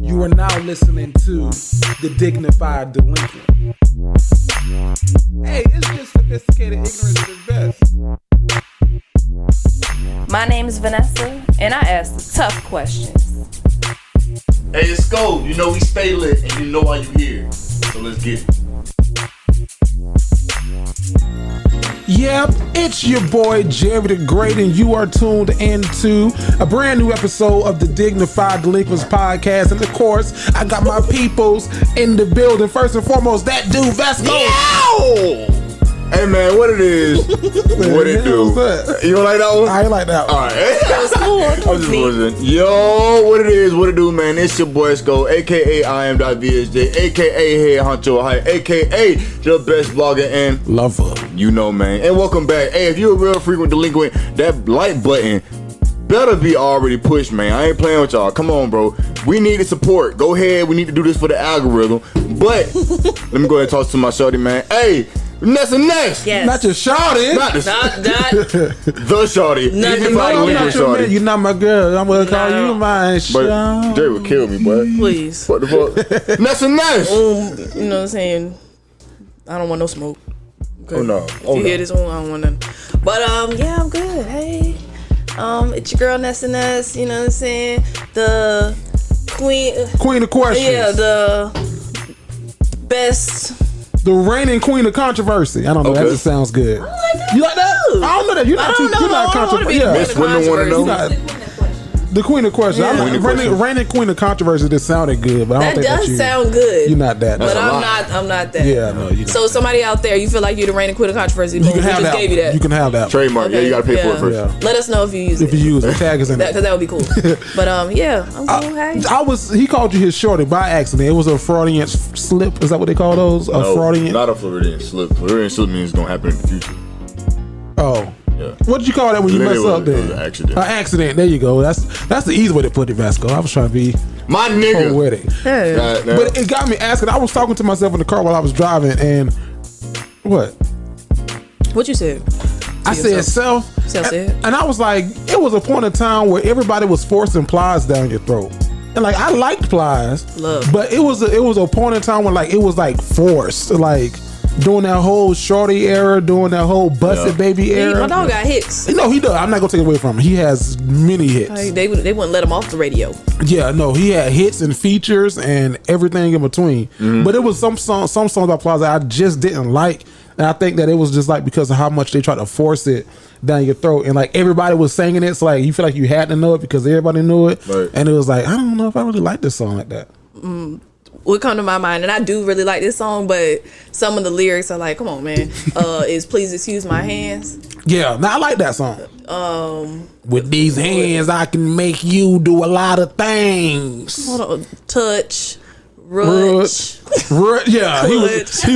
You are now listening to the Dignified Delinquent. Hey, it's just sophisticated ignorance at its best. My name is Vanessa, and I ask the tough questions. Hey, it's Go. You know we stay lit, and you know why you here. So let's get it. Yep, it's your boy Jerry the Great, and you are tuned into a brand new episode of the Dignified Delinquents podcast. And of course, I got my peoples in the building. First and foremost, that dude Vasco. Yo! Hey man, what it is? What it do? You don't like that one? I ain't like that one. Alright. I'm just listening. Yo, what it is? What it do, man? It's your boy Sko, aka IM.VSJ, aka Head Honcho High, aka the best blogger and lover. You know, man. And welcome back. Hey, if you're a real frequent delinquent, that like button better be already pushed, man. I ain't playing with y'all. Come on, bro. We need the support. Go ahead. We need to do this for the algorithm. But let me go ahead and talk to my shorty, man. Hey, Nessa Ness. Yes. Not your shorty. Not the shorty. Shorty. You're not my girl. I'm gonna call you my shorty. But Jay would kill me, boy. Please. What the fuck? Nessa Ness. You know what I'm saying? I don't want no smoke. Okay. Oh no. If you hear this one, I don't want none. But yeah, I'm good. Hey. It's your girl Nessa Ness, you know what I'm saying? The queen of questions. Yeah, the best. The reigning queen of controversy. I don't know. Okay. That just sounds good. I like that. You like that? I don't know that. You're not controversial. Yeah. Miss Women want to know. The queen of questions. Yeah. Reigning queen of controversy. That sounded good, but I don't think that does sound good. You're not that. But I'm not that. Yeah, no. You're not. So somebody out there, you feel like you're the reigning queen of controversy? You can have that. Gave you that. You can have that. Trademark. Okay. Yeah, you gotta pay for it first. Yeah. Let us know if you use it. If you use it, tag us in it. Because that would be cool. But yeah, I'm cool. Hey. He called you his shorty by accident. It was a Freudian slip. Is that what they call those? No, Freudian. Not a Freudian slip. Freudian slip means it's gonna happen in the future. Oh. Yeah. What did you call that when you mess up then? It was an accident. An accident. There you go. That's the easy way to put it, Vasco. I was trying to be my nigga poetic. Hey. But it got me asking. I was talking to myself in the car while I was driving, and what you said? I said self. And I was like, it was a point in time where everybody was forcing plies down your throat. And like I liked plies, but it was a point in time when like it was like forced, like doing that whole shorty era, doing that whole busted baby era. My dog got hits. No, he does. I'm not gonna take it away from him. He has many hits. Like, they wouldn't let him off the radio. Yeah, no, he had hits and features and everything in between. Mm-hmm. But it was some songs about plies that I just didn't like, and I think that it was just like because of how much they tried to force it down your throat, and like everybody was singing it, so like you feel like you had to know it because everybody knew it, right. And it was like I don't know if I really like this song like that. Would come to my mind, and I do really like this song, but some of the lyrics are like, come on, man. Is please excuse my hands. Yeah, now I like that song. With these hands, I can make you do a lot of things. Hold on, touch. Rudge. Yeah, he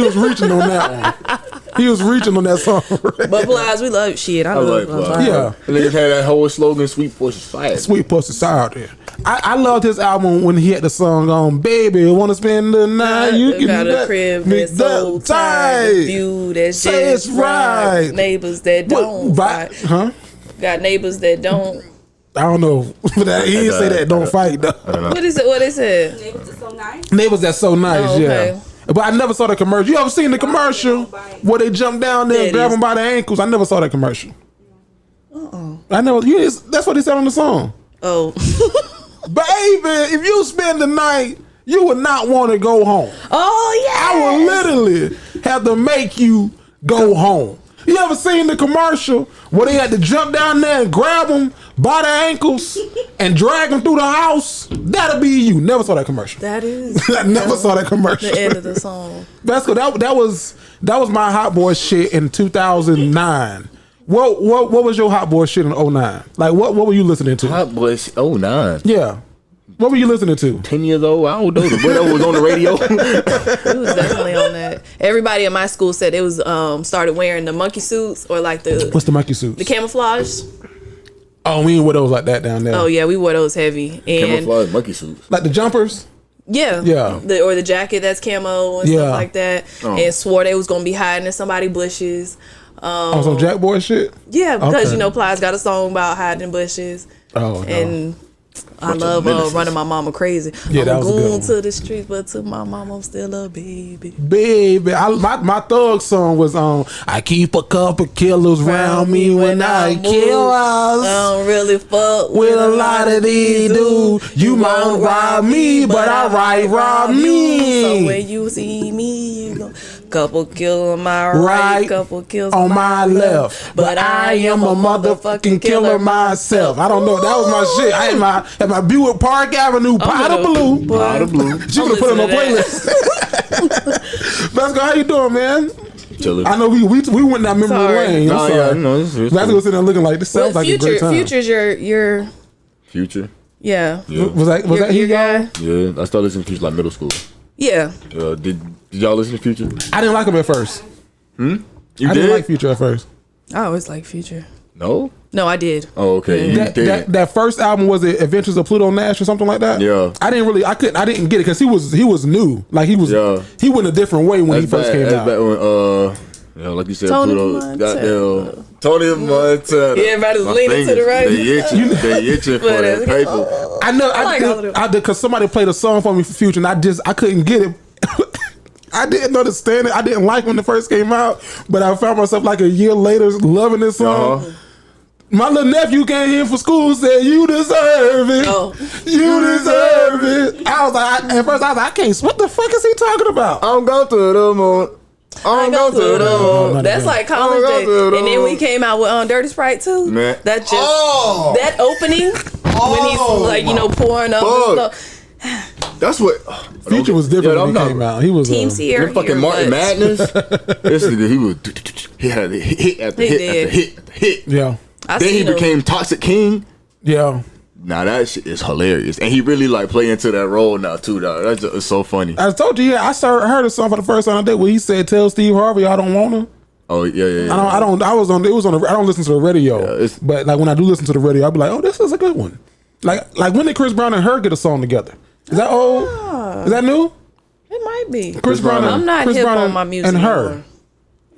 was reaching on that one. He was reaching on that song. But Plies, we love shit. I love Plies. Yeah. And they just had that whole slogan, Sweet Pussy Fire. Sweet Pussy Fire there. I loved his album when he had the song on Baby, wanna spend the night. You can got a crib that's so tight. View that's say just it's right. Neighbors that don't fight. Huh? Got neighbors that don't. I don't know. He didn't say that. Don't fight though. What is it? What they said? Neighbors that's so nice. Neighbors that's so nice. Oh, okay. Yeah. But I never saw the commercial. You ever seen the commercial where they jump down there and grab them by the ankles? I never saw that commercial. I never. That's what they said on the song. Oh. Baby, if you spend the night, you would not want to go home. Oh yeah. I would literally have to make you go home. You ever seen the commercial where they had to jump down there and grab them by the ankles and drag them through the house? That'll be you. Never saw that commercial. That is. I never saw that commercial. The end of the song. Vasco, that was my hot boy shit in 2009. What was your hot boy shit in 09? Like what were you listening to? Hot boy 09. Yeah. What were you listening to? 10 years old? I don't know. Whatever was on the radio. It was definitely on that. Everybody in my school said it was started wearing the monkey suits or like the... What's the monkey suits? The camouflage. Oh, we didn't wear those like that down there. Oh, yeah. We wore those heavy. And camouflage monkey suits. Like the jumpers? Yeah. Yeah. Or the jacket that's camo and stuff like that. Oh. And swore they was going to be hiding in somebody's bushes. On some Jack Boy shit? Yeah, because, Plies got a song about hiding in bushes. Oh, no. And... I love running my mama crazy. Yeah, that I'm was a good going one. to the streets, but to my mama, I'm still a baby. Baby, my thug song was I keep a couple killers round me when I kill us. I don't really fuck With a lot of these dudes, you might rob me, but I rob me. So when you see me, you go couple kills on my right, couple kills on my left. But I am a motherfucking killer myself. I don't know. That was my shit. I had my Buick Park Avenue, Powder Blue. Powder Blue. She could have put it on a playlist. Vasco, how you doing, man? Chilling. I know we went down memory lane. No, yeah, no, Vasco was sitting there looking like this sounds like a great time. Future's your Future. Yeah. Was that your guy? Yeah, I started listening to Future like middle school. Yeah. Did y'all listen to Future? I didn't like him at first. You didn't like Future at first. I always like Future. No? No, I did. Oh, okay. That first album, was it Adventures of Pluto Nash or something like that? Yeah. I didn't get it because he was new. Like he went a different way when he first came out. Back when, like you said, Tony Pluto. Montana. Tony Montana. Yeah, everybody's leaning to the right. They itching for that paper. I know. I did because somebody played a song for me for Future, and I couldn't get it. I didn't understand it. I didn't like when it first came out, but I found myself like a year later loving this song. Uh-huh. My little nephew came here for school, said, "You deserve it. Oh. You deserve it." I was like, at first I was like, I can't. What the fuck is he talking about? I'm going to the moon. I'm going to the moon. That's like college days. And then we came out with Dirty Sprite too. Man. That just that opening when he's like pouring up and stuff. That's what Future was different when he came out. He was Team Sierra. fucking Martin Madness. This nigga, he had a hit after hit after hit. Yeah. Then he became Toxic King. Yeah. Now that shit is hilarious, and he really like play into that role now too. Dog. That's just, it's so funny. I told you, I heard a song for the first time I did where he said, "Tell Steve Harvey I don't want him." Oh yeah. I don't listen to the radio, but like when I do listen to the radio, I'll be like, "Oh, this is a good one." Like when did Chris Brown and her get a song together? Is that old? Is that new? It might be. Chris Brown. I'm not Chris hip Brown on my music and her. anymore.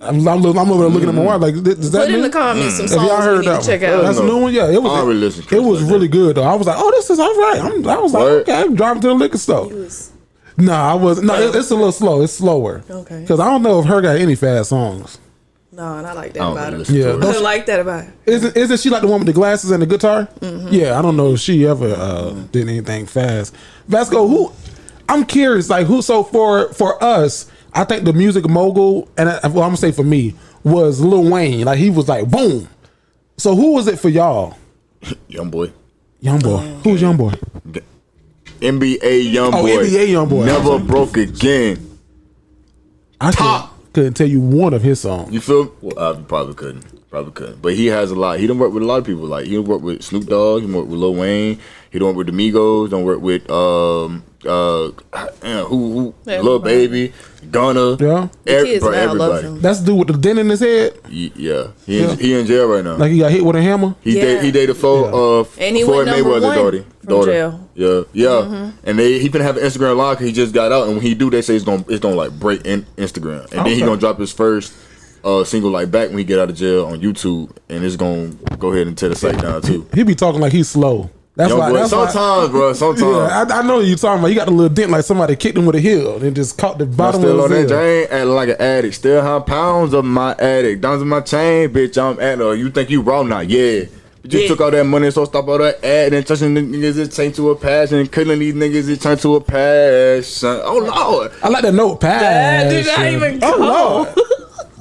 I'm over there looking at my wife like, is that Put in the comments some songs y'all heard we need that to check one? out. That's a new one. Yeah, it was really good though. I was like, oh, this is all right. I was like, okay, I'm driving to the liquor store. No, I wasn't. No, it's a little slow. It's slower. Okay. Because I don't know if her got any fast songs. No, and I like that about her. Yeah, I like that about her. Isn't she like the one with the glasses and the guitar? Mm-hmm. Yeah, I don't know if she ever did anything fast. Vasco, I'm curious, like who? So for us, I think the music mogul, and I'm gonna say for me, was Lil Wayne. Like he was like boom. So who was it for y'all? Young boy. Who's Young Boy? NBA Young Boy. NBA Young Boy. Never broke again. I couldn't tell you one of his songs. You feel? Well, I probably couldn't. But he has a lot. He don't work with a lot of people. Like he don't work with Snoop Dogg. He don't work with Lil Wayne. He don't work with the Migos. Don't work with Lil Baby, Gunna. Yeah. Everybody. That's the dude with the dent in his head. Yeah. He in jail right now. Like he got hit with a hammer. He dated Floyd Mayweather's daughter. Jail. Yeah. Mm-hmm. And he finna have an Instagram live because he just got out, and when he do, they say it's gonna like break in Instagram, and then he gonna drop his first single like back when he get out of jail on YouTube, and it's gonna go ahead and tear the site down too. He be talking like he's slow. That's why. Sometimes, bro. Sometimes. Yeah, I know what you're talking about. You got a little dent like somebody kicked him with a heel and just caught the bottom still of on his that heel. drain, acting like an addict. Still have pounds of my addict. Diamonds in my chain, bitch. I'm at her. You think you raw now? Yeah. You just took all that money, so stop all that ad and touching the niggas. It turned to a passion. Killing these niggas, it turned to a passion. Oh Lord. I like that note. Passion. That did not even go. Oh Lord.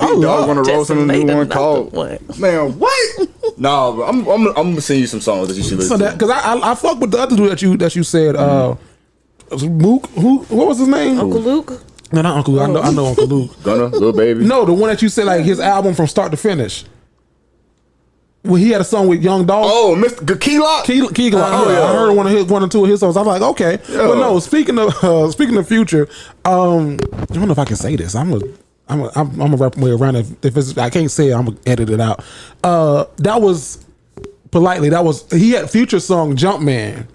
Oh, dog want to roll some new one called. One. Man, what? Nah, bro. I'm gonna send you some songs that you should listen to. Because I fuck with the other dude that you said. Mook. What was his name? Uncle Luke. No, not Uncle Luke. I know Uncle Luke. Gunna, Lil Baby. No, the one that you said like his album from start to finish. Well, he had a song with Young Dolph. Oh, Mr. Key Lock. Key Lock. I heard one or two of his songs. I was like, okay. Yeah. But no, speaking of Future, I don't know if I can say this. I'm gonna wrap my way around it. If it's, I can't say it, I'm gonna edit it out. That was politely. That was he had Future song Jumpman.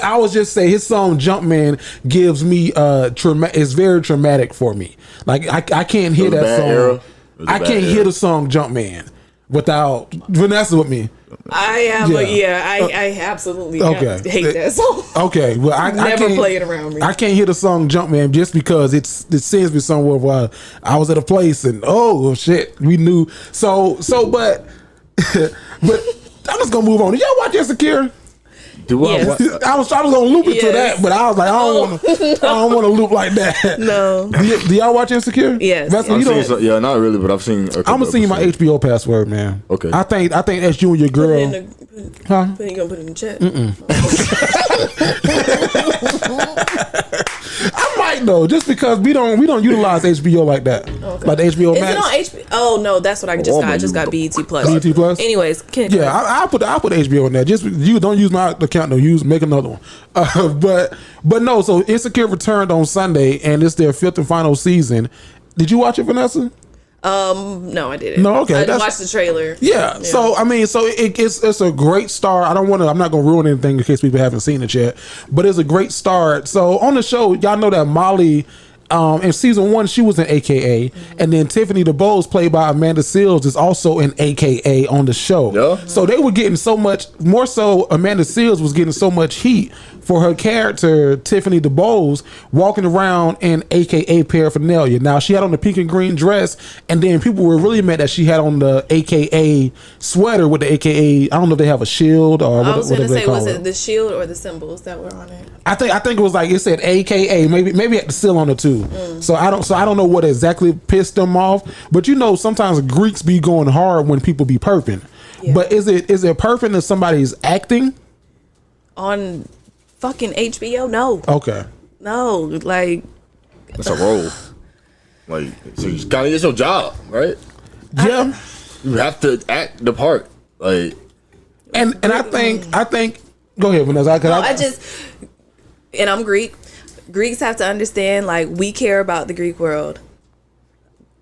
I was just say his song Jumpman gives me it's very traumatic for me. Like I can't hear that song. I can't hear the song Jumpman. without Vanessa with me. I am, I absolutely hate that song. Okay, well, I Never can't play it around me. I can't hear the song Jumpman just because it sends me somewhere where I was at a place and oh shit, we knew. So, but but I'm just gonna move on. Did y'all watch Insecure? Yes. I was gonna loop it to that, but I was like, I don't want to loop like that. No. Do y'all watch Insecure? Yes. Vasco, yeah, not really, but I've seen. I'm gonna send you my HBO password, man. Okay. I think that's you and your girl. You gonna put it in the chat? I might though, just because we don't utilize HBO like that, like the HBO Is Max. it on HBO? Oh no, that's what I just got. I just got BET Plus. BET Plus. Anyways, I'll put HBO on there. Just you don't use my account. Make another one. But no. So Insecure returned on Sunday, and it's their 5th and final season. Did you watch it, Vanessa? No, I didn't. No, okay. I watched the trailer. Yeah. So I mean, it's a great start. I'm not gonna ruin anything in case people haven't seen it yet, but it's a great start. So on the show, y'all know that Molly, in season 1, she was an AKA, and then Tiffany DeBose, played by Amanda Seales, is also an AKA on the show. Yeah. So they were getting so much more. So Amanda Seales was getting so much heat for her character Tiffany DeBose walking around in AKA paraphernalia. Now she had on the pink and green dress, and then people were really mad that she had on the AKA sweater with the AKA. I don't know if they have a shield or I was whatever gonna they say, call was it. it the shield or the symbols that were on it? I think it was like it said AKA. Maybe had the seal on it too. So I don't know what exactly pissed them off. But you know, sometimes Greeks be going hard when people be perping. Yeah. But is it perping if somebody's acting on fucking HBO? No. Okay. No, like that's a role. Like, so you gotta get your job, right? Yeah. You have to act the part. Like, and I think. Go ahead, Vanessa. And I'm Greek. Greeks have to understand, like, we care about the Greek world.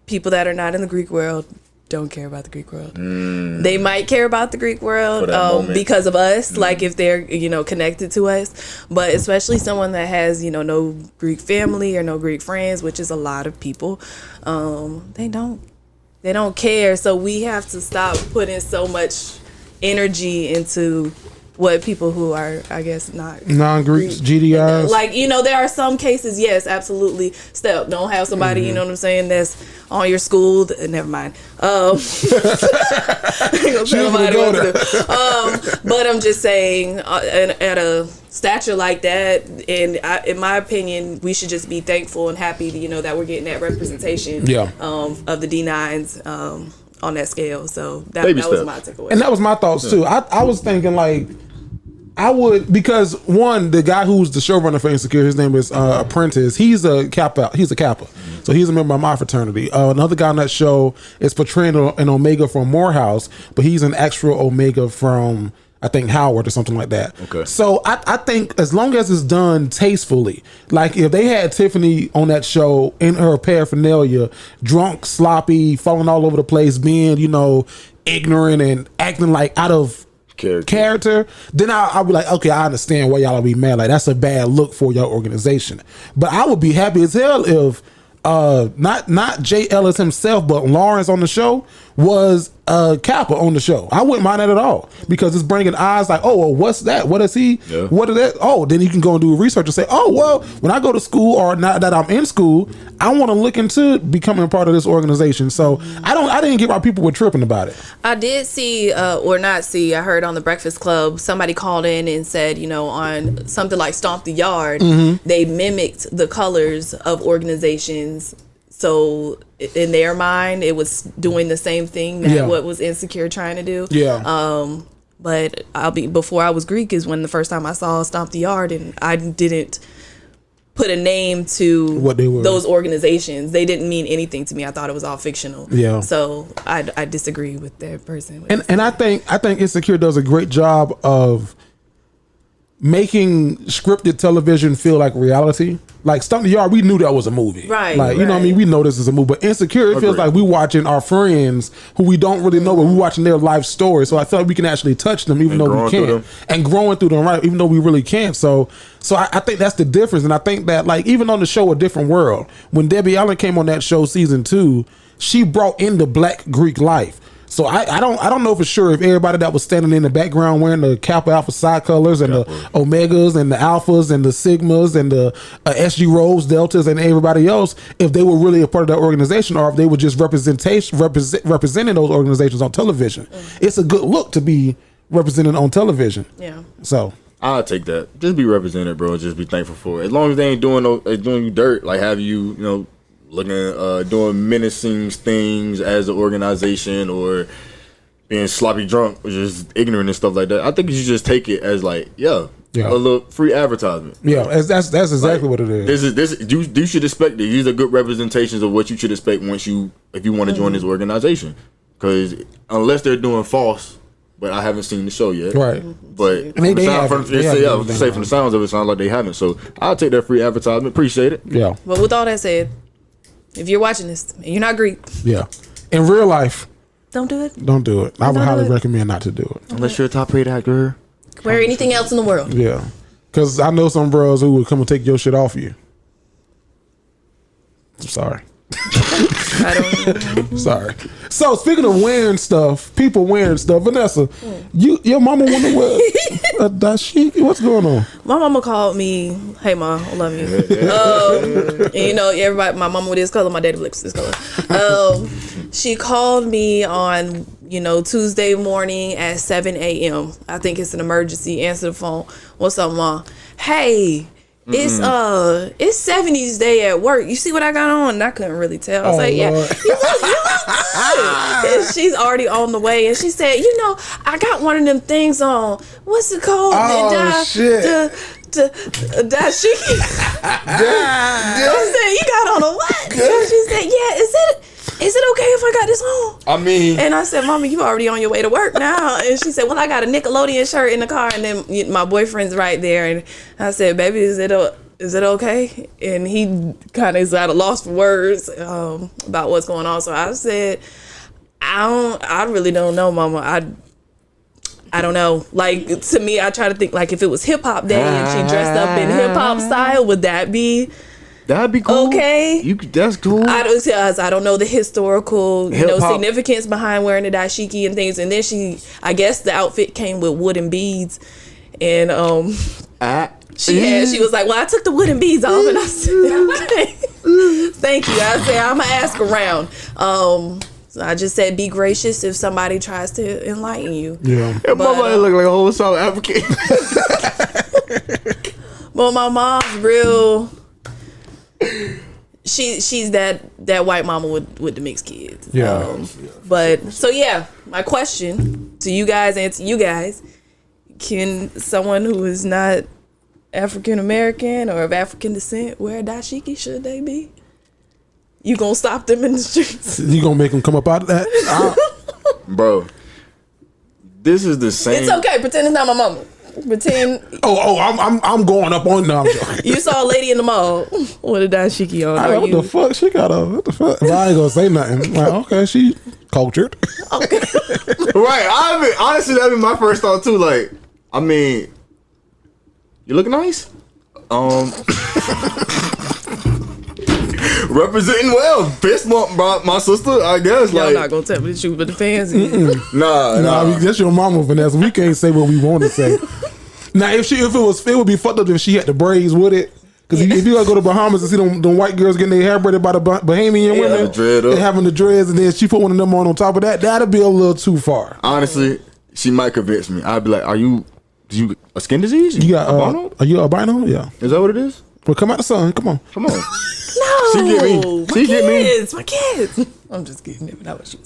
People that are not in the Greek world don't care about the Greek world. They might care about the Greek world because of us, like if they're, connected to us. But especially someone that has, no Greek family or no Greek friends, which is a lot of people, they don't care. So we have to stop putting so much energy into what people who are, I guess, not non-Greeks, GDRs. Like, there are some cases, yes, absolutely. Don't have somebody, you know what I'm saying, that's on your school. Never mind. But I'm just saying, at a stature like that, and in my opinion, we should just be thankful and happy, that we're getting that representation of the D9s on that scale. So that was my takeaway. And that was my thoughts too. I was thinking like, I would, because one, the guy who's the showrunner for Insecure, his name is Apprentice. He's a Kappa. So he's a member of my fraternity. Another guy on that show is portraying an Omega from Morehouse, but he's an extra Omega from, I think, Howard or something like that. Okay. So I think as long as it's done tastefully, like if they had Tiffany on that show in her paraphernalia, drunk, sloppy, falling all over the place, being, ignorant and acting like out of character, then I'll be like, okay, I understand why y'all be mad. Like, that's a bad look for your organization. But I would be happy as hell if not Jay Ellis himself, but Lawrence on the show was Kappa on the show. I wouldn't mind that at all, because it's bringing eyes like, oh, well, what's that? What is he? Yeah. What is that? Oh, then you can go and do research and say, oh, well, when I go to school, or not that I'm in school, I want to look into becoming a part of this organization. So I didn't get why people were tripping about it. I did see, or not see, I heard on the Breakfast Club, somebody called in and said, on something like Stomp the Yard, they mimicked the colors of organizations. So in their mind, it was doing the same thing that what was Insecure trying to do. Yeah. But before I was Greek is when the first time I saw Stomp the Yard, and I didn't put a name to what they were. Those organizations. They didn't mean anything to me. I thought it was all fictional. Yeah. So I disagree with that person. And I think Insecure does a great job of making scripted television feel like reality. Like Stomp the Yard, we knew that was a movie. Right. Like, you know what I mean? We know this is a movie. But Insecure, it feels like we watching our friends who we don't really know, but we watching their life story. So I feel like we can actually touch them even though we can't. And growing through them, right, even though we really can't. So I think that's the difference. And I think that, like, even on the show A Different World, when Debbie Allen came on that show season 2, she brought in the Black Greek life. So I don't know for sure if everybody that was standing in the background wearing the Kappa Alpha Psi colors and the Omegas and the Alphas and the Sigmas and the SG Rose Deltas and everybody else, if they were really a part of that organization or if they were just representing those organizations on television. It's a good look to be represented on television. Yeah. So I'll take that. Just be represented, bro. Just be thankful for it. As long as they ain't doing you dirt, like have you looking doing menacing things as an organization or being sloppy drunk or just ignorant and stuff like that. I think you should just take it as like, a little free advertisement. Yeah, that's exactly what it is. You should expect it. These are good representations of what you should expect if you want to join this organization. Because unless they're doing false, but I haven't seen the show yet. Right. But from the sounds of it, sounds like they haven't. So I'll take that free advertisement. Appreciate it. Yeah. But with all that said, if you're watching this and you're not Greek, in real life, don't do it. Don't do it. I would highly recommend not to do it. Unless you're a top paid actor. Wear anything else in the world. Yeah. Because I know some bros who would come and take your shit off you. I'm sorry. I don't know. Sorry. So speaking of wearing stuff, people wearing stuff, Vanessa, your mama want to wear a dashiki? What's going on? My mama called me, hey ma, I love you. And everybody, my mama with this color, my daddy with this color. She called me on, Tuesday morning at 7 a.m. I think it's an emergency. Answer the phone. What's up, ma? Hey. It's 70s day at work. You see what I got on? And I couldn't really tell. I was like, Lord. you look good. And she's already on the way. And she said, I got one of them things on. What's it called? Shit. The dashiki. I said, you got on a what? And she said, yeah, is it okay if I got this on? I mean, and I said, Mama, you already on your way to work now. And she said, well, I got a Nickelodeon shirt in the car. And then my boyfriend's right there. And I said, baby, is it okay? And he kind of is at a loss for words about what's going on. So I said, I really don't know, Mama. I don't know. Like, to me, I try to think, like, if it was hip hop day and she dressed up in hip hop style, would that be... That'd be cool. Okay. That's cool. I don't know the historical, significance behind wearing the dashiki and things. And then I guess the outfit came with wooden beads. And she was like, well, I took the wooden beads off. And I said, okay. Thank you. I said, I'm going to ask around. So I just said, be gracious if somebody tries to enlighten you. Yeah. But, mama look like a whole South African. Well, my mom's real... She's that white mama with the mixed kids. Yeah. But so my question to you guys and to you guys: can someone who is not African American or of African descent wear a dashiki? Should they be? You gonna stop them in the streets? You gonna make them come up out of that? Bro, this is the same. It's okay. Pretend it's not my mama. Pretend. I'm going up on them. You saw a lady in the mall with a dashiki on. What the fuck? She got what the fuck? But I ain't gonna say nothing. Like, okay, she cultured. Okay. Right. Honestly, that'd be my first thought too. Like, I mean, you look nice. Representing well. Fist my sister, I guess. Y'all like, not gonna tell me the truth, but the fans. Nah. That's your mama, Vanessa. We can't say what we want to say. Now, if it would be fucked up if she had the braids with it. Because if you gotta go to Bahamas and see them white girls getting their hair braided by the Bahamian women, and having the dreads, and then she put one of them on top of that, that'd be a little too far. Honestly, she might convince me. I'd be like, "Are you a skin disease? You got albino? Are you albino? Yeah. Is that what it is? Well, come out the sun. Come on. No, she get me. My kids. I'm just kidding. That was she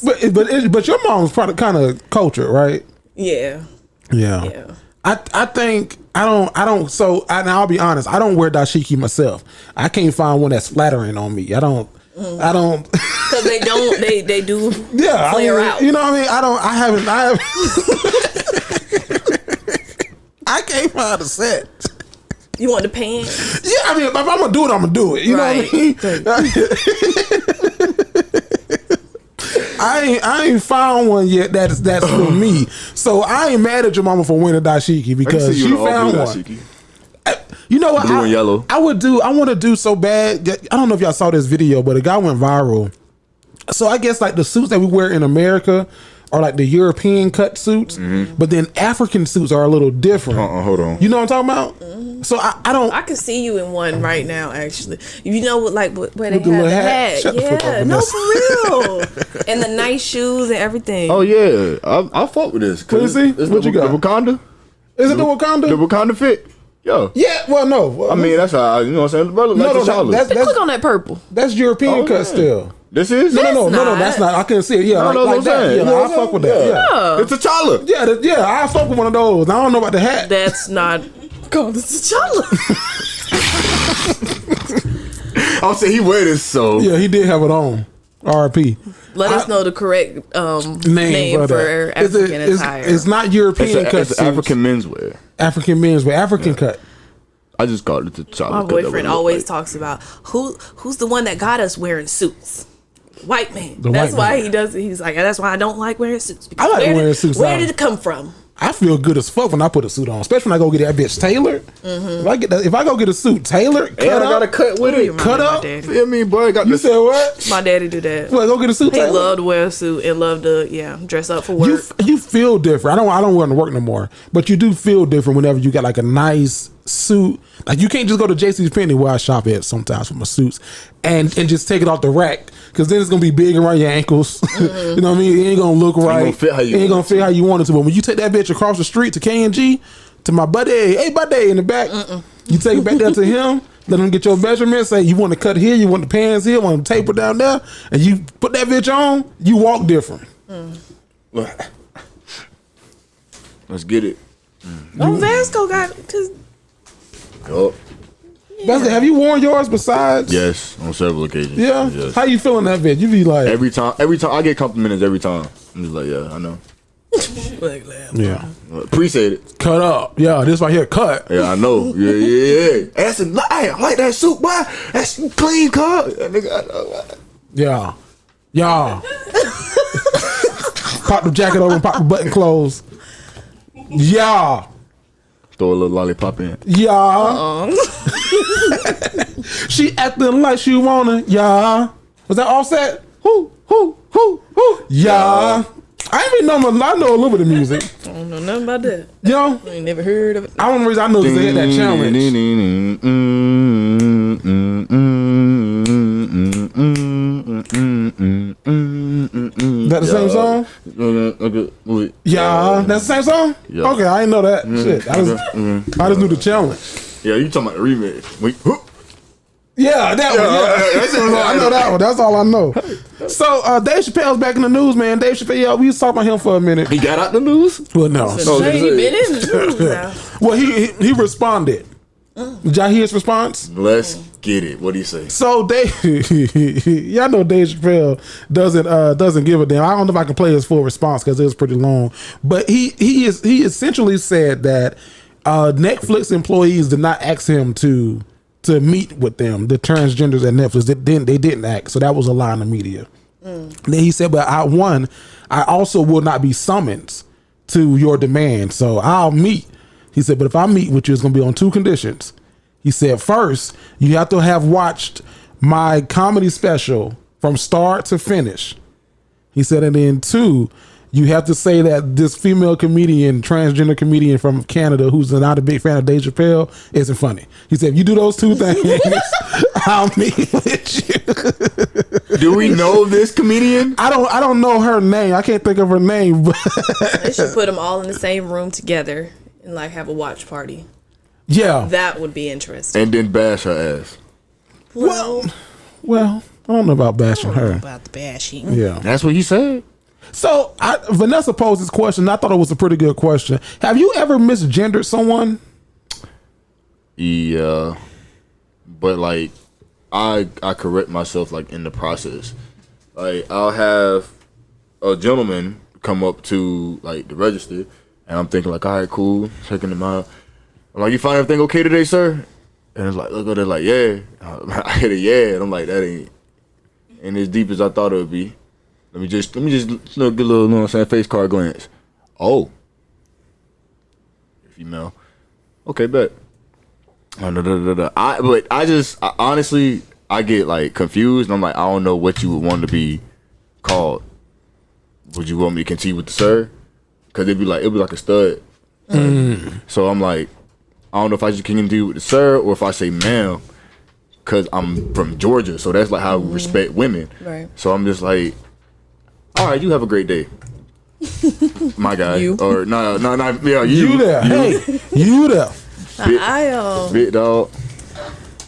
but your mom's probably kind of cultured, right? Yeah. I think I don't. So I'll be honest. I don't wear dashiki myself. I can't find one that's flattering on me. I don't. Because they don't. They do. Yeah. Flare out. You know what I mean? I haven't. I can't find a set. You want the pants? Yeah, I mean, if I'm gonna do it, I'm gonna do it. You know what I mean? I ain't found one yet that's for me. So I ain't mad at your mama for wearing a dashiki because she found one. You know what? Blue and yellow. I want to do so bad. I don't know if y'all saw this video, but a guy went viral. So I guess like the suits that we wear in America, are like the European cut suits, but then African suits are a little different. Hold on. You know what I'm talking about? So I don't. I can see you in one right now. Actually, you know what? Like where they have the the little hat. hat. Shut the fuck up, Yeah, no, Vanessa. for real. And the nice shoes and everything. Oh yeah, I fuck with this. Let me see. It's What you got? The Wakanda. Is it the Wakanda? The Wakanda fit. Yo. Yeah. Well, no. Well, I mean, that's how you know what I'm saying. Brother, no, that's Click on that purple. that's European Oh, cut yeah. still. This is No, not. that's not. I couldn't see it. Yeah, No, like that's what I'm that. saying. Yeah, You know I what I'm fuck with that. saying? Yeah. It's T'Challa. Yeah, I fuck with one of those. I don't know about the hat. That's not called the T'Challa. I'll say he wear this so. Yeah, he did have it on. R.I.P. Let us know the correct name for African attire. It's not European cut. It's African menswear. African men's wear. African cut. I just called it T'Challa. My boyfriend always talks about who's the one that got us wearing suits. White man. That's why he does it. He's like, that's why I don't like wearing suits. Because I like wearing suits. Where did it come from? I feel good as fuck when I put a suit on, especially when I go get that bitch tailored. If I go get a suit tailored, And I got a cut with it. Cut up. Feel me, boy? Got You this. said what? My daddy do that. Well, go get a suit. He tailored? loved to wear a suit and loved to dress up for work. You feel different. I don't wear it to work no more, but you do feel different whenever you got like a nice suit. Like you can't just go to JC's Penney where I shop at sometimes for my suits and just take it off the rack because then it's gonna be big around your ankles. You know what I mean? It ain't gonna look right. Ain't gonna fit how you it ain't gonna fit how you want it to. But when you take that bitch across the street to K&G to my buddy, hey buddy in the back, you take it back there to him. Let him get your measurements. Say you want to cut here, you want the pants here, want to taper down there, and you put that bitch on. You walk different. Let's get it. Oh, Vasco got because Oh. Vasco, have you worn yours besides? Yes, on several occasions. Yeah. Yes. How you feeling that bitch? You be like Every time I get compliments every time. I'm just like, yeah, I know. yeah. Appreciate it. Cut up. Yeah, this right here, cut. Yeah, I know. Yeah. That's I like that suit, boy. That's clean cut. That nigga, I know. Yeah. Yeah. Pop the jacket over and pop the button closed. Yeah. Throw a little lollipop in. Yeah. She acting like she wanna. Yeah. Was that Offset? Who? Yeah. I ain't even know. I know a little bit of music. I don't know nothing about that. You know? I ain't never heard of it. I don't know the reason I know because they had that challenge. That the same song? Yeah, that's the same song? Yeah. Okay, I didn't know that. Shit. I just knew the challenge. Yeah, you talking about the remix. Wait, Yeah, that one. Yeah. I know that one. That's all I know. So Dave Chappelle's back in the news, man. Dave Chappelle, yeah, we was talking about him for a minute. he got out the news? Well, no. So- He been in the news now. Well, he responded. Did y'all hear his response? Let's get it. What do you say? So Dave, y'all know Dave Chappelle doesn't give a damn. I don't know if I can play his full response because it was pretty long. But he essentially said that Netflix employees did not ask him to meet with them, the transgenders at Netflix. They didn't act, so that was a lie in the media. Then he said, but I also will not be summoned to your demand, so I'll meet. He said, but if I meet with you, it's going to be on two conditions. He said, first, you have to have watched my comedy special from start to finish. He said, and then two, you have to say that this female comedian, transgender comedian from Canada, who's not a big fan of Dave Chappelle, isn't funny. He said, if you do those two things, I'll meet with you. Do we know this comedian? I don't know her name. I can't think of her name. But They should put them all in the same room together and like have a watch party. yeah. That would be interesting. And then bash her ass. Well, I don't know about bashing her. About the bashing. Yeah. That's what he said. So Vanessa posed this question. And I thought it was a pretty good question. Have you ever misgendered someone? Yeah, but like I correct myself like in the process. Like I'll have a gentleman come up to like the register, and I'm thinking like, all right, cool, checking them out. I'm like, you find everything okay today, sir? And it's like, look at it, like, yeah. I hit a yeah, and I'm like, that ain't as deep as I thought it would be. Let me just get a little, you know what I'm saying, face card glance. Oh, female. Okay, bet. I honestly, I get like confused. And I'm like, I don't know what you would want to be called. would you want me to continue with the sir? Because it'd be like a stud. So I'm like, I don't know if I should continue with the sir or if I say ma'am, because I'm from Georgia, so that's like how we respect women. Right. So I'm just like, all right, you have a great day, my guy. You. Or no, yeah, You there? Hey, you there? Big dog.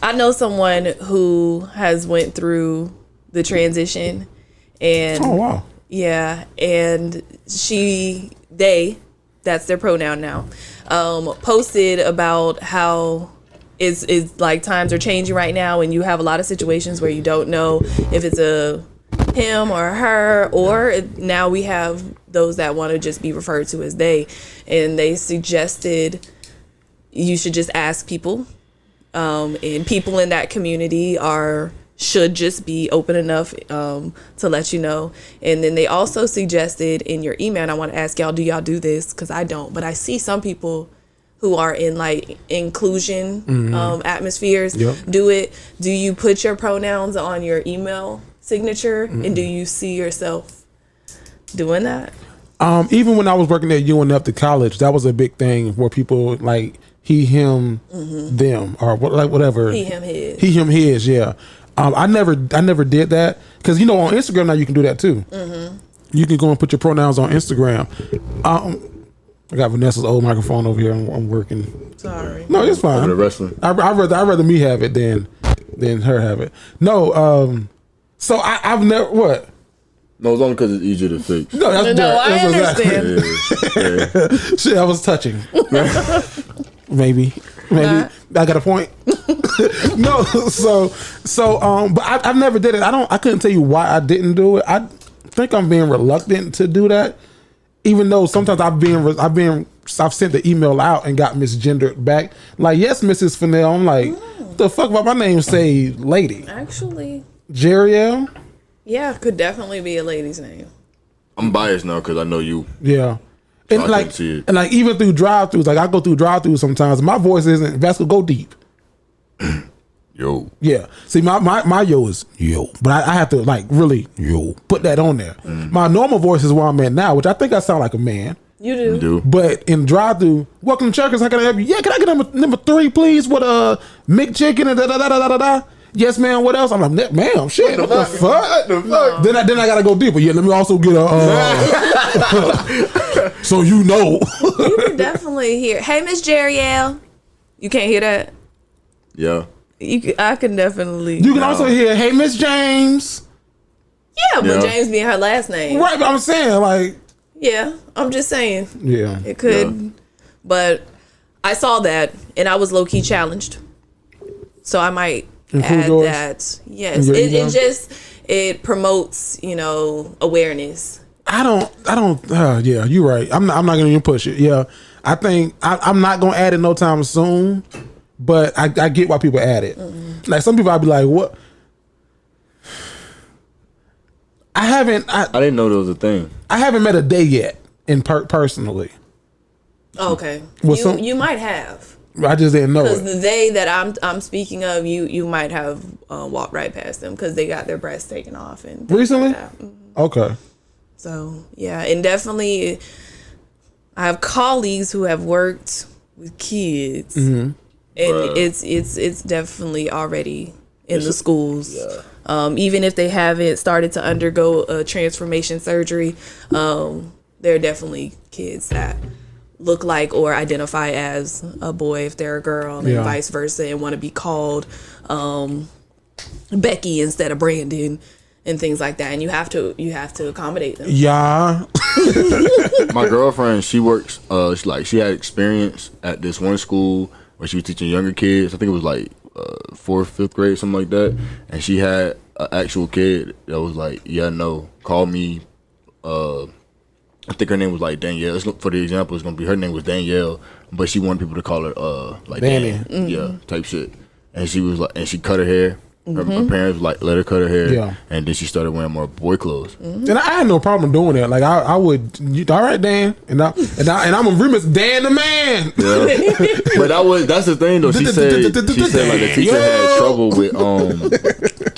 I know someone who has went through the transition, and Oh wow. yeah, and they, that's their pronoun now, posted about how it's like times are changing right now, and you have a lot of situations where you don't know if it's a him or her, or now we have those that want to just be referred to as they, and they suggested you should just ask people, and people in that community should just be open enough to let you know. And then they also suggested in your email, and I want to ask y'all, do y'all do this? Because I don't, but I see some people who are in like inclusion atmospheres do it. Do you put your pronouns on your email signature, and do you see yourself doing that? Even when I was working at UNF after college, that was a big thing where people like he, him, them, or whatever. He, him, his. He, him, his. Yeah. I never did that because on Instagram now you can do that too. You can go and put your pronouns on Instagram. I got Vanessa's old microphone over here. I'm working. Sorry. No, it's fine. Over the wrestling. I'd rather me have it than her have it. No. So I've never what. No, it's only because it's easier to fix. No, that's I understand. Yeah. Shit, I was touching. Maybe. I got a point. No, but I've never did it. I couldn't tell you why I didn't do it. I think I'm being reluctant to do that, even though sometimes I've sent the email out and got misgendered back. Like, yes, Mrs. Fennell. I'm like, what the fuck about my name say lady? Actually, Jeriel? yeah, could definitely be a lady's name. I'm biased now because I know you. Yeah. And I like, can see it. and like even through drive-thrus, like I go through drive-thrus sometimes. My voice isn't Vasco. Go deep. Yo. Yeah. See, my yo is yo, but I have to like really yo put that on there. My normal voice is where I'm at now, which I think I sound like a man. You do. You do. But in drive-thru, welcome to Checkers. How can I help you? Yeah, can I get number 3, please, with a McChicken and da da da da da da. Yes, ma'am. What else? I'm like, ma'am, shit. What the fuck? What the fuck? Then I gotta go deeper. Yeah, let me also get a. So you know. You can definitely hear. Hey, Miss Jeriel. You can't hear that. Yeah. I can definitely. You can also hear, hey, Miss James. Yeah, but Yeah. James being her last name. Right, but I'm saying like. Yeah, I'm just saying. Yeah. It could. Yeah. But I saw that and I was low key challenged. So I might Include add yours that. Yes. in your It email? it promotes, awareness. I don't. Yeah, you're right. I'm not gonna even push it. Yeah, I think I'm not gonna add it no time soon. But I get why people add it. Like some people, I'd be like, what? I didn't know there was a thing. I haven't met a day yet personally. Okay. Well, You might have. I just didn't know Because it. the they that I'm speaking of, you might have walked right past them because they got their breasts taken off and things Recently? like that. Okay. So yeah, and definitely, I have colleagues who have worked with kids, and it's definitely already in the schools. Yeah. Even if they haven't started to undergo a transformation surgery, there are definitely kids that look like or identify as a boy if they're a girl, and vice versa, and want to be called Becky instead of Brandon. And things like that, and you have to accommodate them. Yeah. My girlfriend, she works. She had experience at this one school where she was teaching younger kids. I think it was like 4th, 5th grade, something like that. And she had an actual kid that was like, "Yeah, no, call me." I think her name was like Danielle. For the example, it's gonna be her name was Danielle, but she wanted people to call her like Danny. Yeah, type shit. And she was like, and she cut her hair. Her parents like let her cut her hair, and then she started wearing more boy clothes. And I had no problem doing that. Like I would. All right, Dan, and I'm a remix Dan the man. Yeah. But that's the thing though. She said like the teacher had trouble with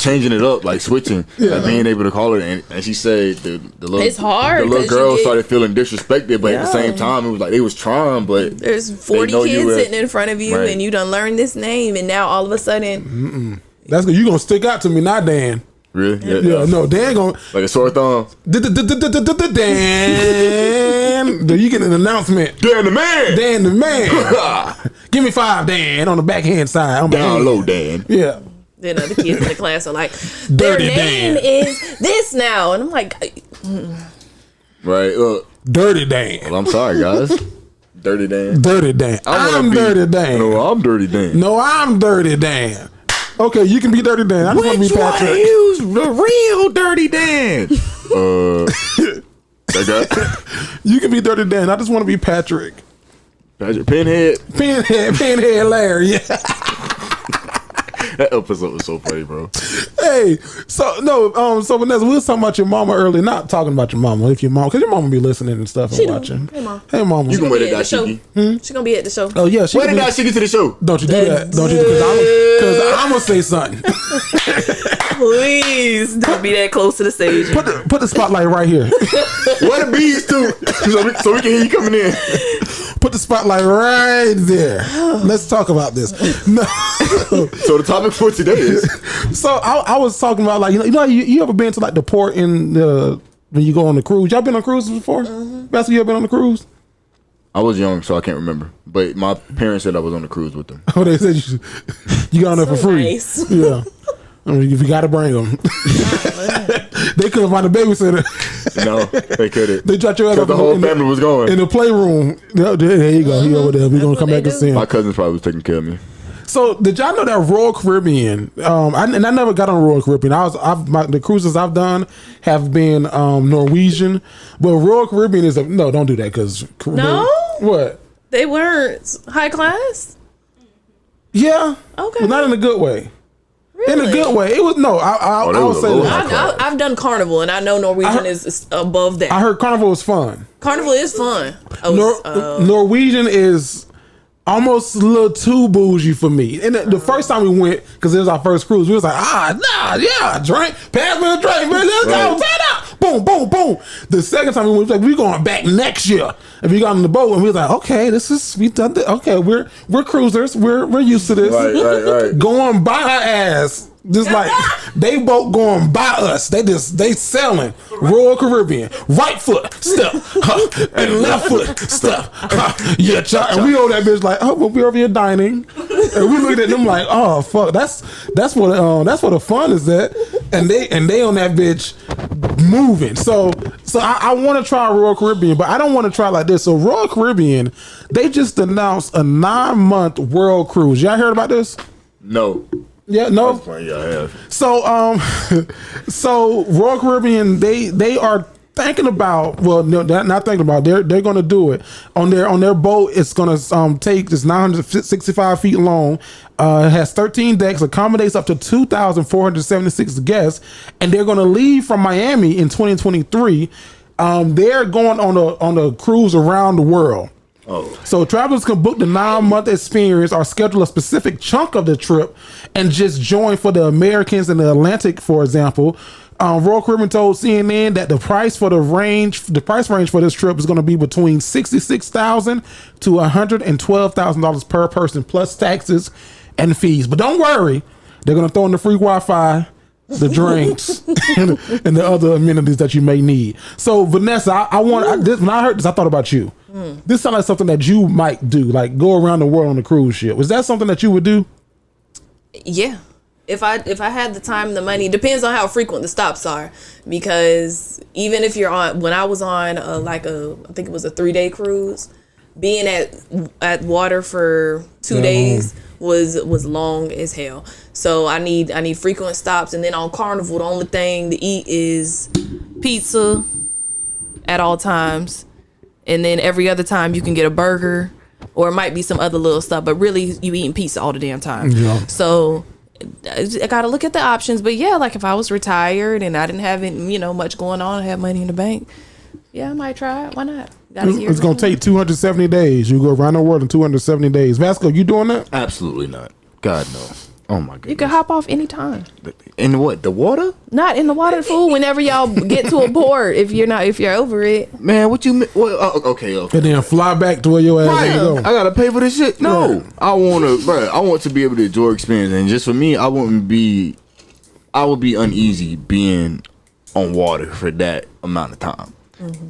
changing it up, like switching, like being able to call it. And she said the little, it's hard. The little girl started feeling disrespected, but at the same time, it was like they was trying. But there's 40 kids sitting in front of you, and you done learned this name, and now all of a sudden, that's good. You gonna stick out to me, not Dan. Really? Yeah. No, Dan gonna like a sore thumb. Dan, you get an announcement. Dan the man. Dan the man. Give me 5, Dan, on the backhand side. Down low, Dan. Yeah. Then other kids in the class are like, their name is this now, and I'm like, right. Look, Dirty Dan. Well, I'm sorry, guys. Dirty Dan. Dirty Dan. I'm Dirty Dan. No, I'm Dirty Dan. No, I'm Dirty Dan. Okay, you can be Dirty Dan. I just want to be Patrick. Use the real Dirty Dan. You can be Dirty Dan. I just want to be Patrick. Pinhead Larry. Yeah. That episode was so funny, bro. Hey, so Vanessa, we was talking about your mama earlier. Not talking about your mama, because your mama be listening and stuff and watching. Hey, mama. You can wear the dashiki. She gonna be at the show. Oh yeah, wear the dashiki to the show. Don't you do that? Don't you? Because I'm gonna say something. Please don't be that close to the stage. Put the spotlight right here. Wear the beads too, so we can hear you coming in. Put the spotlight right there. Let's talk about this. No. So the topic for today is. So I was talking about, like, you ever been to like the port in when you go on the cruise? Y'all been on cruises before? Vasco, you ever been on the cruise? I was young, so I can't remember. But my parents said I was on the cruise with them. Oh, they said you got on there for free. Nice. Yeah. I mean, if you got to bring them. They couldn't find a babysitter. No, they couldn't. They dropped your ass Because the whole family was going. in the playroom. There you go. He over there. We're going to come back and see him. My cousins probably was taking care of me. So did y'all know that Royal Caribbean? I never got on Royal Caribbean. The cruises I've done have been Norwegian, but Royal Caribbean is no. Don't do that because what? They weren't high class. Yeah. Okay. But not in a good way. Really? In a good way. It was no. I would say that. I've done Carnival, and I know Norwegian is above that. I heard Carnival was fun. Carnival is fun. Norwegian is almost a little too bougie for me. And the first time we went, because it was our first cruise, we was like, drink, pass me a drink, man, let's go, turn up. Boom, boom, boom. The second time we went, we was like, we're going back next year. And we got on the boat, and we was like, okay, we done this. Okay, we're cruisers. We're used to this. Right. Going by our ass. Just like they both going by us. They selling Royal Caribbean. Right foot step and left foot step. Yeah, and we over that bitch like, oh, well, we over here dining, and we looked at them like, oh fuck, that's what the fun is at, and they on that bitch moving. So I want to try Royal Caribbean, but I don't want to try like this. So Royal Caribbean, they just announced a 9-month world cruise. Y'all heard about this? No. Yeah, no. Yeah, I have. So Royal Caribbean, they are thinking about. Well, no, not thinking about. They're going to do it on their boat. It's going to take. It's 965 feet long. It has 13 decks. Accommodates up to 2,476 guests, and they're going to leave from Miami in 2023. They're going on a cruise around the world. Oh. So travelers can book the 9-month experience or schedule a specific chunk of the trip and just join for the Americans in the Atlantic, for example. Royal Caribbean told CNN that the price range for this trip is going to be between $66,000 to $112,000 per person, plus taxes and fees. But don't worry, they're going to throw in the free Wi-Fi, the drinks, and the other amenities that you may need. So Vanessa, when I heard this, I thought about you. This sounds like something that you might do, like go around the world on a cruise ship. Was that something that you would do? Yeah. If I had the time and the money, depends on how frequent the stops are. Because even if you're on, when I was on I think it was a 3-day cruise, being at water for 2 days was long as hell. So I need frequent stops. And then on Carnival, the only thing to eat is pizza at all times. And then every other time you can get a burger, or it might be some other little stuff, but really you eating pizza all the damn time. Yeah. So I got to look at the options. But yeah, like if I was retired and I didn't have much going on, I have money in the bank, yeah, I might try it. Why not? It's going to take 270 days. You go around the world in 270 days. Vasco, you doing that? Absolutely not. God, no. Oh my god. You can hop off anytime. In what? The water? Not in the water, fool. Whenever y'all get to a port, if you're over it. Man, what you mean? Okay. And then fly back to where your ass Right. go. I gotta pay for this shit. No, Right. I want to be able to enjoy experience, and just for me, I would be uneasy being on water for that amount of time.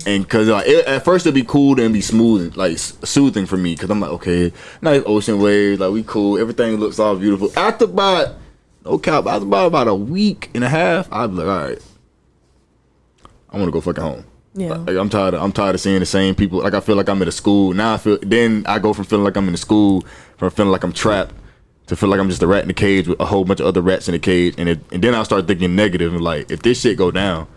And because at first it'd be cool and be smooth, like soothing for me, because I'm like, okay, nice ocean waves, like we cool, everything looks all beautiful. After about about a week and a half, I'd be like, all right, I want to go fucking home. Yeah. Like, I'm tired of seeing the same people. Like I feel like I'm at a school now. Then I go from feeling like I'm in a school, from feeling like I'm trapped, to feel like I'm just a rat in a cage with a whole bunch of other rats in the cage. And then I start thinking negative and like, if this shit go down,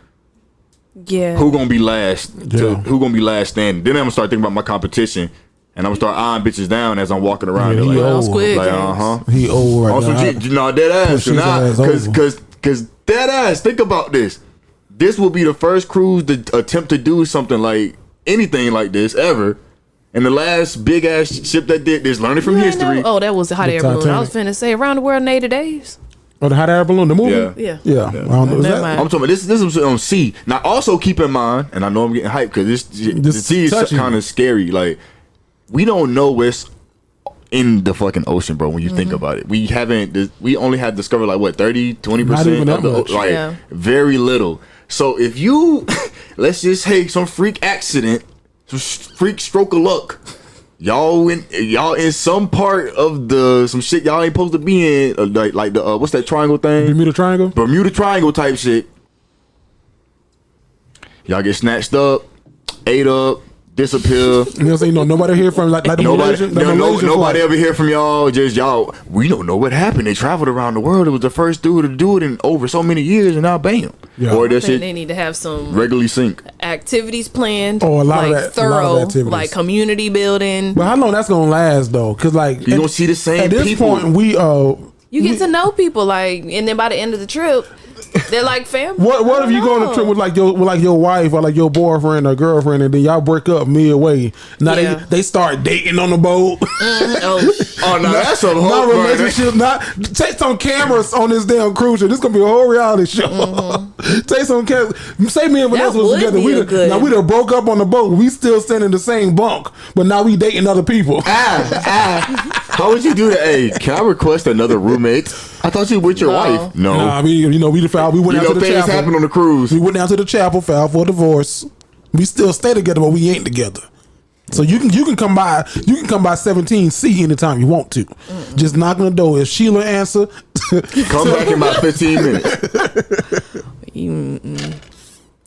Yeah. who gonna be last? Yeah. Who gonna be last standing? Then I'm gonna start thinking about my competition, and I'm gonna start eyeing bitches down as I'm walking around. Yeah, They're he like, old. Squid like Games. He old right also, now. dead ass. Push his ass over. Because dead ass. Think about this. This will be the first cruise to attempt to do something like anything like this ever. And the last big ass ship that did this, learning from You ain't history. never- Oh, that was the hot The air balloon. I was Titanic. finna say around the world in 80 days. Oh, the hot air balloon, the movie. Yeah. Yeah. Yeah. I don't know. Is Never that- mind. I'm talking about this is on sea. Now also keep in mind, and I know I'm getting hyped because the sea is touchy. kind of scary. Like we don't know what's in the fucking ocean, bro. When you think about it, we only had discovered like what 30-20% Not even that of the much. like Yeah. very little. So if you let's just say some freak accident, some freak stroke of luck. Y'all in some part of some shit y'all ain't supposed to be in, like the what's that triangle thing? Bermuda Triangle. Bermuda Triangle type shit. Y'all get snatched up, ate up, disappear. You know what I'm saying? Nobody hear from like the Malaysian. The Malaysian Nobody flight. ever hear from y'all. Just y'all. We don't know what happened. They traveled around the world. It was the first dude to do it in over so many years, and now bam. Yeah. Or I that think shit they need to have some regularly sink. activities planned. Oh, a lot of like that- a lot of thorough, activities. like community building. But how long that's gonna last though? Because like You gonna see the same at this people. point we You get to know people, like, and then by the end of the trip, they're like family. What if you go on a trip with your wife or like your boyfriend or girlfriend and then y'all break up midway? Now Yeah. they start dating on the boat. Oh, Oh no, that's a whole Not burner. relationship. Not take some cameras on this damn cruise ship. This gonna be a whole reality show. Take some cameras. Say me and Vanessa was would together. be a good- Now we done broke up on the boat. We still staying in the same bunk, but now we dating other people. How would you do that? Hey, can I request another roommate? I thought you were with your No. wife. No. Nah, we filed. We went You out know to the things chapel. happen on the cruise. We went down to the chapel, filed for a divorce. We still stay together, but we ain't together. So you can come by 17C anytime you want to. Just knock on the door. If Sheila answer, Come back in about 15 minutes.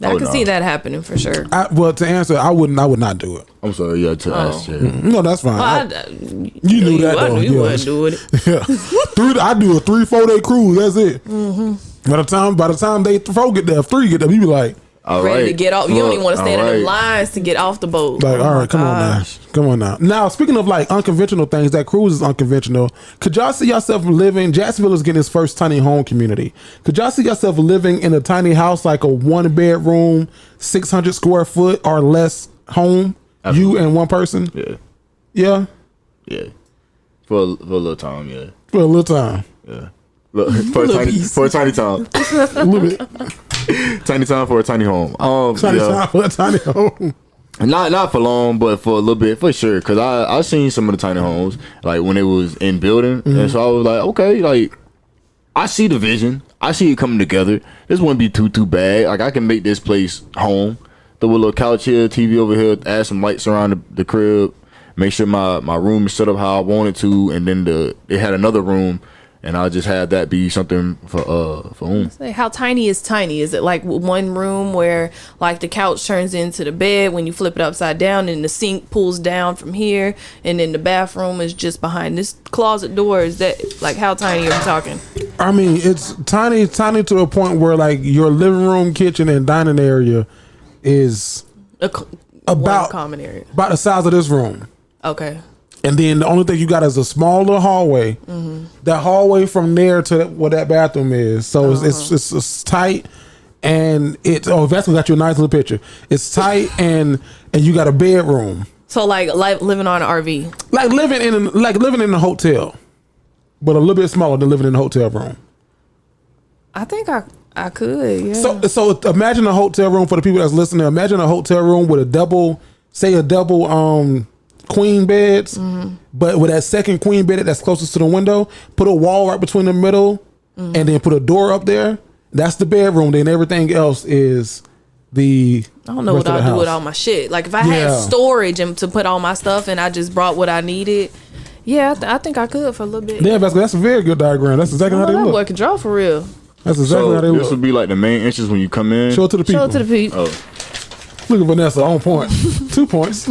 I Oh, can no. see that happening for sure. to answer, I would not do it. I'm sorry, yeah, to ask you. No, that's fine. You knew that, though, You yeah. wouldn't do it. Yeah. I do a 3-4 day cruise. That's it. By the time they 4 get there, 3 get there, we be like, All Ready to right. get off. You don't even want to stand in All the right. lines to get off the boat. all right, come on now. gosh. Come on now. Now, speaking of like unconventional things, that cruise is unconventional. Could y'all see yourself living? Jacksonville is getting its first tiny home community. Could y'all see yourself living in a tiny house, like a 1-bedroom, 600 square foot or less home? Absolutely. You and one person? Yeah, Yeah. yeah. For a little time, yeah, For a little time. yeah. Look, for a tiny time, A little bit. tiny time for a tiny home. Tiny yeah. time for a tiny home. Not for long, but for a little bit, for sure. Cause I seen some of the tiny homes like when it was in building, and so I was like, okay, like I see the vision, I see it coming together. This wouldn't be too bad. Like I can make this place home. Throw a little couch here, TV over here, add some lights around the crib, make sure my room is set up how I want it to, and then it had another room. And I'll just have that be something for whom. Say, how tiny is tiny? Is it like one room where like the couch turns into the bed when you flip it upside down, and the sink pulls down from here, and then the bathroom is just behind this closet door? Is that like how tiny are we talking? I mean, it's tiny to a point where like your living room, kitchen, and dining area is One common area. about the size of this room. Okay. And then the only thing you got is a smaller hallway. That hallway from there to where that bathroom is. So it's tight, and it's Vasco got you a nice little picture. It's tight, and you got a bedroom, So like living on an RV. like living in a hotel. but a little bit smaller than living in a hotel room. I think I could. Yeah. So imagine a hotel room for the people that's listening. Imagine a hotel room with a double queen beds, but with that second queen bed that's closest to the window, put a wall right between the middle, and then put a door up there. That's the bedroom. Then everything else is the. I don't know what I'll do with all my shit. Like if I had storage and to put all my stuff, and I just brought what I needed. Yeah, I think I could for a little bit. Yeah, that's a very good diagram. That's exactly how they look. Work and draw for real. That's exactly how they look. This would be like the main entrance when you come in. Show it to the people. Oh. Look at Vanessa on point. 2 points.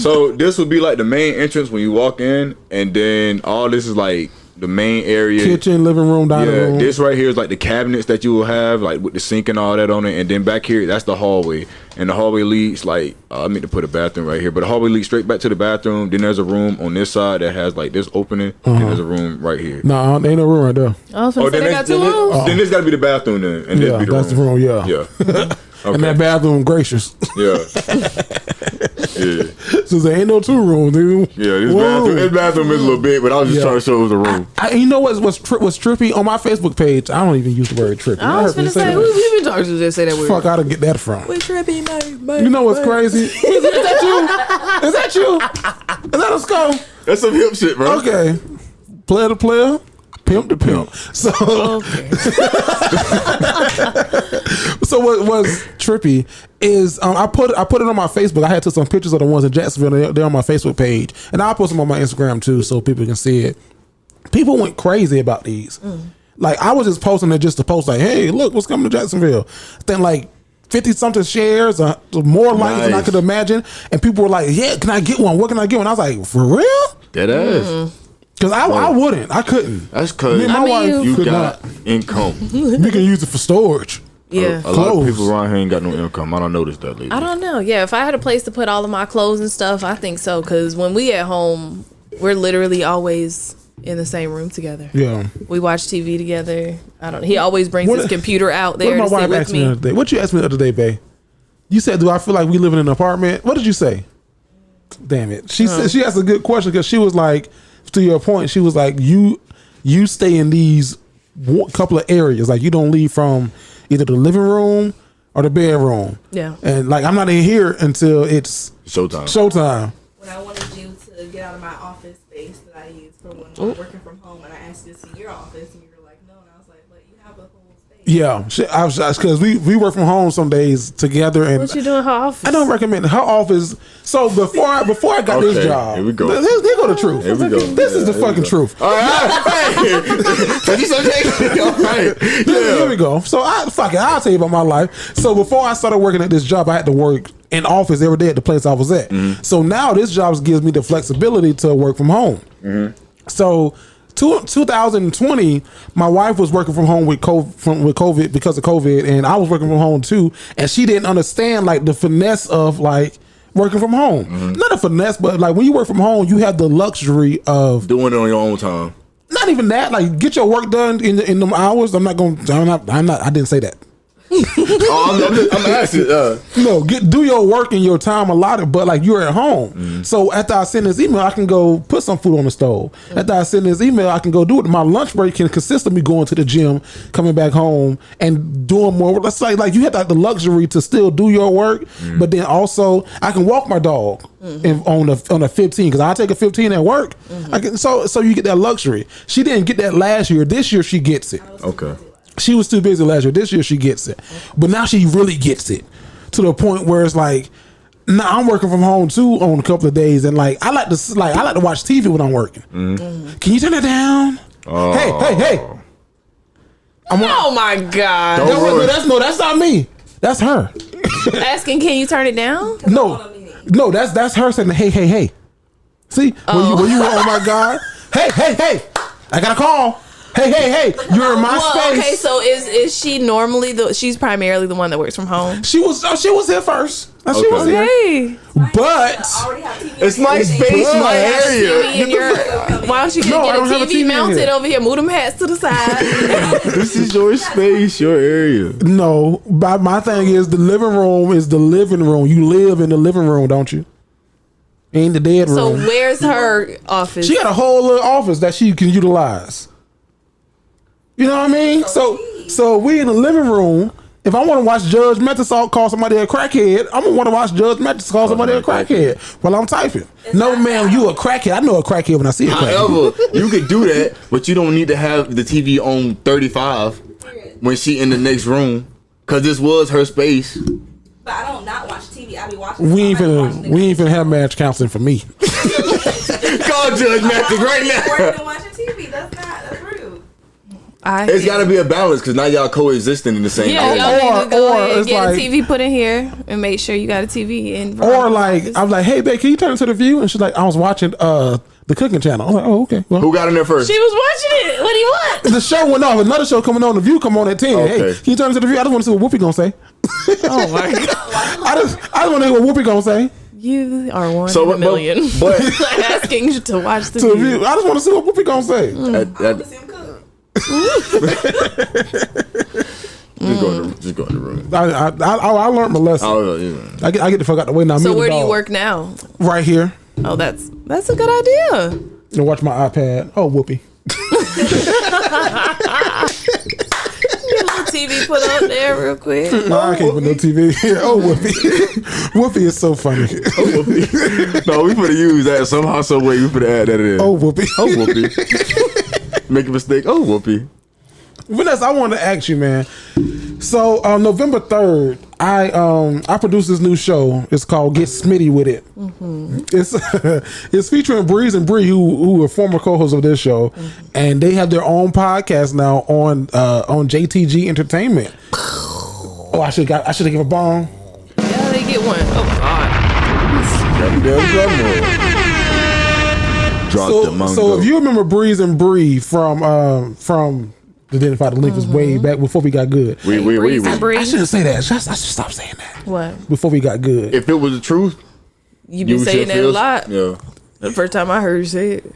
So this would be like the main entrance when you walk in, and then all this is like the main area. Kitchen, living room, dining room. This right here is like the cabinets that you will have, like with the sink and all that on it. And then back here, that's the hallway. And the hallway leads like, I mean to put a bathroom right here, but the hallway leads straight back to the bathroom. Then there's a room on this side that has like this opening. And there's a room right here. No, there ain't no room right there. Then they got 2 rooms? Then this got to be the bathroom then. And yeah, that's the room, yeah. Yeah. Okay. And that bathroom gracious. Yeah. Yeah. So there ain't no 2 rooms, dude. Yeah, this bathroom is a little big, but I was just trying to show it was a room. You know what's trippy on my Facebook page? I don't even use the word trippy. I was finna say, who you been talking to that say that word? Fuck, I done get that from. We trippy, man. You know what's crazy? Is that you? Is that you? Is that a skull? That's some hip shit, bro. Okay. Player to player. Pimp to pimp. So, so what was trippy is I put it on my Facebook. I had took some pictures of the ones in Jacksonville. They're on my Facebook page, and I'll post them on my Instagram too, so people can see it. People went crazy about these. Like I was just posting it just to post, like, "Hey, look what's coming to Jacksonville." Then like 50 something shares, more likes than I could imagine, and people were like, "Yeah, can I get one? What can I get one?" I was like, "For real?" That ass. Cause I wouldn't, I couldn't. That's cause you got income. We can use it for storage. Yeah, a lot of people around here ain't got no income. I don't notice that lately. I don't know. Yeah, if I had a place to put all of my clothes and stuff, I think so. Cause when we at home, we're literally always in the same room together. Yeah, we watch TV together. He always brings his computer out there to sit with me. The other day? What you asked me the other day, babe? You said, "Do I feel like we live in an apartment?" What did you say? Damn it! She said she asked a good question because she was like. To your point, she was like, you stay in these couple of areas. Like, you don't leave from either the living room or the bedroom. Yeah. And, like, I'm not in here until it's showtime. When I wanted you to get out of my office space that I use for when I'm working from home, and I asked you to see your office, and you were like, no. And I was like, but you have a whole space. Yeah. Because we work from home some days together. And what you doing in her office? I don't recommend her office. So before I got this job, here we go. Here go the truth. Here we go. This is the fucking truth. All right. Here we go. So I'll tell you about my life. So before I started working at this job, I had to work in office every day at the place I was at. So now this job gives me the flexibility to work from home. So 2020, my wife was working from home with COVID because of COVID, and I was working from home too. And she didn't understand like the finesse of like working from home. Not a finesse, but like when you work from home, you have the luxury of doing it on your own time. Not even that. Like get your work done in them hours. I didn't say that. I'm asking. No, do your work in your time allotted, but like you're at home. So after I send this email, I can go put some food on the stove. After I send this email, I can go do it. My lunch break can consist of me going to the gym, coming back home, and doing more work. That's like you have the luxury to still do your work, but then also I can walk my dog on a 15 because I take a 15 at work. I can, so you get that luxury. She didn't get that last year. This year she gets it. Okay. She was too busy last year. This year she gets it. But now she really gets it to the point where it's like, now I'm working from home too on a couple of days, and like I like to watch TV when I'm working. Can you turn it down? Hey. Oh my God. That's not me. That's her. Asking, can you turn it down? No, that's her saying, hey. See, when you were, oh my God. Hey, I got a call. Hey, you're in my space. Okay, so is she normally she's primarily the one that works from home? She was here first. She was here. But it's my space, my area. Why don't you get a TV mounted over here? Move them hats to the side. This is your space, your area. No, my thing is the living room is the living room. You live in the living room, don't you? in the dead So room. where's her office? She got a whole little office that she can utilize. You know what I mean? So we in the living room. If I want to watch Judge Metasalt call somebody a crackhead, I'm gonna want to watch Judge Metasalt call somebody a crackhead while I'm typing. No, ma'am, you a crackhead. I know a crackhead when I see a crackhead. However, you could do that, but you don't need to have the TV on 35 when she in the next room, cause this was her space. But I don't not watch TV. I be watching. We ain't finna have marriage counseling for me. Call Judge Mathis right now. Working and watching TV. That's rude. It's got to be a balance, because now y'all coexisting in the same Yeah, area. y'all need to go ahead and it's get like- a TV put in here and make sure you got a TV in. Or like, I'm like, hey, babe, can you turn it to the view? And she's like, I was watching the cooking channel. I'm like, oh, okay. Well, Who got in there first? She was watching it. What do you want? the show went off. Another show coming on. The View come on at 10. Okay. Hey, can you turn it to the view? I just want to see what Whoopi gonna say. Oh my god! I just want to hear what Whoopi gonna say. You are one So, in a million. but Asking you to watch the To the view. view. I just want to see what Whoopi gonna say. just go in the room. I learned my lesson. Oh, yeah. I get the fuck out the way now. So Me and the where do you dog. work now? Right here. Oh, that's a good idea. And watch my iPad. Oh, Whoopi. Get a little TV put up there real quick. No, I can't put no TV here. Oh, Whoopi. Whoopi is so funny. No, we finna use that somehow, some way. We finna add that in. Oh, Whoopi. Oh, Whoopi. Make a mistake. Oh, Whoopi. Vanessa, I wanted to ask you, man. So November 3rd, I produced this new show. It's called Get Smitty With It. Mm-hmm. It's featuring Breeze and Bree, who are former co-hosts of this show, and they have their own podcast now on JTG Entertainment. Oh, I should have given a bomb. Yeah, they get one. Oh God. So if you remember Breeze and Bree from the Dignified Delinquents way back before we got good. Breeze and Bree. I shouldn't say that. I should stop saying that. What? Before we got good. If it was the truth, You've been saying that a lot. Yeah. The first time I heard you say it.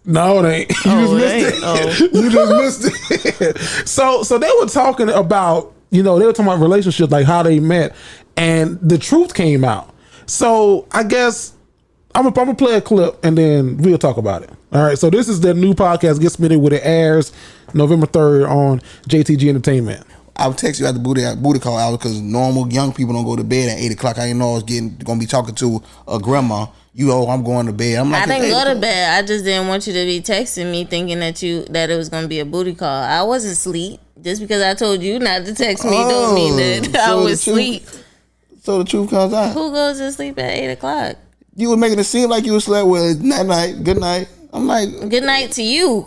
No, it ain't. You just missed it. You just missed it. So they were talking about, they were talking about relationships, like how they met, and the truth came out. So I guess I'm gonna play a clip and then we'll talk about it. All right. So this is their new podcast, Get Smitty With It, airs November 3rd on JTG Entertainment. I would text you at the booty call hour because normal young people don't go to bed at 8 o'clock. I didn't know I was gonna be talking to a grandma. I'm going to bed. I'm like, I didn't go to bed. I just didn't want you to be texting me thinking that it was gonna be a booty call. I wasn't asleep. Just because I told you not to text me don't mean that I was asleep. So the truth comes out. Who goes to sleep at 8 o'clock? You were making it seem like you slept with night, good night. I'm like, good night to you.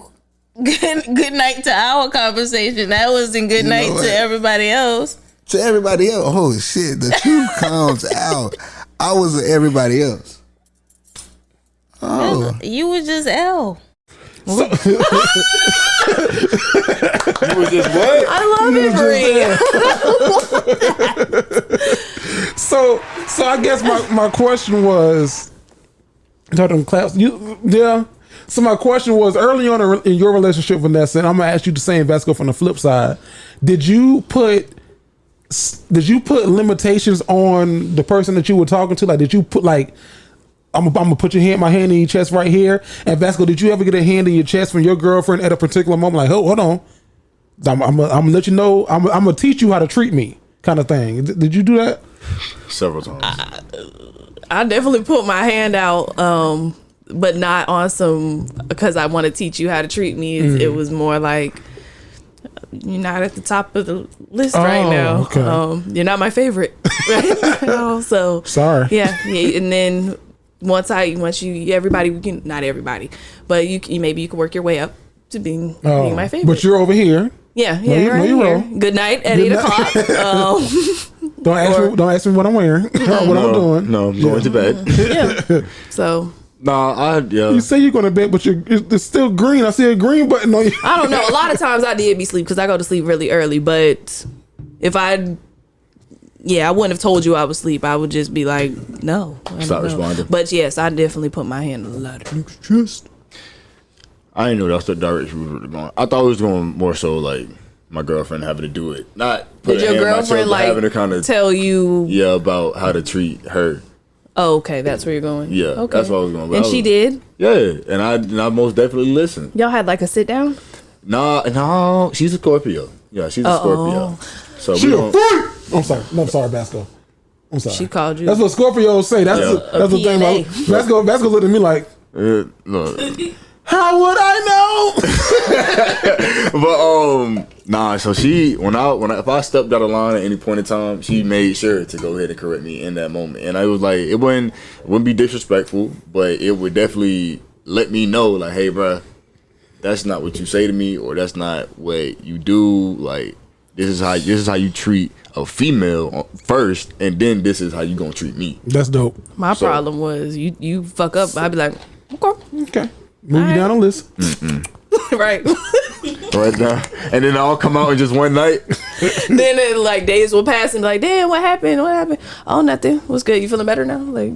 Good night to our conversation. That wasn't good night to everybody else. To everybody else. Oh shit, the truth comes out. I was everybody else. Oh, you was just L. You was just what? I love it, Bree. So I guess my question was, claps. Yeah. So my question was, early on in your relationship, Vanessa, and I'm gonna ask you the same, Vasco, from the flip side. Did you put limitations on the person that you were talking to? Like, did you put I'm gonna put my hand in your chest right here? And Vasco, did you ever get a hand in your chest from your girlfriend at a particular moment? Like, oh, hold on, I'm gonna let you know. I'm gonna teach you how to treat me, kind of thing. Did you do that? Several times. I definitely put my hand out, but not on some because I want to teach you how to treat me. It was more like, you're not at the top of the list right now. Okay. You're not my favorite right now. So Sorry. Yeah, and then once you everybody, we can, not everybody, but you maybe you can work your way up to being my favorite. But you're over here. Yeah, you're right wrong. here. Good night at 8 o'clock. Don't ask me what I'm wearing or what I'm doing. No, I'm going to bed. Yeah. So. Nah, You say you're going to bed, but it's still green. I see a green button on you. I don't know. A lot of times I did be asleep because I go to sleep really early. But if I wouldn't have told you I was asleep. I would just be like, no. Stop responding. But yes, I definitely put my hand on a lot of niggas' chest. I didn't know that's the direction we were going. I thought it was going more so like my girlfriend having to do it. Not put Did your girlfriend having to kind of tell you? Yeah, about how to treat her. Oh, okay, that's where you're going. Yeah, okay. that's what I was going. And she did. Yeah, and I most definitely listened. Y'all had like a sit down. No, she's a Scorpio. Yeah, she's a Scorpio. So she a freak. I'm sorry. No, I'm sorry, Vasco. I'm sorry. She called you. That's what Scorpios say. That's the thing. About Vasco looked at me like, look. How would I But know? nah. So she if I stepped out of line at any point in time, she made sure to go ahead and correct me in that moment. And I was like, it wouldn't be disrespectful, but it would definitely let me know, like, hey, bruh, that's not what you say to me, or that's not what you do. Like, this is how you treat a female first, and then this is how you gonna treat me. That's dope. My problem was you fuck up. I'd be like, okay. Move you down the list. Right. Right now. And then I'll come out in just one night. Then like days will pass and be like, damn, what happened? Oh, nothing. What's good? You feeling better now? Like,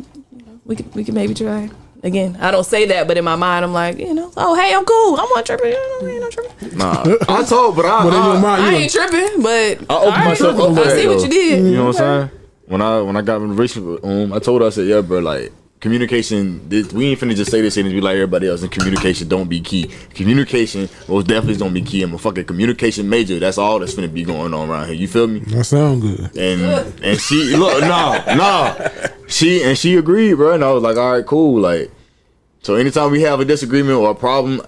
we could maybe try again. I don't say that, but in my mind I'm like, oh, hey, I'm cool. I'm not tripping. I'm not tripping. Nah. I told, but I ain't tripping, but I opened myself up. I see what you did. You know what I'm saying? When I got in a relationship with I told her, I said, yeah, bro, like, communication, we ain't finna just say this shit and be like everybody else, and communication don't be key. Communication most definitely is gonna be key. I'm a fucking communication major. That's all that's finna be going on around here. You feel me? That sound good. And she look, she agreed, bro. And I was like, all right, cool. Like, so anytime we have a disagreement or a problem,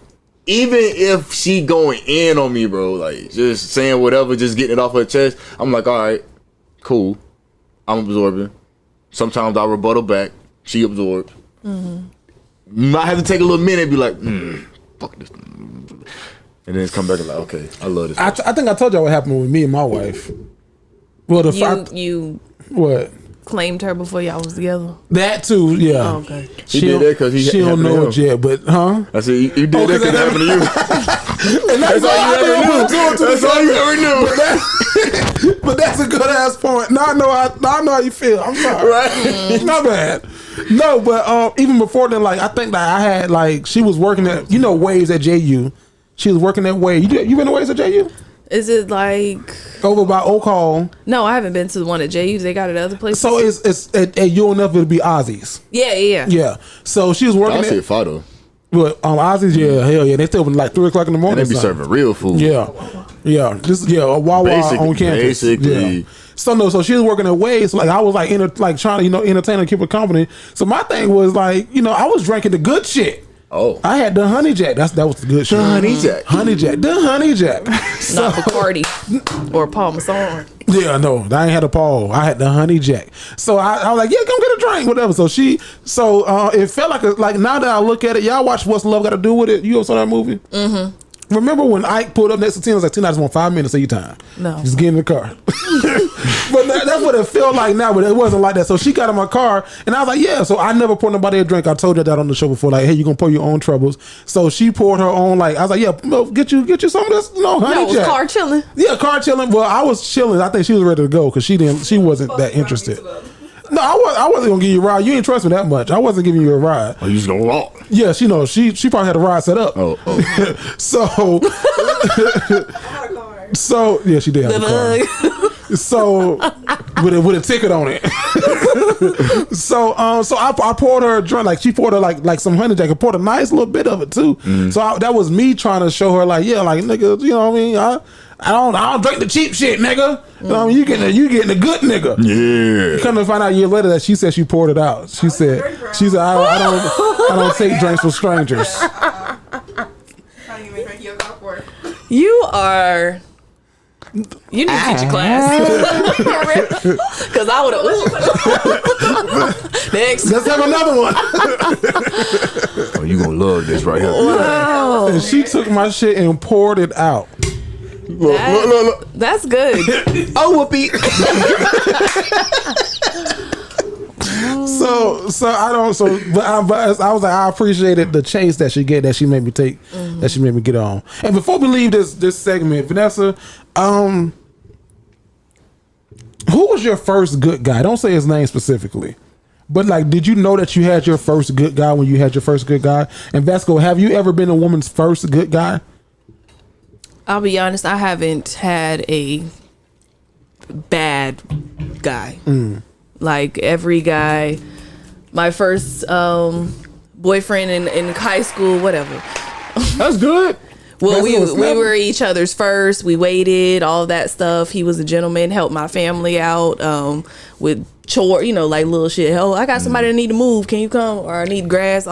even if she going in on me, bro, like just saying whatever, just getting it off her chest, I'm like, all right, cool. I'm absorbing. Sometimes I rebuttal back. She absorbed. Might have to take a little minute and be like, fuck this. And then it's come back and like, okay, I love this. I think I told y'all what happened with me and my wife. Well, you what? Claimed her before y'all was together? That too, yeah. Oh, okay. He did that because she don't know it yet, but I said, you did that because it happened to you. And that's all you ever knew. That's all you ever knew. But that's a good ass point. Now I know how you feel. I'm sorry. Right? Not bad. No, but even before then, like I think that I had like she was working at Waves at JU. She was working at Waves. You been to Waves at JU? Is it like over by Oak Hall? No, I haven't been to the one at JU. They got it other places. So it's at UNF. It'll be Ozzy's. Yeah. So she was working. I see Fado. But Ozzy's, hell yeah, they still open like 3 o'clock in the morning. And they be serving real food. Yeah, a Wawa on campus. Basically. Yeah. So she was working at Waves. Like I was like trying to entertain and keep her company. So my thing was like I was drinking the good shit. Oh, I had the honey jack. That was the good shit. The honey jack. So, not Bacardi or Paul Masson. Yeah, no, I ain't had a Paul. I had the honey jack. So I was like, yeah, come get a drink, whatever. So it felt like now that I look at it, y'all watch What's Love Got to Do with It? You ever saw that movie? Mm-hmm. Remember when Ike pulled up next to Tina? I was like, Tina, I just want 5 minutes of your time. No. Just get in the car. But that's what it felt like now, but it wasn't like that. So she got in my car, and I was like, yeah. So I never poured nobody a drink. I told her that on the show before, like, hey, you're going to pour your own troubles. So she poured her own, like, I was like, yeah, get you some of this, honey jack. Car chilling. Yeah, car chilling. Well, I was chilling. I think she was ready to go because she wasn't that interested. No, I wasn't gonna give you a ride. You ain't trust me that much. I wasn't giving you a ride. Oh, you just gonna walk? Yeah, she probably had a ride set up. Oh. So, so yeah, she did have a car. So with a ticket on it. So I poured her a drink. Like she poured her like some honey jack. I poured a nice little bit of it too. So that was me trying to show her like, yeah, like nigga, you know what I mean? I don't drink the cheap shit, nigga. You know what I mean? You getting the good nigga. Yeah. Come to find out a year later that she said she poured it out. She said I don't take drinks from strangers. You are. You need to teach a class. Because I would have. Next. Let's have another one. Oh, you gonna love this right here. Wow. And she took my shit and poured it out. Look. That's good. Oh, whoopee. So I don't. But I was like, I appreciated the chase that she get, that she made me take, that she made me get on. And before we leave this segment, Vanessa, who was your first good guy? Don't say his name specifically, but like, did you know that you had your first good guy when you had your first good guy? And Vasco, have you ever been a woman's first good guy? I'll be honest, I haven't had a bad guy. Like every guy, my first boyfriend in high school, whatever. That's good. Well, we Vasco was were each other's first. We waited, all of that stuff. He was a gentleman, helped my family out with chore, like little shit. Oh, I got somebody that need to move. Can you come? Or I need grass.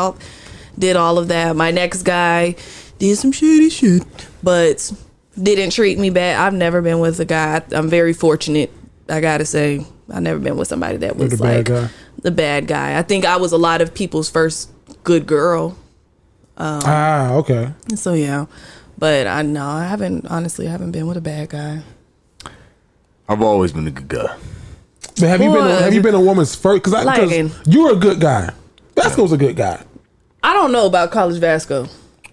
Did all of that. My next guy did some shitty shit, but didn't treat me bad. I've never been with a guy. I'm very fortunate. I gotta say, I've never been with somebody that was like the bad guy. I think I was a lot of people's first good girl. Okay. So yeah, but I haven't been with a bad guy. I've always been a good guy. But have you been a woman's first? Because you're a good guy. Vasco's a good guy. I don't know about college Vasco.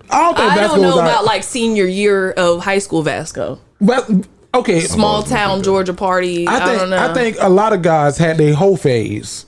I don't know about like senior year of high school Vasco. But okay, small town Georgia party. I don't know. I think a lot of guys had their whole phase.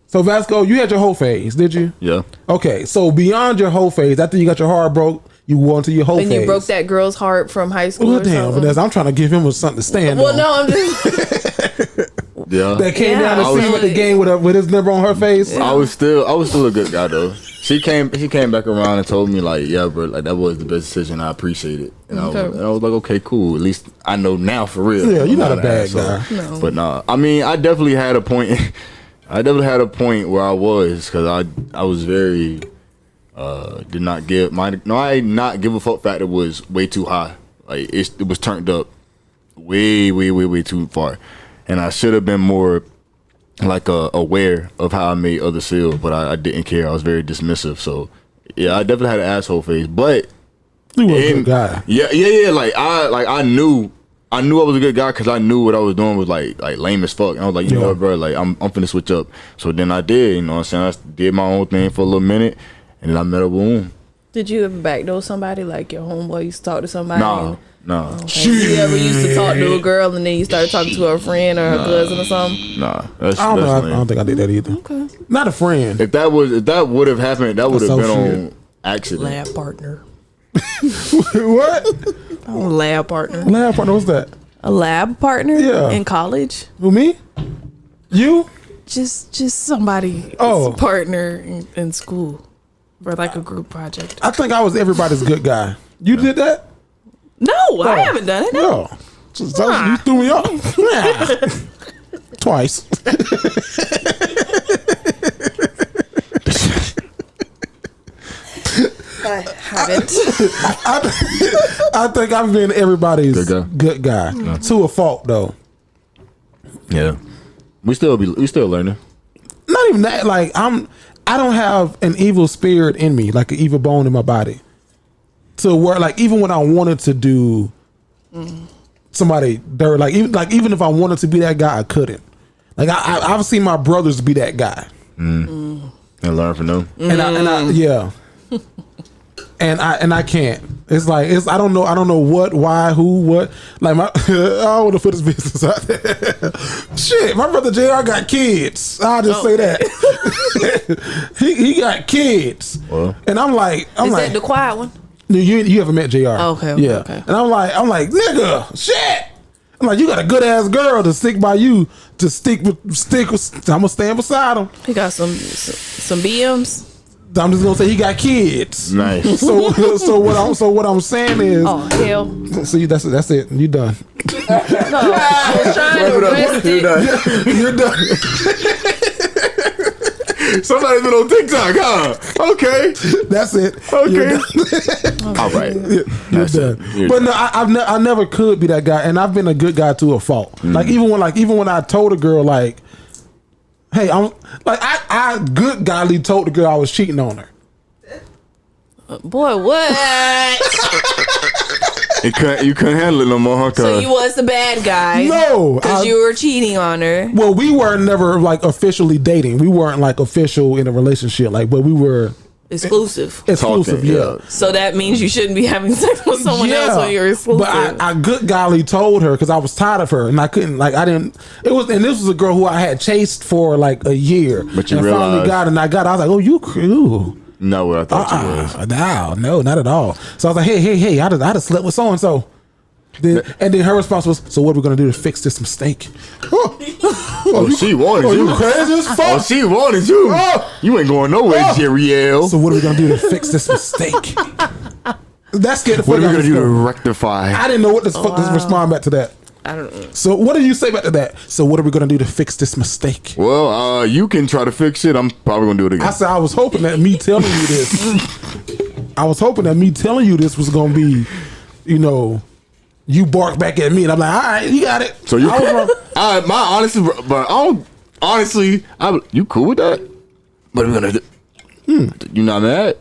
So Vasco, you had your whole phase, did you? Yeah. Okay, so beyond your whole phase, after you got your heart broke, you went into your whole phase. And you broke that girl's heart from high school. Well, damn, but I'm trying to give him something to stand on. Well, no, I'm just. Yeah. That came down to see him at the game with his number on her face. I was still a good guy though. She came back around and told me like, yeah, bro, like that was the best decision. I appreciate it. And I was like, okay, cool. At least I know now for real. Yeah, you're not a bad guy. No. But nah, I mean, I definitely had a point. I definitely had a point where I was, because I was very I did not give a fuck factor was way too high. Like it was turned up way too far, and I should have been more like aware of how I made others feel, but I didn't care. I was very dismissive. So yeah, I definitely had an asshole face, but you were a good guy. Yeah. Like I knew I was a good guy because I knew what I was doing was like lame as fuck. And I was like, you know what, bro? Like I'm finna switch up. So then I did. You know what I'm saying? I did my own thing for a little minute, and then I met a woman. Did you ever backdoor somebody? Like your homeboy used to talk to somebody? No. Okay. You ever used to talk to a girl and then you started talking to her friend or her cousin or something? Nah. I don't think I did that either. Okay. Not a friend. If that would have happened, that would have been on accident. Lab partner. What? Lab partner. Lab partner, what's that? A lab partner? Yeah. In college? Who, me? You? Just somebody partner in school for like a group project. I think I was everybody's good guy. You did that? No, I haven't done it. No. You threw me off. Yeah. Twice. I haven't. I think I've been everybody's good guy. To a fault though. Yeah. We still learning. Not even that. Like I don't have an evil spirit in me, like an evil bone in my body. To where like even when I wanted to do somebody dirt, like even if I wanted to be that guy, I couldn't. Like I've seen my brothers be that guy. And learn from them. And I yeah. And I can't. It's like I don't know what, why, who, what. Like I don't want to put his business out there. Shit, my brother JR got kids. I'll just say that. he got kids. Well, and I'm like, is that the quiet one? You haven't met JR. Okay. Yeah. Okay. And I'm like, nigga, shit. I'm like, you got a good ass girl to stick by you, to stick with. I'm gonna stand beside him. He got some BMs. I'm just gonna say he got kids. Nice. So what I'm saying is, oh hell. See, that's it. You done. No, I was trying to rest it. You're done. Somebody's been on TikTok, huh? Okay, that's it. Okay, all right. You're done. But no, I never could be that guy, and I've been a good guy to a fault. Like even when I told a girl like, hey, I good godly told the girl I was cheating on her. Boy, what? You couldn't handle it no more, huh? So you was the bad guy? No, because you were cheating on her. Well, we were never like officially dating. We weren't like official in a relationship, like, but we were exclusive. Exclusive, yeah. So that means you shouldn't be having sex with someone else when you're exclusive. But I good golly told her because I was tired of her and I couldn't, like, I didn't. It was, and this was a girl who I had chased for like a year. But you and realized, finally got, and I was like, oh, you cool. No, what I thought you was. No, not at all. So I was like, hey, I just slept with so and so. And then her response was, so what we're gonna do to fix this mistake? Oh, she wanted Oh, you. you crazy as Oh, fuck. she wanted you. You ain't going nowhere, Jeriel. So what are we gonna do to fix this mistake? That scared the fuck What are we out gonna of do to me. rectify? I didn't know what the fuck to respond back to that. I don't know. So what did you say back to that? So what are we gonna do to fix this mistake? Well, you can try to fix it. I'm probably gonna do it again. I said I was hoping that me telling you this was gonna be, you know, you bark back at me, and I'm like, all right, you got it. So you, I was wrong. my honestly, but you cool with that? What are we gonna do? You not mad?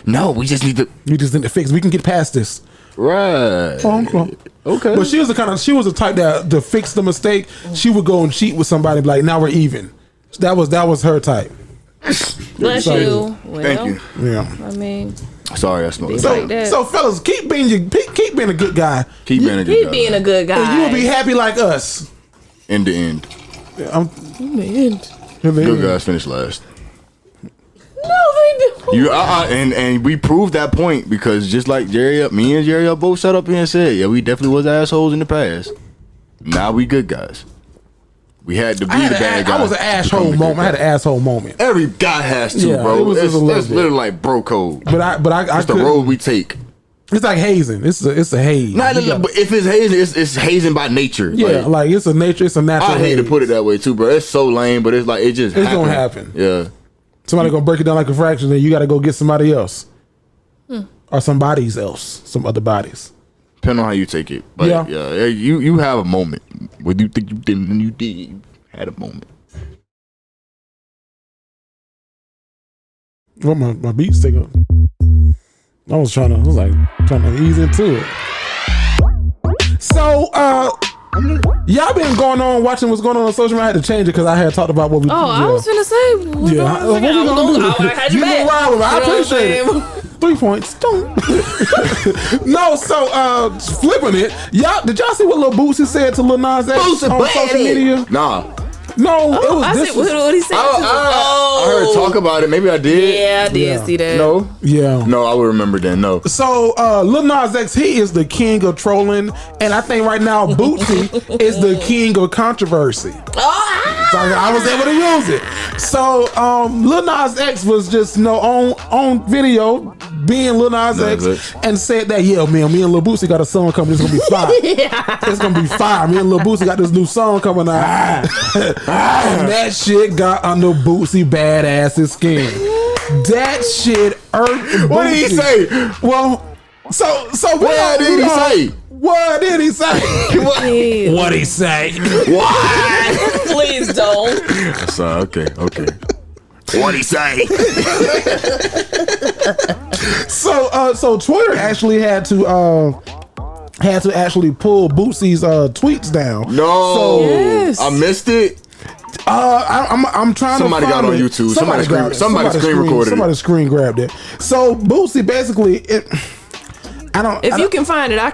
No, we just need to. You just need to fix. We can get past this. Right. Okay. But she was the type that to fix the mistake, she would go and cheat with somebody, and be like, now we're even. That was her type. Bless Sorry. you. Well, Thank you. Yeah. I mean, Sorry, I smoked. So, like that. so fellas, keep being a good guy. Keep being a good He guy. being a good guy. And you will be happy like us. In the end. Good guys finish last. No, they do. You and we proved that point because just like me and Jerry both shut up here and said, yeah, we definitely was assholes in the past. Now we good guys. We had to be the bad guy. I was an asshole moment. I had an asshole moment. Every guy has to, Yeah, bro. it was just a little That's bit. literally like bro code. But I It's the couldn't- road we take. It's like hazing. It's a haze. But if it's hazing, it's hazing by nature. Yeah, like it's a nature. It's a natural. I hate to haze. put it that way too, bro. It's so lame, but it's like it just It's gonna happen. Yeah. Somebody gonna break it down like a fraction, then you got to go get somebody else, or somebody's else, some other bodies. Depending on how you take it. But yeah, you have a moment. What you think you did and you did, you had a moment. Well, my beats take up. I was trying to ease into it. So, y'all been going on watching what's going on social media. I had to change it because I had talked about what we. I was finna say. What Yeah, I was what you gonna do? I had You your gonna back. ride with me. I You know what appreciate I'm it. 3 points. Don't. No, so flipping it. Y'all, did y'all see what Lil Boosie said to Lil Nas X Boosie on social baby. media? Nah. No, it was I this. see what he said. I heard talk about it. Maybe I did. Yeah, I did see that. No. Yeah. No, I would remember then. No. So Lil Nas X, he is the king of trolling, and I think right now Boosie is the king of controversy. So I was able to use it. So Lil Nas X was just on video being Lil Nas X and said that me and Lil Boosie got a song coming. It's gonna be fire. It's gonna be fire. Me and Lil Boosie got this new song coming out, and that shit got under Boosie badass's skin. That shit irked. What did he Boosie. say? Well, so What did he say? What did he say? Yeah. What he say? Please don't. Okay. What'd he say? So Twitter actually had to actually pull Boosie's tweets down. No. So, Yes. I missed it. I'm trying Somebody to find got on it. YouTube. Somebody Screen recorded it. Somebody screen grabbed it. So Boosie basically If you can find it, I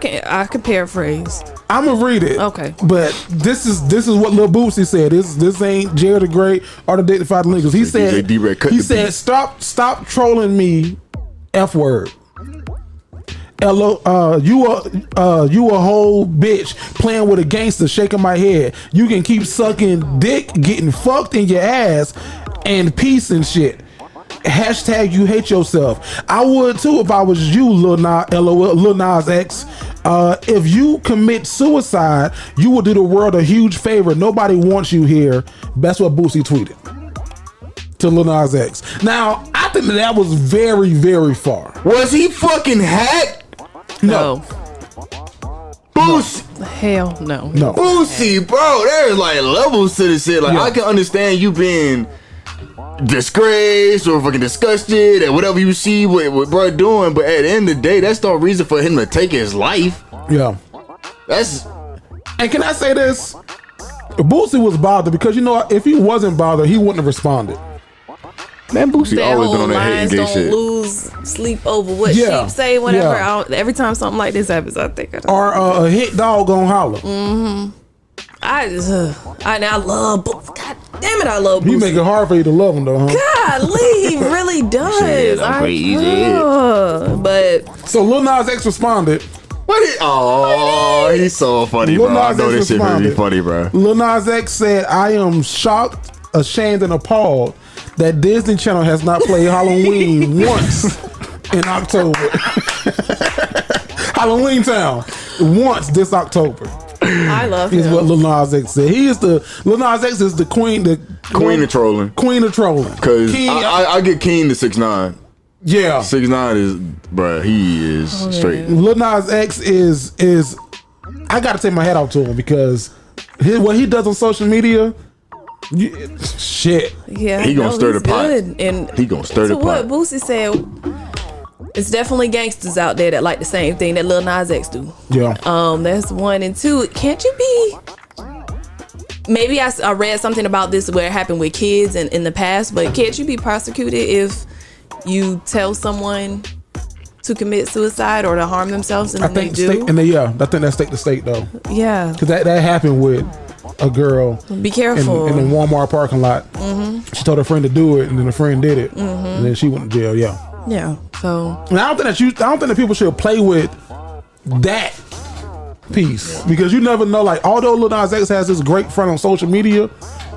can paraphrase. I'm gonna read it. Okay. But this is what Lil Boosie said. This ain't Jared the Great or the Dignified Delinquents. He said D-Ray cut the beat. stop trolling me, F word. You a whole bitch playing with a gangster, shaking my head. You can keep sucking dick, getting fucked in your ass, and peace and shit. Hashtag you hate yourself. I would too if I was you, Lil Nas X. If you commit suicide, you will do the world a huge favor. Nobody wants you here. That's what Boosie tweeted to Lil Nas X. Now, I think that was very, very far. Was he fucking hacked? No. Boosie. Hell no. No. Boosie, bro. There's like levels to this shit. Like, I can understand you being disgraced or fucking disgusted and whatever you see what bro doing, but at the end of the day, that's no reason for him to take his life. Yeah. And can I say this? Boosie was bothered because, if he wasn't bothered, he wouldn't have responded. Man, Boosie That always whole been on that lines hating gay don't shit. lose sleep over what Yeah. sheep say, whatever. Yeah. Every time something like this happens, I think Or a hit dog gonna holler. I love Boosie. God damn it, I love Boosie. He make it hard for you to love him though, huh? Golly, he really does. Shit, I'm crazy. But So Lil Nas X responded What? He's so funny, Lil bro. I Nas know X this shit gonna be responded. funny, bro. Lil Nas X said, "I am shocked, ashamed, and appalled that Disney Channel has not played Halloween once in October. Halloween Town once this October." I love Is him. what Lil Nas X said. Lil Nas X is the queen of trolling. Queen of trolling. Cause King, I get King to 6ix9ine. yeah. 6ix9ine is, bruh, he is straight. Lil Nas X is I gotta take my hat off to him because what he does on social media, shit. Yeah, He gonna stir the pot. good. And He gonna stir the to what pot. Boosie said, it's definitely gangsters out there that like the same thing that Lil Nas X do. Yeah. That's one. And two, can't you be? Maybe I read something about this where it happened with kids in the past, but can't you be prosecuted if you tell someone to commit suicide or to harm themselves and I then they think do? state, and they, I think that's state to state though. Yeah. Because that happened with a girl Be careful. in the Walmart parking lot. She told her friend to do it, and then the friend did it, and then she went to jail. Yeah. Yeah. So And I don't think that people should play with that piece because you never know. Like, although Lil Nas X has this great front on social media,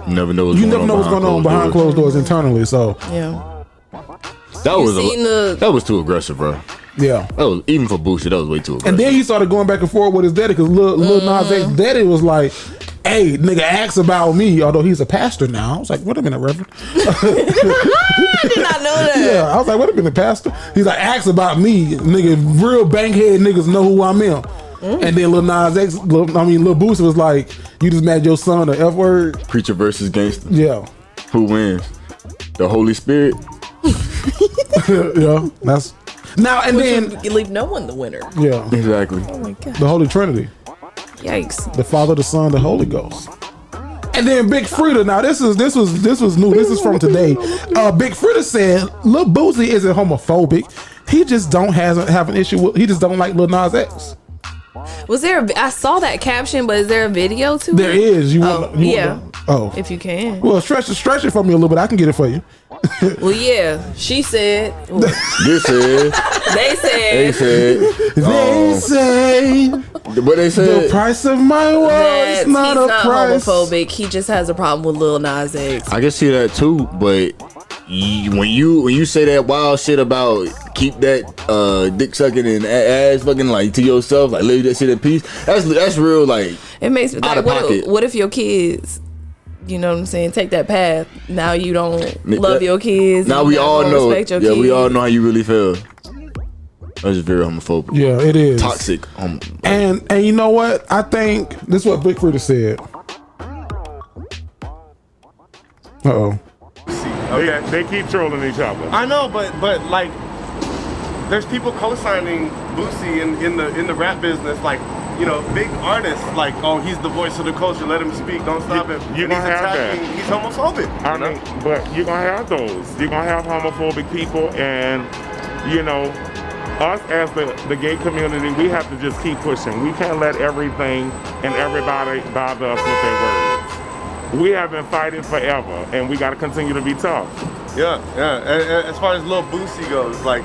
You never know what's you never know what's going on behind closed doors internally. So yeah. That was too aggressive, bro. yeah. That was, even for Boosie, that was way too aggressive. And then he started going back and forth with his daddy because Lil Nas X daddy was like, "Hey, nigga, ask about me." Although he's a pastor now, I was like, "Wait a minute, Reverend." I did not know that. Yeah, I was like, "Wait a minute, pastor." He's like, "Ask about me, nigga. Real bankhead niggas know who I'm in." And then Lil Nas X, Lil Boosie was like, "You just mad your son the F word." Preacher versus gangster. Yeah, Who wins? The Holy Spirit. yeah. That's now and then. You leave no one the winner. Yeah, Exactly. Oh my god. the Holy Trinity. Yikes. The Father, the Son, the Holy Ghost. And then Big Frida. Now this was new. This is from today. Big Frida said Lil Boosie isn't homophobic. He just don't have an issue with. He just don't like Lil Nas X. Was there? I saw that caption, but is there a video to There it? is. You Oh, want? You yeah. Want oh. If you can. Well, stretch it for me a little bit. I can get it for you. Well, yeah. She said. This is. They They said. said. They say What they the said? price of my world that is not he's a not price. homophobic. He just has a problem with Lil Nas X. I can see that too, but when you say that wild shit about keep that dick sucking and ass fucking like to yourself, like leave that shit in peace. That's real. Like It makes me out like, of pocket. what if your kids, you know what I'm saying, take that path? Now you don't Nick, love that- your kids. Now you we not all gonna know. respect your Yeah, we kids. all know how you really feel. That's just very homophobic. Yeah, it is Toxic. And you know what? I think this is what Big Frida said. Uh-oh. They keep trolling each other. I know, but like, there's people co-signing Boosie in the rap business, like, you know, big artists, like, oh, he's the voice of the culture, let him speak, don't stop him. You And gonna have that. He's homophobic. I mean, but you're gonna have those. You're gonna have homophobic people, and you know, us as the gay community, we have to just keep pushing. We can't let everything and everybody bother us with their words. We have been fighting forever, and we got to continue to be tough. Yeah. And as far as Lil Boosie goes, like,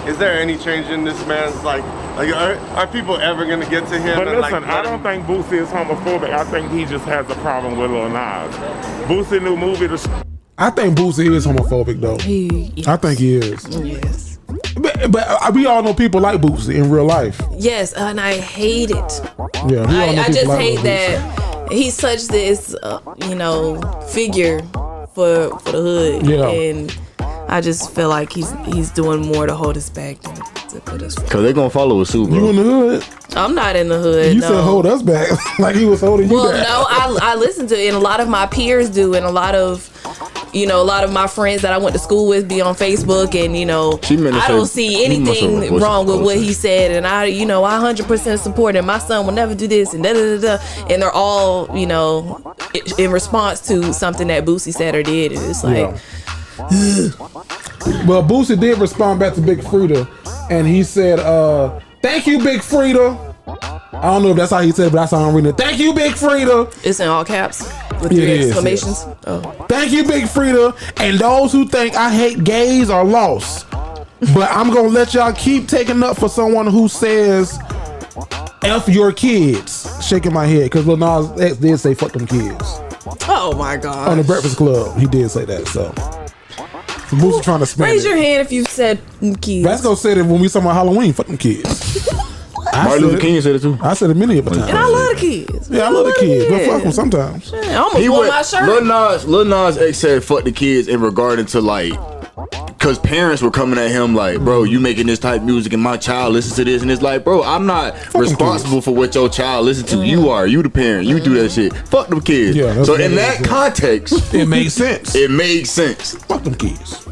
is there any change in this man's, like are people ever gonna get to him? But and, listen, like, I don't think Boosie is homophobic. I think he just has a problem with Lil Nas. Boosie new movie, I think Boosie is homophobic though. I think he is. Yes. But we all know people like Boosie in real life. Yes, and I hate it. Yeah, we all know I people just like hate Boosie. that he's such this, figure for the hood. Yeah. And I just feel like he's doing more to hold us back than to put us forward. Cause they gonna follow us too, bro. You in the hood? I'm not in the hood. You no. said hold us back like he was holding you Well, back. no, I listen to it, and a lot of my peers do, and a lot of my friends that I went to school with be on Facebook, and She meant to I say- don't see he must have anything voiced wrong with what culture. he said, and I 100% support him. My son will never do this, and da da da da, and they're all in response to something that Boosie said or did, and it's like. Well, Boosie did respond back to Big Frida, and he said, "Thank you, Big Frida." I don't know if that's how he said it, but that's how I'm reading it. Thank you, Big Frida. It's in all caps with It three is, exclamations. Oh. Thank you, Big Frida. And those who think I hate gays are lost. But I'm gonna let y'all keep taking up for someone who says F your kids. Shaking my head because Lil Nas X did say fuck them kids. Oh my god. On the Breakfast Club, he did say that. So Boosie trying to spend Raise it. your hand if you said kids. Vasco said it when we talking about Halloween. Fuck them kids. Martin Luther King said it too. I said it many of a time. And I love the kids. Yeah, I love the kids. But fuck them sometimes. I almost wore my shirt. Lil Nas X said fuck the kids in regarding to like, cause parents were coming at him like, bro, you making this type of music and my child listens to this, and it's like, bro, I'm not responsible for what your child listens to. You are, you the parent, you do that shit. Fuck them kids. Yeah, so in that context, it makes sense. It makes sense. Fuck them kids.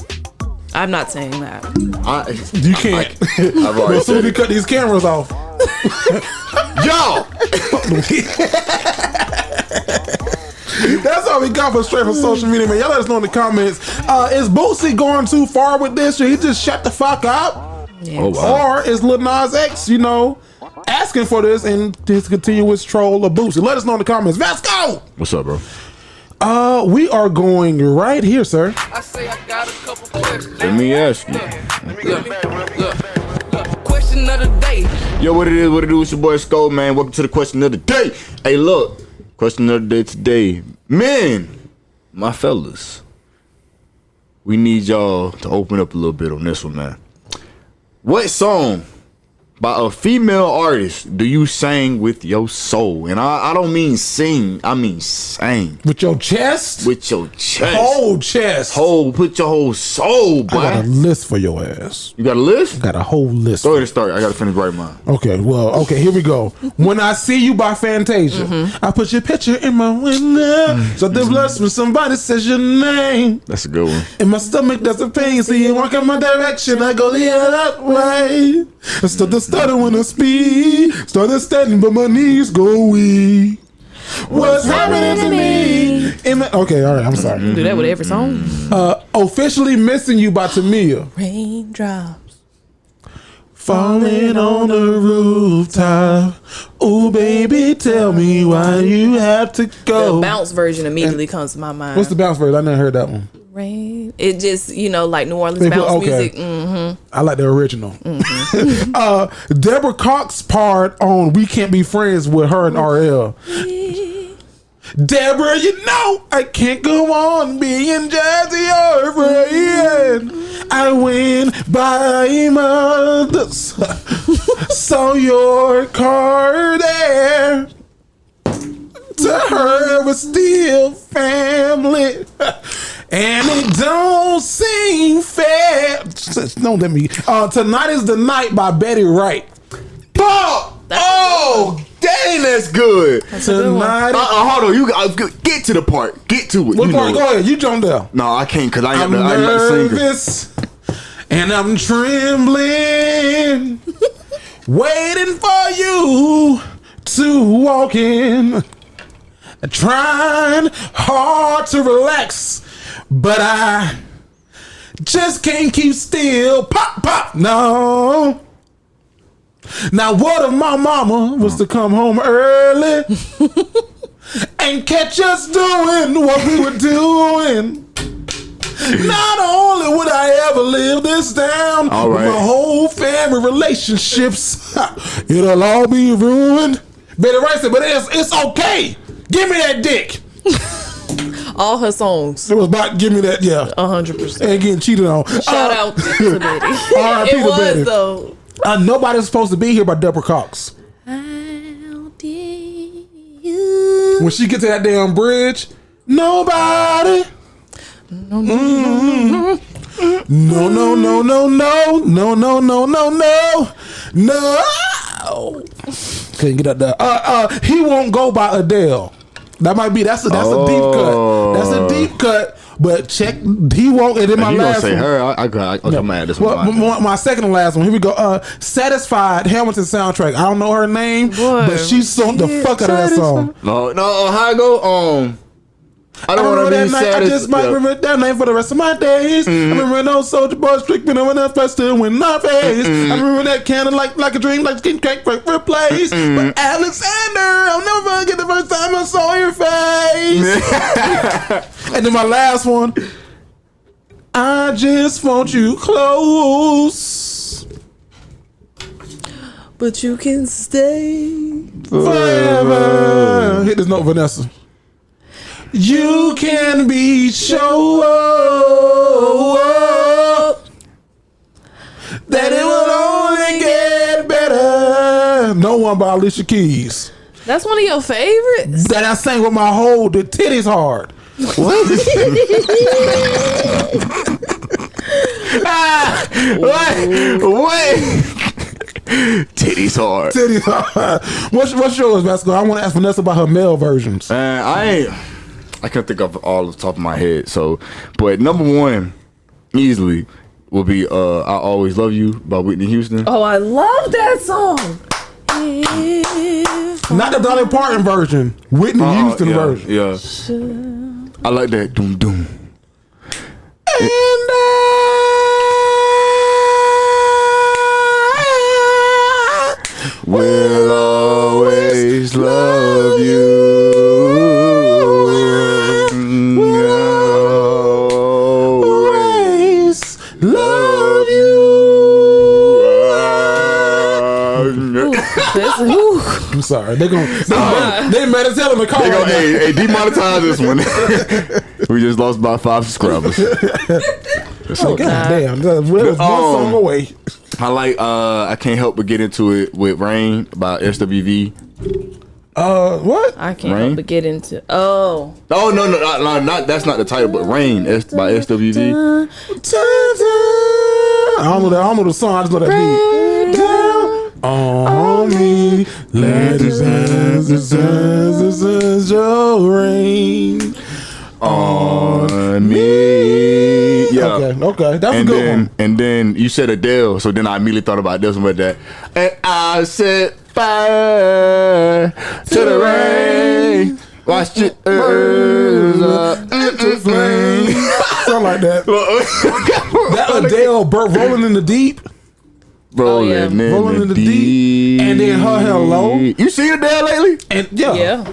I'm not saying that. You can't. I've already as soon as we cut these cameras off. Yo! That's all we got for straight from social media, man. Y'all let us know in the comments. Is Boosie going too far with this? Should he just shut the fuck up? Yeah. Oh, wow. Or is Lil Nas X, asking for this and his continuous troll of Boosie? Let us know in the comments. Vasco! What's up, bro? We are going right here, sir. I say I got a couple questions. Let me ask you. Question of the day. Yo, what it is, what it do? It's your boy Skull, man. Welcome to the question of the day. Hey, look. Question of the day today. Men, my fellas, we need y'all to open up a little bit on this one, man. What song by a female artist do you sing with your soul? And I don't mean sing, I mean sing. With your chest? With your chest. Whole chest. Put your whole soul, boy. I got a list for your ass. You got a list? Got a whole list. Go ahead and start. I got to finish writing mine. Okay, here we go. When I See You by Fantasia, I put your picture in my window. So the blush when somebody says your name. That's a good one. In my stomach, there's a pain. So you walk in my direction, I go the other way. I start to stutter when I speak. Started standing, but my knees go weak. What's happening to me? Okay, all right, I'm sorry. You do that with every song. Officially Missing You by Tamia. Raindrops falling on the rooftop. Ooh, baby, tell me why you have to go. The bounce version immediately comes to my mind. What's the bounce version? I never heard that one. Rain. It just, like New Orleans bounce music. Mm-hmm. I like the original. Mm-hmm. Deborah Cox's part on We Can't Be Friends with her and RL. Deborah, I can't go on being jazzy or friend. I win by mothers. Saw your car there. To her, we're still family. And it don't seem fair. Don't let me. Tonight is the Night by Betty Wright. Oh, dang, that's good. Tonight. Hold on, you get to the part. Get to it. What part? Go ahead. You jump down. No, I can't because I'm nervous and I'm trembling, waiting for you to walk in, trying hard to relax. But I just can't keep still. Pop, no. Now what if my mama was to come home early and catch us doing what we were doing? Not only would I ever live this down, all right, my whole family relationships, it'll all be ruined. Betty Wright said, but it's okay. Give me that dick. All her songs. It was about give me that, yeah. 100%. And getting cheated on. Shout out to Betty. R.I.P. It was Betty. though. Nobody's supposed to be here by Deborah Cox. How dare you? When she gets to that damn bridge, nobody. No. Couldn't get up there. He Won't Go by Adele. That's a deep cut. That's a deep cut. But check, He Won't. And then my last one. You gonna say her? I'm mad. This one. My second and last one. Here we go. Satisfied, Hamilton soundtrack. I don't know her name, but she sung the fuck out of that song. No. How I go? I don't want to be satisfied. I just might remember that name for the rest of my days. I remember those Soldier Boys tricked me when I first stood in my face. I remember that kind of like a dream, like skin cake replace. But Alexander, I'll never forget the first time I saw your face. And then my last one, I just want you close. but you can stay forever. Hit this note, Vanessa. You can be sure that it will only get better. No One by Alicia Keys. That's one of your favorites? That I sang with my whole, the titties hard. What? What? Titties hard. Titties hard. What's yours, Vasco? I want to ask Vanessa about her male versions. I can't think of all off the top of my head. So, but number one, easily, will be "I Always Love You" by Whitney Houston. Oh, I love that song. Not the Dolly Parton version. Whitney Houston version. Yeah. I like that. Doom doom. And I will always love you. Always love you. I'm sorry. They mad as hell in the car. They go, hey, demonetize this one. We just lost about 5 subscribers. God damn. That was one song away. I like I can't help but get into it with Rain by SWV. What? I can't help but get into. Oh no, not that's not the title, but Rain by SWV. I don't know the song. I just know that beat. On me, let it your rain on me. Yeah. Okay, that's a good one. And then you said Adele, so then I immediately thought about this one with that. And I set fire to the rain. Watch it burn up into flame. Something like that. That Adele, Rolling in the Deep. Rolling in the deep. And then her Hello. You seen Adele lately? And yeah.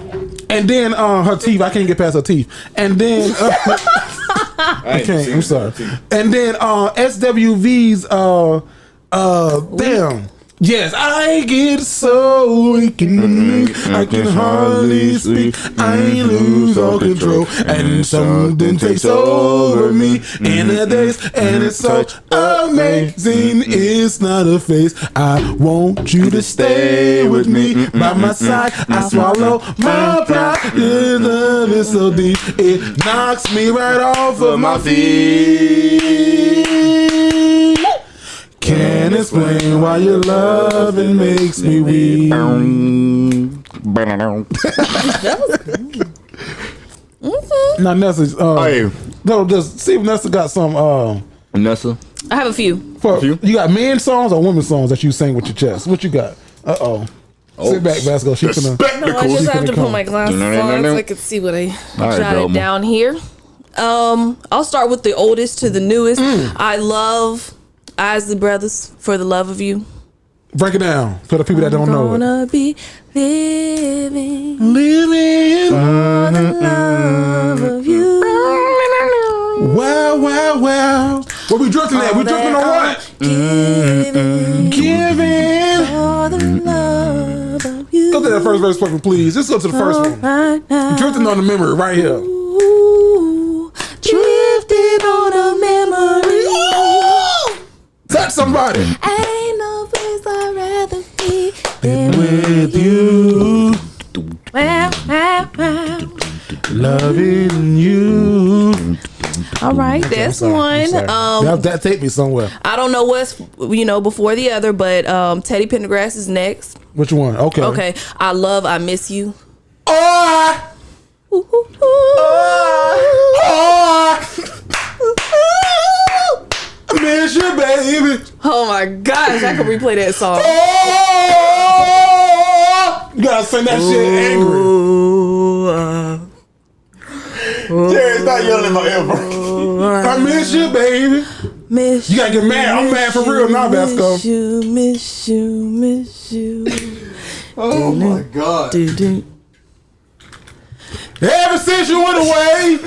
And then her teeth. I can't get past her teeth. And then I can't. I'm sorry. And then SWV's damn. Yes, I get so weak I can hardly speak. I lose all control, and something takes over me in a daze, and it's so amazing. It's not a phase. I want you to stay with me by my side. I swallow my pride. Your love is so deep, it knocks me right off of my feet. Can't explain why your loving makes me weak. That was good. Now Nessa's no, just see if Nessa got some Nessa? I have a few. You got men songs or women songs that you sing with your chest? What you got? Sit back, Vasco. She's gonna. No, I just have to put my glasses on so I can see what I jotted down here. I'll start with the oldest to the newest. I love Isley Brothers, For the Love of You. Break it down for the people that don't know it. Gonna be living for the love of you. Wow. What we drifting at? We drifting on what? Giving for the love of you. Go to that first verse, please. Let's go to the first one. Drifting on the memory right here. Ooh, drifting on a memory. Touch somebody. Ain't no place I'd rather be than with you. Wow. Loving you. All right, that's one. That take me somewhere. I don't know what's before the other, but Teddy Pendergrass is next. Which one? Okay. I love I Miss You. I miss you, baby. Oh my gosh, I could replay that song. You gotta sing that shit angry. Jerry, stop yelling in my ear, bro. I miss you, baby. Miss you gotta get mad. I'm mad for real now, Vasco. Miss you. Oh my God. Ever since you went away,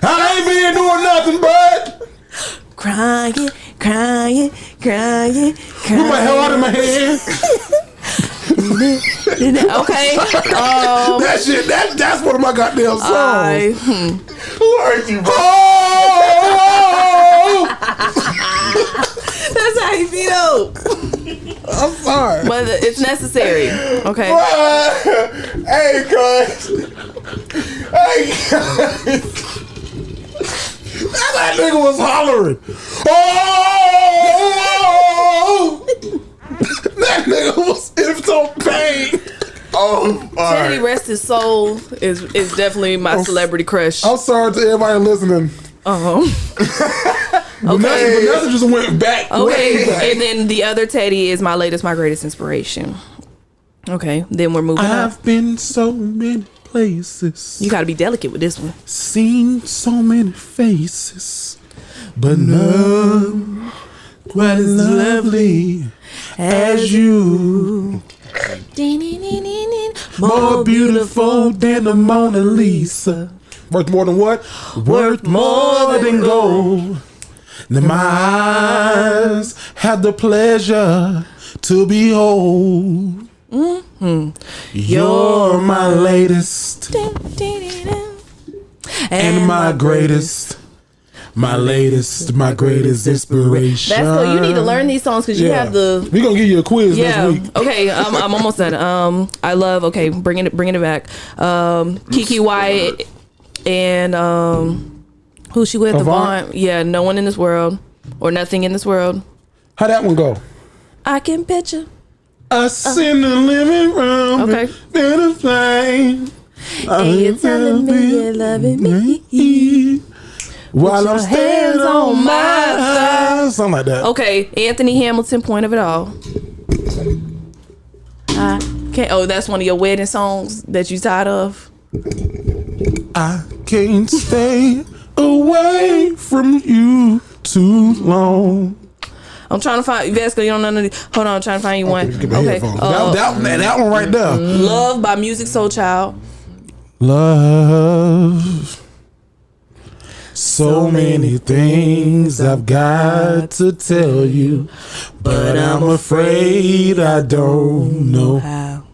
I ain't been doing nothing but crying. Put my hell out of my hand. Okay. That shit. That's one of my goddamn songs. Who hurt you, bro? That's how you feel. I'm sorry, but it's necessary. Okay. Hey, cuz. That nigga was hollering. Oh! That nigga was in some pain. Oh, Teddy rest his soul is definitely my celebrity crush. I'm sorry to everybody listening. Vanessa just went back. Okay, and then the other Teddy is my latest, my greatest inspiration. Okay, then we're moving on. I've been so many places. You got to be delicate with this one. Seen so many faces, but none quite as lovely as you. More beautiful than the Mona Lisa. Worth more than what? Worth more than gold. Then my eyes have the pleasure to behold. You're my latest and my greatest. My latest, my greatest inspiration. Vasco, you need to learn these songs because you have the. We're gonna give you a quiz next week. Okay, I'm almost done. I love. Okay, bringing it back. Kiki Wyatt and who's she with? Avant. Yeah, No One in This World or Nothing in This World. How that one go? I can picture us in the living room. Okay. In a plane. And you're telling me you're loving me. While I'm standing on my eyes. Something like that. Okay, Anthony Hamilton, Point of It All. I can't. Oh, that's one of your wedding songs that you tired of. I can't stay away from you too long. I'm trying to find Vasco. You don't know none of these. Hold on, I'm trying to find you one. Okay, that one right there. Love by Music Soul Child. Love. So many things I've got to tell you, but I'm afraid I don't know how.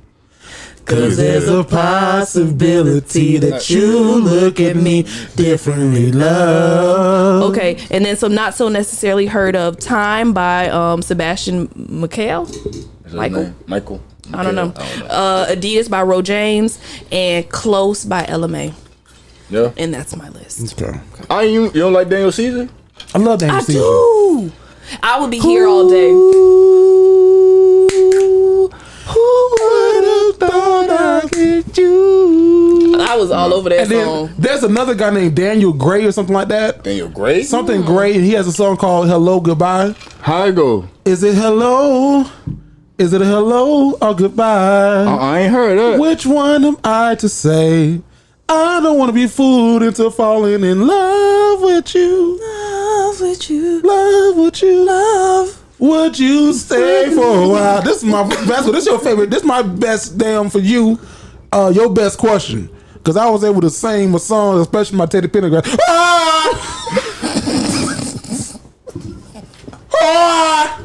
'Cause there's a possibility that you look at me differently, love. Okay, and then some not so necessarily heard of Time by Sebastian Michael. Michael. I don't know. Adidas by Ro James and Close by LMA. Yeah. And that's my list. Okay. You don't like Daniel Caesar? I love Daniel Caesar. I do. I would be here all day. Who would have thought I'd get you? I was all over that And then song. there's another guy named Daniel Gray or something like that. Daniel Gray? Something Gray, and he has a song called Hello Goodbye. How it go? Is it hello? Is it a hello or goodbye? I ain't heard that. Which one am I to say? I don't want to be fooled into falling in love with you. Love with you. Love with you. Love. Would you stay for a while? This is my Vasco. This is your favorite. This is my best damn for you. Your best question, because I was able to sing a song, especially my Teddy Pendergrass. Ah! Ah!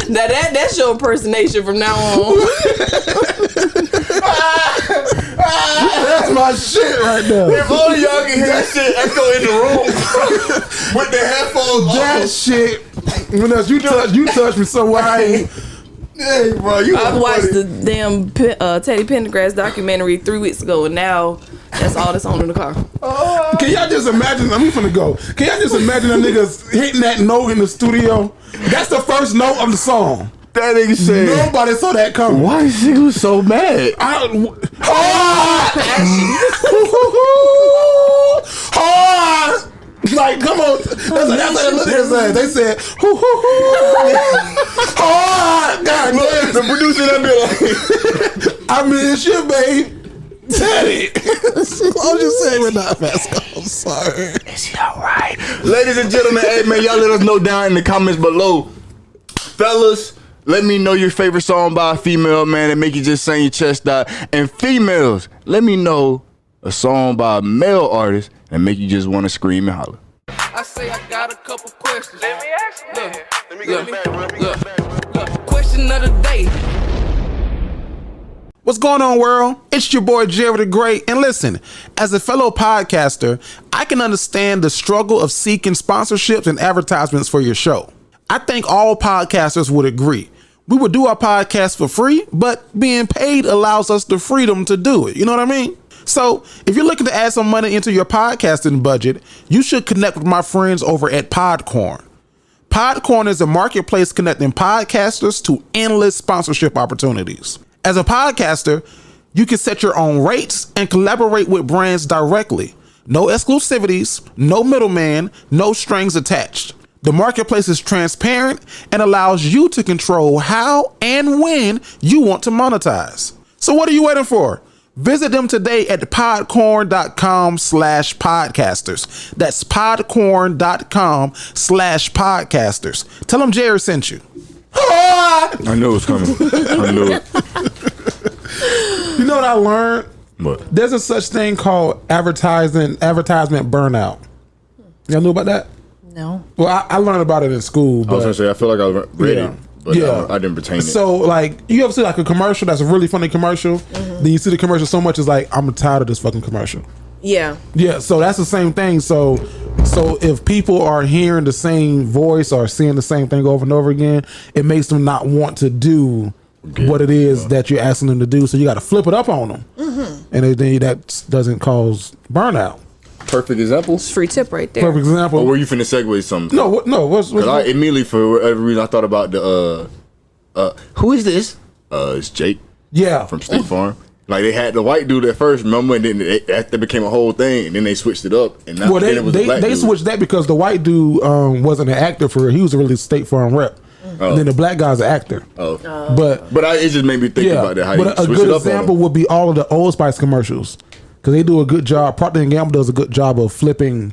Now that's your impersonation from now on. That's my shit right there. If only y'all can hear that shit echo in the room with the headphones That on. shit. When else you touch me so I ain't. Hey, bro, you I watched funny. the damn Teddy Pendergrass documentary 3 weeks ago, and now that's all that's on in the car. Can y'all just imagine? I'm finna go. Can y'all just imagine them niggas hitting that note in the studio? That's the first note of the song. That nigga said, Nobody saw that coming. why is he was so mad? Like, come on. That's what they look at. They said, God damn. The producer that be like, I miss you, babe. Teddy. I'm just saying we're not Vasco. I'm sorry. is he alright? Ladies and gentlemen, hey man, y'all let us know down in the comments below. Fellas, let me know your favorite song by a female, man, that make you just sing your chest out. And females, let me know a a song by a male artist and make you just want to scream and holler. I say I got a couple questions. Let me ask you. Look. Question of the day. What's going on, world? It's your boy Jerry the Great. And listen, as a fellow podcaster, I can understand the struggle of seeking sponsorships and advertisements for your show. I think all podcasters would agree. We would do our podcast for free, but being paid allows us the freedom to do it. You know what I mean? So if you're looking to add some money into your podcasting budget, you should connect with my friends over at Podcorn. Podcorn is a marketplace connecting podcasters to endless sponsorship opportunities. As a podcaster, you can set your own rates and collaborate with brands directly. No exclusivities, no middleman, no strings attached. The marketplace is transparent and allows you to control how and when you want to monetize. So what are you waiting for? Visit them today at podcorn.com/podcasters. That's podcorn.com/podcasters. Tell them Jerry sent you. I knew it was coming. I knew it. You know what I learned? What? There's a such thing called advertisement burnout. Y'all knew about that? No. Well, I learned about it in school. But I was gonna say I feel like I read Yeah. it, but I didn't retain it. So like, you ever see like a commercial that's a really funny commercial? Then you see the commercial so much, it's like, I'm tired of this fucking commercial. Yeah. Yeah, so that's the same thing. So if people are hearing the same voice or seeing the same thing over and over again, it makes them not want to do what it is that you're asking them to do. So you got to flip it up on them, and then that doesn't cause burnout. Perfect example. It's free tip right there. Perfect example. Or were you finna segue something? No, what's I immediately, for whatever reason, I thought about the who is this? It's Jake. Yeah, from State Farm. Like they had the white dude at first, remember, and then that became a whole thing, and then they switched it up, and now then it was a black they dude. switched that because the white dude wasn't an actor for it. He was a really State Farm rep. And then the black guy's an actor. But it just made me think about that. How but you a switch good it up example would be all of the Old Spice commercials, because they do a good job. Procter & Gamble does a good job of flipping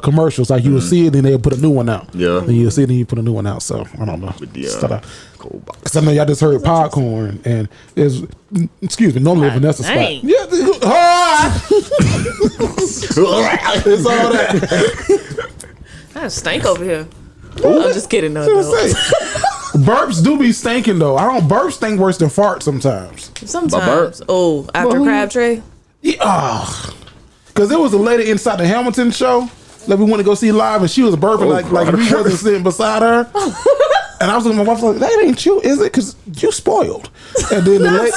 commercials. Like you will see it, then they'll put a new one out. Yeah. And you'll see it, then you put a new one out. So I don't know. Yeah. Because I know y'all just heard Podcorn, and there's, excuse me, normally Vanessa spot. dang. Yeah, it's all that. I stink over here. I'm just kidding. No. Burps do be stinking though. Burps stink worse than farts sometimes. Sometimes. Oh, after Crabtree. Yeah. Because there was a lady inside the Hamilton show that we went to go see live, and she was burping like we wasn't sitting beside her. And I was looking at my wife like, that ain't you, is it? Because you spoiled. And then the lady,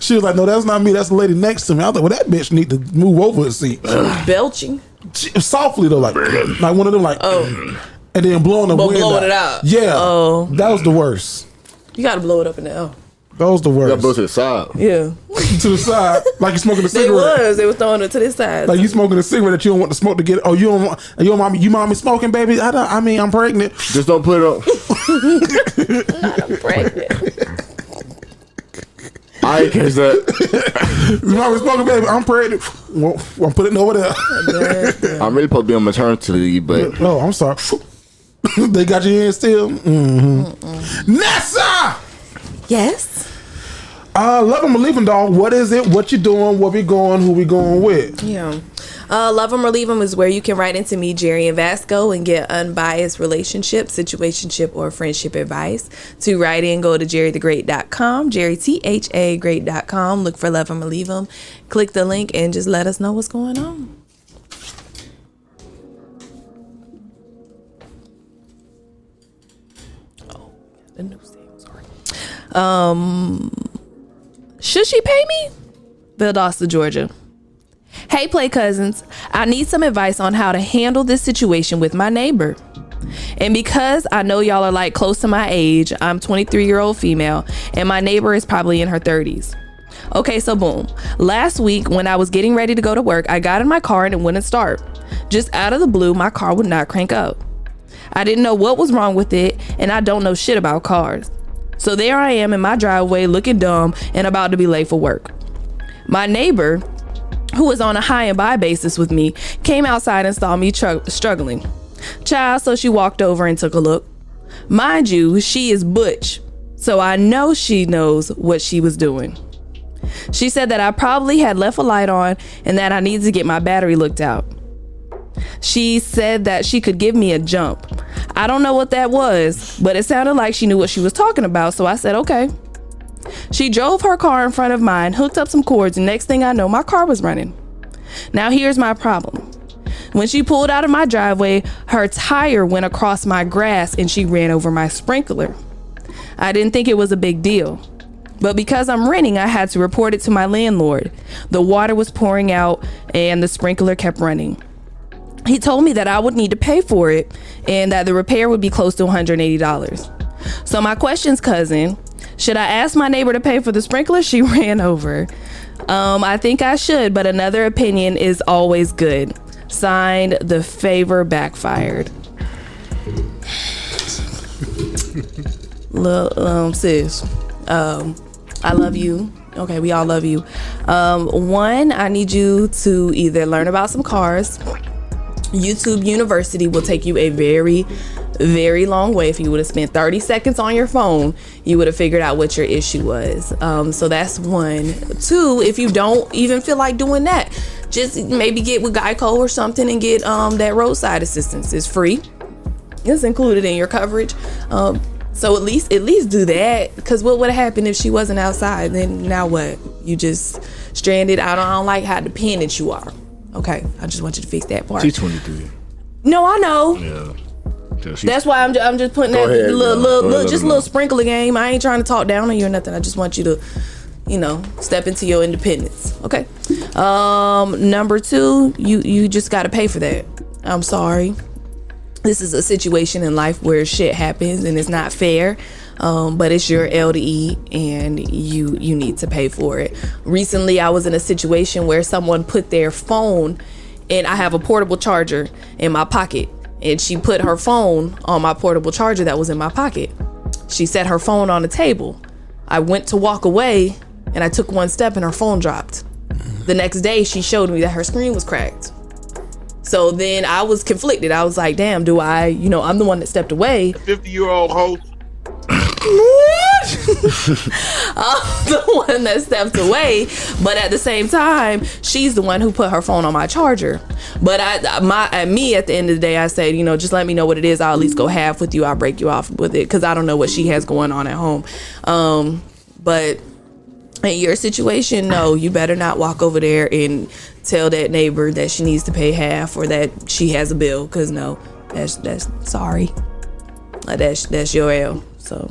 she was like, no, that's not me. That's the lady next to me. I was like, well, that bitch need to move over a seat. Belching. Softly though, like one of them, like, and then blowing the wind blowing out. it out. Yeah. Oh, that was the worst. You got to blow it up in the air. That was the worst. You got to blow to the side. Yeah. To the side, like you smoking a cigarette. They were throwing it to this side. Like you smoking a cigarette that you don't want the smoke to get. Oh, you don't want. You mind me smoking, baby? I mean, I'm pregnant. Just don't put it up. I'm pregnant. I ain't catch that. You mind me smoking, baby? I'm pregnant. Well, I'm putting it over there. I'm really supposed to be on maternity leave, but oh, I'm sorry. They got you in still. Nessa. Yes. Love 'em or leave 'em, dog. What is it? What you doing? Where we going? Who we going with? Yeah. Love 'em or leave 'em is where you can write into me, Jerry and Vasco, and get unbiased relationship, situationship, or friendship advice. To write in, go to jerrythegreat.com, jerrytha great.com. Look for Love 'em or leave 'em. Click the link and just let us know what's going on. Oh, the news thing. Sorry. Should she pay me? Valdosta, Georgia. Hey, Play Cousins. I need some advice on how to handle this situation with my neighbor. And because I know y'all are like close to my age, I'm 23-year-old female, and my neighbor is probably in her 30s. Okay, so boom. Last week, when I was getting ready to go to work, I got in my car and it wouldn't start. Just out of the blue, my car would not crank up. I didn't know what was wrong with it, and I don't know shit about cars. So there I am in my driveway looking dumb and about to be late for work. My neighbor, who was on a high and by basis with me, came outside and saw me struggling. Child, so she walked over and took a look. Mind you, she is butch, so I know she knows what she was doing. She said that I probably had left a light on and that I needed to get my battery looked out. She said that she could give me a jump. I don't know what that was, but it sounded like she knew what she was talking about, so I said, okay. She drove her car in front of mine, hooked up some cords, and next thing I know, my car was running. Now here's my problem. When she pulled out of my driveway, her tire went across my grass and she ran over my sprinkler. I didn't think it was a big deal, but because I'm renting, I had to report it to my landlord. The water was pouring out and the sprinkler kept running. He told me that I would need to pay for it and that the repair would be close to $180. So my question's, cousin, should I ask my neighbor to pay for the sprinkler she ran over? I think I should, but another opinion is always good. Signed, the favor backfired. Sis, I love you. Okay, we all love you. One, I need you to either learn about some cars. YouTube University will take you a very, very long way. If you would have spent 30 seconds on your phone, you would have figured out what your issue was. So that's one. Two, if you don't even feel like doing that, just maybe get with Geico or something and get that roadside assistance. It's free. It's included in your coverage. So at least do that, because what would have happened if she wasn't outside? Then now what? You just stranded. I don't like how dependent you are. Okay, I just want you to fix that part. She's 23. No, I know. Yeah. That's why I'm just putting that little sprinkle of game. I ain't trying to talk down on you or nothing. I just want you to, step into your independence. Okay. Number two, you just got to pay for that. I'm sorry. This is a situation in life where shit happens and it's not fair. But it's your LDE and you need to pay for it. Recently, I was in a situation where someone put their phone, and I have a portable charger in my pocket, and she put her phone on my portable charger that was in my pocket. She set her phone on the table. I went to walk away, and I took one step and her phone dropped. The next day, she showed me that her screen was cracked. So then I was conflicted. I was like, damn, do I, I'm the one that stepped away. 50-year-old hoe. What? I'm the one that stepped away, but at the same time, she's the one who put her phone on my charger. But at the end of the day, I said, just let me know what it is. I'll at least go half with you. I'll break you off with it because I don't know what she has going on at home. But in your situation, no, you better not walk over there and tell that neighbor that she needs to pay half or that she has a bill, because no, that's sorry. That's your L. So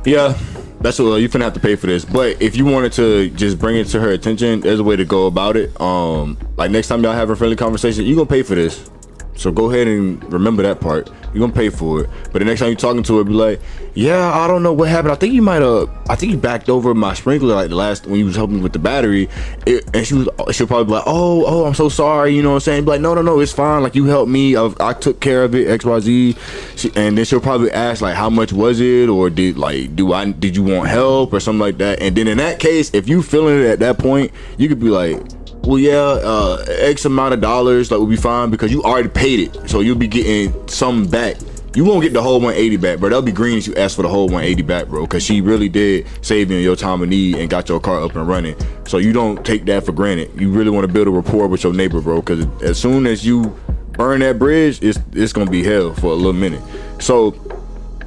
yeah, that's what you're gonna have to pay for this. But if you wanted to just bring it to her attention, there's a way to go about it. Like next time y'all have a friendly conversation, you're gonna pay for this. So go ahead and remember that part. You're gonna pay for it. But the next time you're talking to her, be like, yeah, I don't know what happened. I think you backed over my sprinkler like the last when you was helping me with the battery. And she'll probably be like, oh, I'm so sorry. You know what I'm saying? Be like, no, it's fine. Like you helped me. I took care of it. XYZ. And then she'll probably ask like, how much was it? Or did you want help or something like that? And then in that case, if you feeling it at that point, you could be like, well, yeah, X amount of dollars, like, will be fine because you already paid it. So you'll be getting some back. You won't get the whole 180 back, bro. That'll be green if you ask for the whole 180 back, bro, because she really did save you in your time of need and got your car up and running. So you don't take that for granted. You really want to build a rapport with your neighbor, bro, because as soon as you burn that bridge, it's going to be hell for a little minute. So,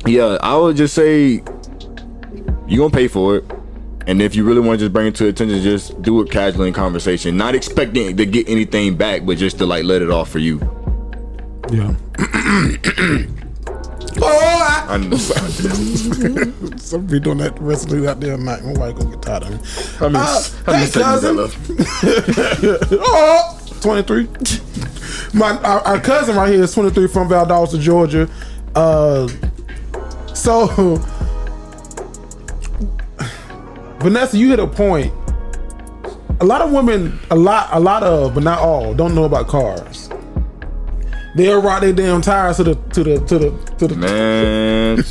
yeah, I would just say you're going to pay for it. And if you really want to just bring it to attention, just do it casually in conversation, not expecting to get anything back, but just to like let it off for you. Yeah. I know. Some be doing that the rest of the goddamn night. My wife gonna get tired of me. Hey, cousin. 23. Our cousin right here is 23 from Valdosta, Georgia. So. Vanessa, you hit a point. A lot of women, but not all, don't know about cars. They'll ride their damn tires to the man. That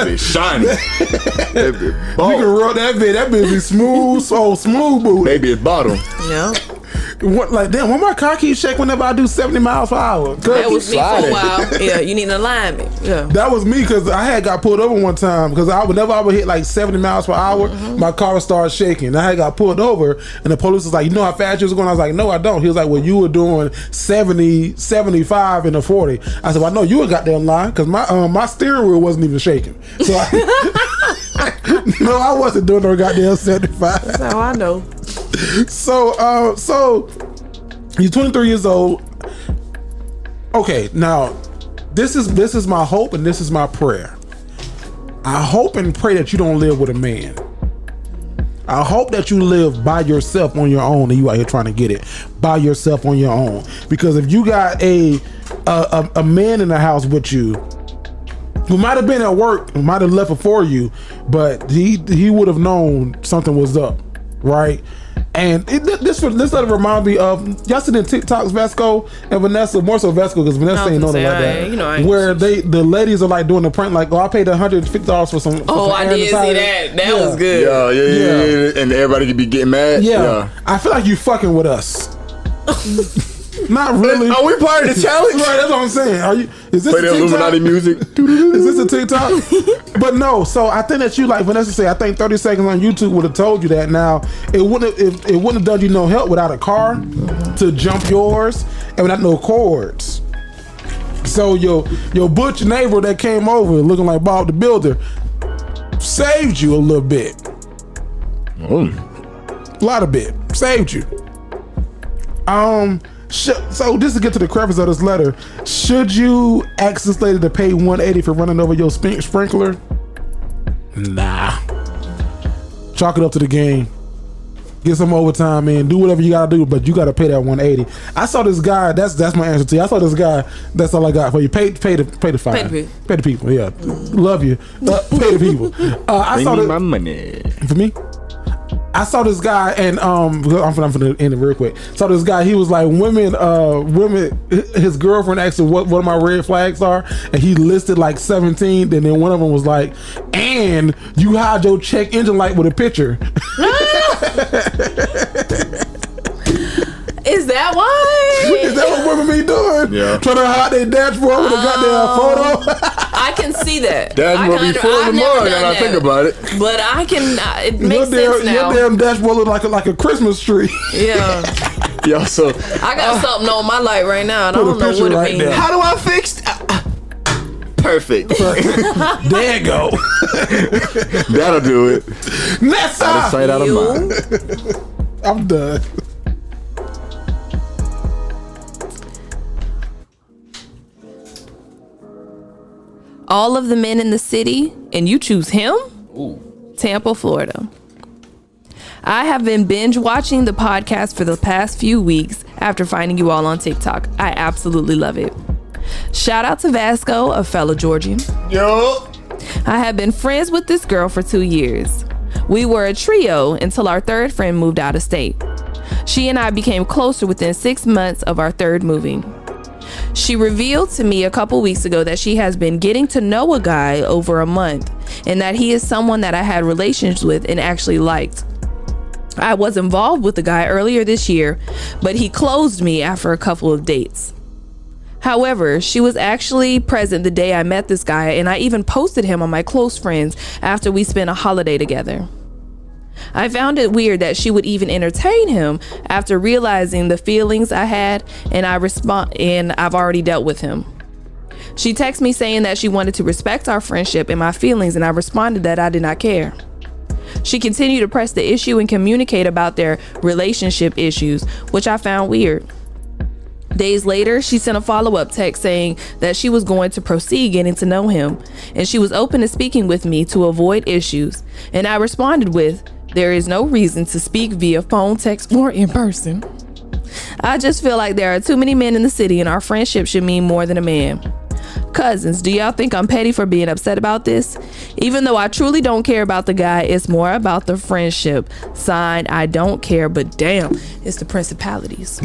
bitch shiny. That bitch you can rub that bitch. That bitch be smooth, so smooth, booty. Maybe it's bottom. Yeah. What, like, damn, why my car keeps shaking whenever I do 70 miles per hour? That was me for sliding. a while. Yeah, you need an alignment. Yeah. That was me because I had got pulled over one time because whenever I would hit like 70 miles per hour, my car would start shaking. I had got pulled over and the police was like, you know how fast you was going? I was like, no, I don't. He was like, well, you were doing 70, 75 and a 40. I said, well, I know you were goddamn lying because my steering wheel wasn't even shaking. So no, I wasn't doing no goddamn 75. That's how I know. So you're 23 years old. Okay, now this is my hope and this is my prayer. I hope and pray that you don't live with a man. I hope that you live by yourself on your own and you out here trying to get it by yourself on your own. Because if you got a man in the house with you who might have been at work, who might have left before you, but he would have known something was up, right? And this remind me of y'all seen in TikToks, Vasco and Vanessa, more so Vasco because Vanessa ain't known it like that. Where the ladies are like doing the prank, like, oh, I paid $150 for some. I did see that. That was good. Yeah. And everybody could be getting mad. Yeah. I feel like you fucking with us. Not really. Are we part of the challenge? Right, that's what I'm saying. Are you? Is this play the Illuminati music? Is this a TikTok? But no. So I think that you, like Vanessa said, I think 30 seconds on YouTube would have told you that. Now it wouldn't have done you no help without a car to jump yours and without no cords. So your butch neighbor that came over looking like Bob the Builder saved you a little bit. A lot of bit saved you. So just to get to the crevice of this letter, should you ask this lady to pay $180 for running over your sprinkler? Nah. Chalk it up to the game. Get some overtime in. Do whatever you gotta do, but you gotta pay that $180. I saw this guy. That's my answer to you. I saw this guy. That's all I got for you. Pay the fine. Pay the people. Yeah. Love you. Pay the people. I saw my money for me. I saw this guy, and I'm gonna end it real quick. Saw this guy. He was like, women. His girlfriend asked him what of my red flags are, and he listed like 17. And then one of them was like, "And you hide your check engine light with a picture." Is that why? Is that what women be doing? Yeah. Trying to hide their dashboard with a goddamn photo. I can see that. Dashboard be full of the mug, and I think about it. But I can. It makes sense now. Your damn dashboard look like a Christmas tree. Yeah. Yo, so I got something on my light right now, and I don't know what it means. How do I fix? Perfect. There you go. That'll do it. Nessa. Out of sight, out of mind. I'm done. All of the men in the city, and you choose him? Ooh. Tampa, Florida. I have been binge watching the podcast for the past few weeks after finding you all on TikTok. I absolutely love it. Shout out to Vasco, a fellow Georgian. Yo. I have been friends with this girl for 2 years. We were a trio until our third friend moved out of state. She and I became closer within 6 months of our third moving. She revealed to me a couple weeks ago that she has been getting to know a guy over a month and that he is someone that I had relations with and actually liked. I was involved with the guy earlier this year, but he closed me after a couple of dates. However, she was actually present the day I met this guy, and I even posted him on my close friends after we spent a holiday together. I found it weird that she would even entertain him after realizing the feelings I had, and I've already dealt with him. She texted me saying that she wanted to respect our friendship and my feelings, and I responded that I did not care. She continued to press the issue and communicate about their relationship issues, which I found weird. Days later, she sent a follow-up text saying that she was going to proceed getting to know him, and she was open to speaking with me to avoid issues, and I responded with, "There is no reason to speak via phone, text, or in person. I just feel like there are too many men in the city and our friendship should mean more than a man. Cousins, do y'all think I'm petty for being upset about this? Even though I truly don't care about the guy, it's more about the friendship. Signed, I don't care, but damn, it's the principalities."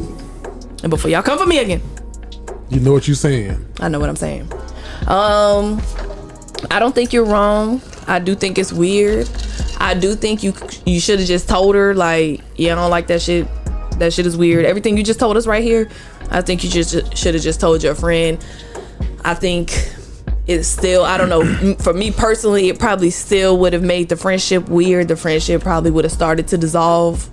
And before y'all come for me again, you know what you're saying. I know what I'm saying. I don't think you're wrong. I do think it's weird. I do think you should have just told her, like, yeah, I don't like that shit. That shit is weird. Everything you just told us right here, I think you just should have just told your friend. I think it's still, I don't know, for me personally, it probably still would have made the friendship weird. The friendship probably would have started to dissolve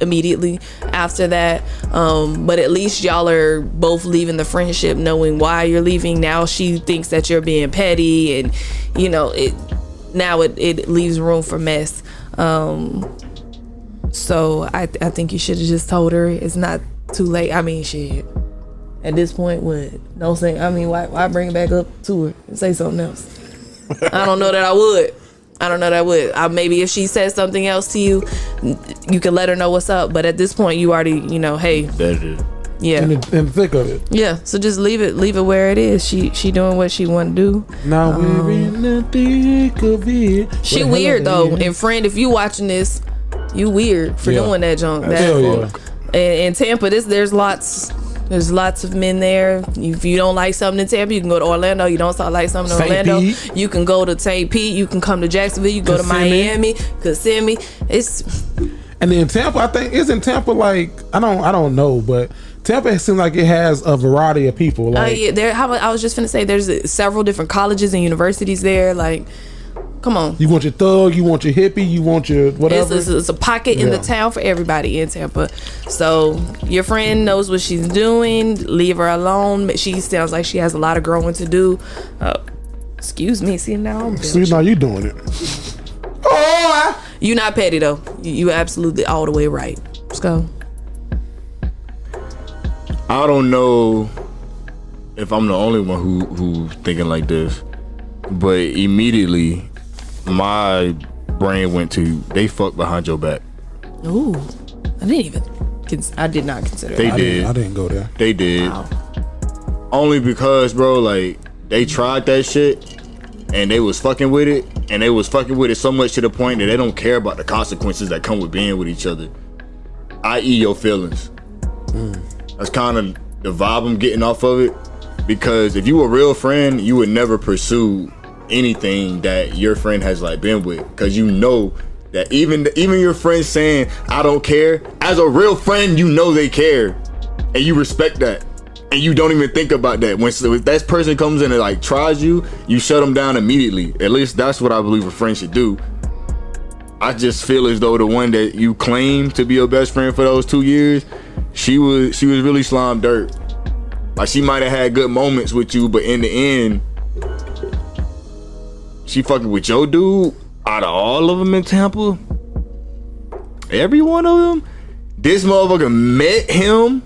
immediately after that. But at least y'all are both leaving the friendship knowing why you're leaving. Now she thinks that you're being petty, and you know, it leaves room for mess. So I think you should have just told her. It's not too late. I mean, shit. At this point, what? Don't say. I mean, why bring it back up to her and say something else? I don't know that I would. Maybe if she says something else to you, you can let her know what's up. But at this point, you already, you know, hey, yeah, in the thick of it. Yeah. So just leave it where it is. She doing what she want to do. Now we're in the thick of it. She weird though, and friend, if you watching this, you weird for doing that junk. Hell yeah. In Tampa, there's lots of men there. If you don't like something in Tampa, you can go to Orlando. You don't like something in Orlando, you can go to St. Pete. You can come to Jacksonville. You go to Miami, Kissimmee. And then Tampa, I think, isn't Tampa like, I don't know, but Tampa seems like it has a variety of people. Like, I was just finna say, there's several different colleges and universities there. Like, come on. You want your thug, you want your hippie, you want your whatever. It's a pocket in the town for everybody in Tampa. So your friend knows what she's doing. Leave her alone. She sounds like she has a lot of growing to do. Excuse me. See, now you doing it. You not petty though. You absolutely all the way right. Let's go. I don't know if I'm the only one who's thinking like this, but immediately my brain went to, they fucked behind your back. Ooh, I did not consider they that. did. I didn't go there. They did. Wow. Only because, bro, like, they tried that shit and they was fucking with it, and they was fucking with it so much to the point that they don't care about the consequences that come with being with each other, i.e. your feelings. That's kind of the vibe I'm getting off of it, because if you a real friend, you would never pursue anything that your friend has like been with, because you know that even your friends saying I don't care, as a real friend, you know they care and you respect that, and you don't even think about that. When that person comes in and like tries you shut them down immediately. At least that's what I believe a friend should do. I just feel as though the one that you claim to be your best friend for those 2 years, she was really slime dirt. Like, she might have had good moments with you, but in the end, she fucking with your dude. Out of all of them in Tampa, every one of them, this motherfucker met him.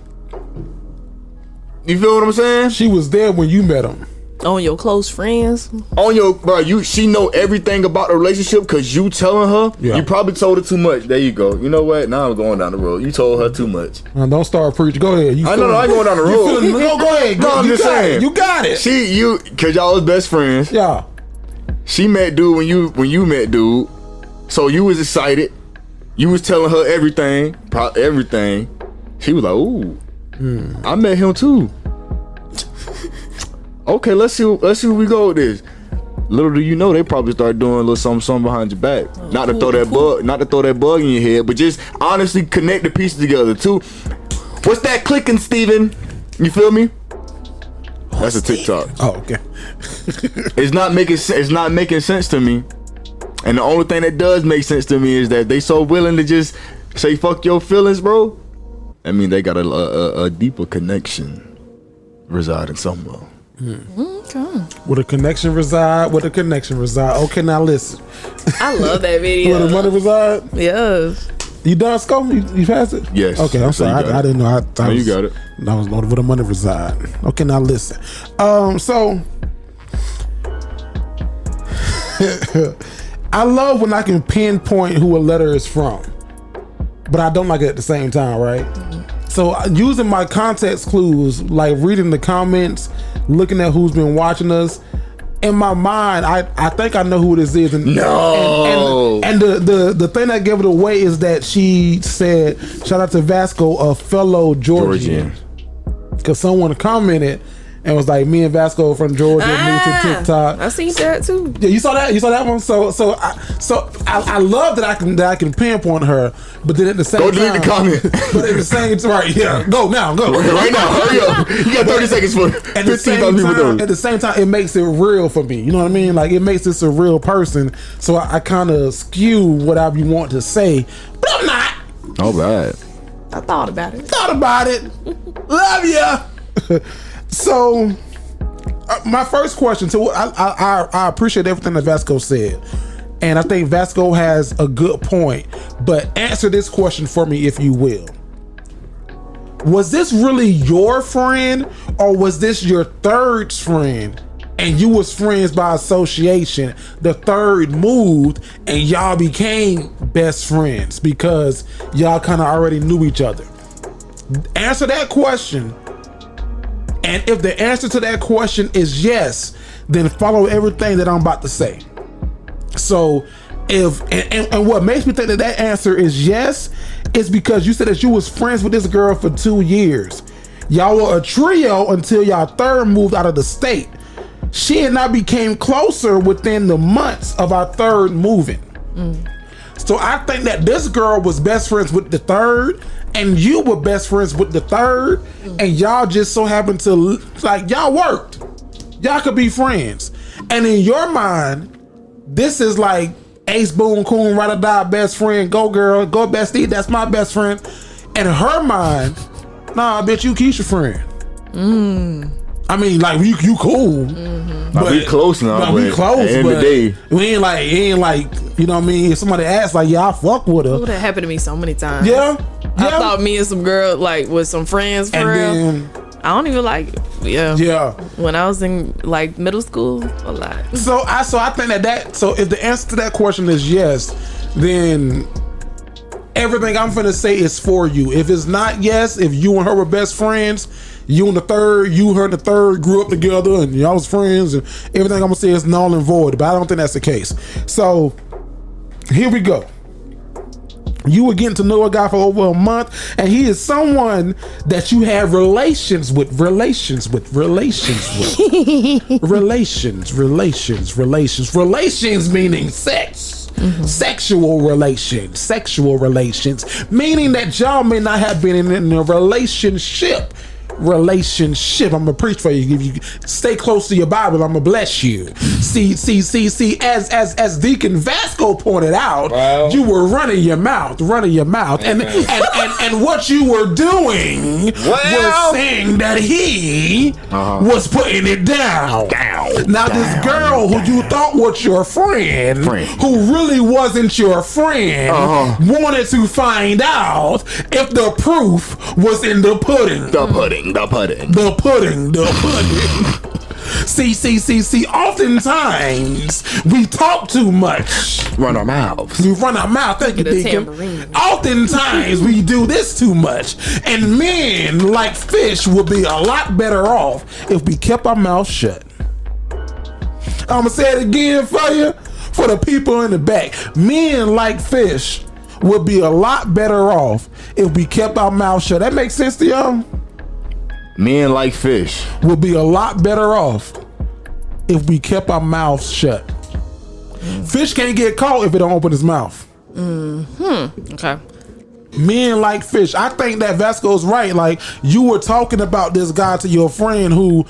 You feel what I'm saying? She was there when you met him. On your close friends. On your, bro, she know everything about the relationship because you telling her. Yeah. You probably told her too much. There you go. You know what? Now I'm going down the road. You told her too much. Don't start preaching. Go ahead. I know. I ain't going down the road. Go ahead. No, I'm just saying. You got it. Cause y'all was best friends. Yeah. She met dude when you met dude. So you was excited. You was telling her everything. She was like, ooh, I met him too. Okay, let's see where we go with this. Little do you know, they probably start doing a little something behind your back. Not to throw that bug in your head, but just honestly connect the pieces together too. What's that clicking, Steven? You feel me? That's a TikTok. Oh, okay. It's not making sense to me. And the only thing that does make sense to me is that they so willing to just say fuck your feelings, bro. I mean, they got a deeper connection residing somewhere. Okay. Where the connection reside. Okay, now listen. I love that video. Where the money reside? Yes. You done, Sco? You passed it? Yes. Okay, I'm sorry. I didn't know. You got it. I was where the money reside. Okay, now listen. So I love when I can pinpoint who a letter is from, but I don't like it at the same time, right? So using my context clues, like reading the comments, looking at who's been watching us, in my mind, I think I know who this is. And the thing that gave it away is that she said, shout out to Vasco, a fellow Georgian. Because someone commented and it was like me and Vasco from Georgia moved to TikTok. I seen that too. Yeah, you saw that? You saw that one? So I love that I can pinpoint her, but then at the same time, go delete the comment. But at the same time, right? Yeah, go now, go right now. Hurry up! You got 30 seconds for 15,000 people. At the same time, it makes it real for me. You know what I mean? Like it makes this a real person. So I kind of skew whatever you want to say, but I'm not. All right. I thought about it. Love ya. So, my first question. So, I appreciate everything that Vasco said, and I think Vasco has a good point. But answer this question for me, if you will. Was this really your friend, or was this your third friend, and you was friends by association? The third moved, and y'all became best friends because y'all kind of already knew each other. Answer that question. And if the answer to that question is yes, then follow everything that I'm about to say. So if and what makes me think that answer is yes is because you said that you was friends with this girl for 2 years. Y'all were a trio until y'all third moved out of the state. She and I became closer within the months of our third moving. So I think that this girl was best friends with the third, and you were best friends with the third, and y'all just so happened to, like, y'all worked. Y'all could be friends. And in your mind, this is like Ace Boone Coon, ride or die, best friend, go girl, go bestie, that's my best friend. And in her mind, nah, bitch, you Keisha friend. I mean, like, you cool. But we close now. We close, at the end of the day, we ain't like, you know what I mean? If somebody asks, like, yeah, I fuck with her. Ooh, that happened to me so many times. Yeah. I thought me and some girl, like, with some friends for and real. then, I don't even like, yeah. When I was in, like, middle school, a lot. So I think so if the answer to that question is yes, then everything I'm finna say is for you. If it's not yes, if you and her were best friends, you and her and the third grew up together and y'all was friends, and everything I'm gonna say is null and void, but I don't think that's the case. So here we go. You were getting to know a guy for over a month, and he is someone that you have relations relations meaning sex. Sexual relations, meaning that y'all may not have been in a relationship. I'm gonna preach for you. If you stay close to your Bible, I'm gonna bless you. See, as Deacon Vasco pointed out, you were running your mouth, and what you were doing was saying that he was putting it down. Now this girl who you thought was your friend, who really wasn't your friend, wanted to find out if the proof was in the pudding. The pudding. See, oftentimes we talk too much. Run our mouths. Thank you, Deacon. Oftentimes we do this too much. And men, like fish, would be a lot better off if we kept our mouth shut. I'm gonna say it again for you, for the people in the back. Men, like fish, would be a lot better off if we kept our mouth shut. That makes sense to y'all? Men like fish would be a lot better off if we kept our mouths shut. Fish can't get caught if it don't open his mouth. Okay. Men like fish. I think that Vasco's right. Like, you were talking about this guy to your friend who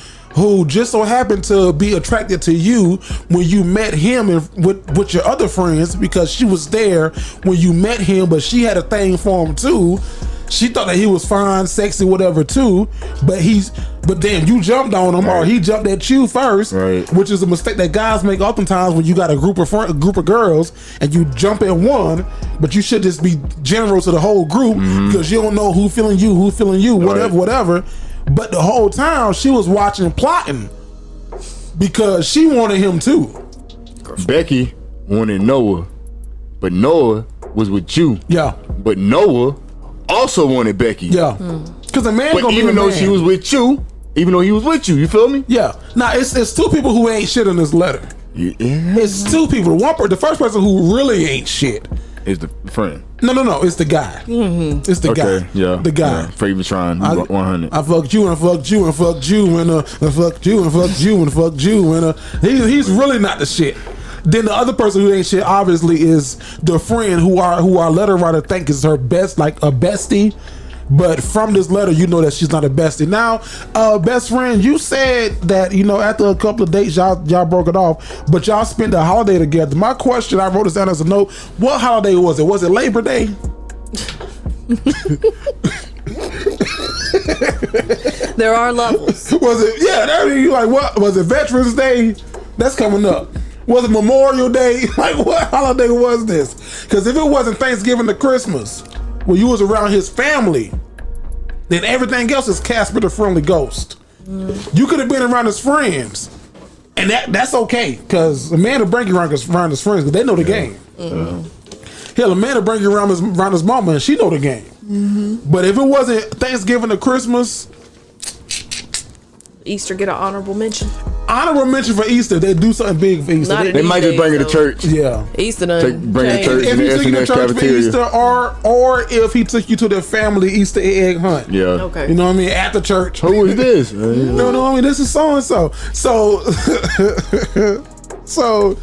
just so happened to be attracted to you when you met him with your other friends, because she was there when you met him, but she had a thing for him too. She thought that he was fine, sexy, whatever too, but then you jumped on him, or he jumped at you first, which is a mistake that guys make oftentimes when you got a group of girls and you jump at one, but you should just be general to the whole group, because you don't know who feeling you, whatever. But the whole time she was watching and plotting because she wanted him too. Becky wanted Noah, but Noah was with you. Yeah. But Noah also wanted Becky. Yeah. Because a man. But even though she was with you, you feel me? Yeah. Now it's two people who ain't shit in this letter. Yeah. It's two people. The first person who really ain't shit Is the friend? No. It's the guy. Mm-hmm. It's the guy. Yeah. The guy. Yeah. For even trying 100. I fucked you and fucked you and fucked you and fucked you and fucked you and fucked you and he's really not the shit. Then the other person who ain't shit obviously is the friend who our letter writer think is her best, like a bestie. But from this letter, you know that she's not a bestie. Now, best friend, you said that, you know, after a couple of dates, y'all broke it off, but y'all spent a holiday together. My question, I wrote this down as a note. What holiday was it? Was it Labor Day? There are levels. Was it? Yeah, you like what? Was it Veterans Day? That's coming up. Was it Memorial Day? Like what holiday was this? Because if it wasn't Thanksgiving to Christmas, when you was around his family, then everything else is Casper the Friendly Ghost. You could have been around his friends, and that's okay, because a man will bring you around his friends because they know the game. Hell, a man will bring you around his mama and she know the game. But if it wasn't Thanksgiving to Christmas, Easter get an honorable mention. Honorable mention for Easter. They do something big for Easter. They might just bring her to church. Yeah. Easter done. Bring her to church. If he took you to church for Easter, or if he took you to their family Easter egg hunt. Yeah. Okay. You know what I mean? At the church. Who is this? No, I mean, this is so and so. So,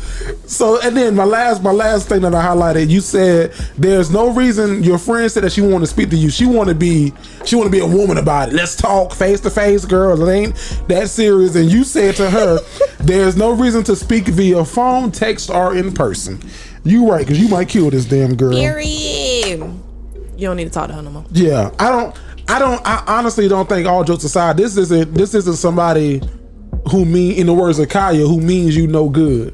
and then my last thing that I highlighted, you said there's no reason. Your friend said that she wanted to speak to you. She want to be a woman about it. Let's talk face to face, girl. It ain't that serious. And you said to her, there's no reason to speak via phone, text, or in person. You right, because you might kill this damn girl. Period. You don't need to talk to her no more. Yeah, I honestly don't think, all jokes aside, this isn't somebody who mean, in the words of Kaya, who means you no good.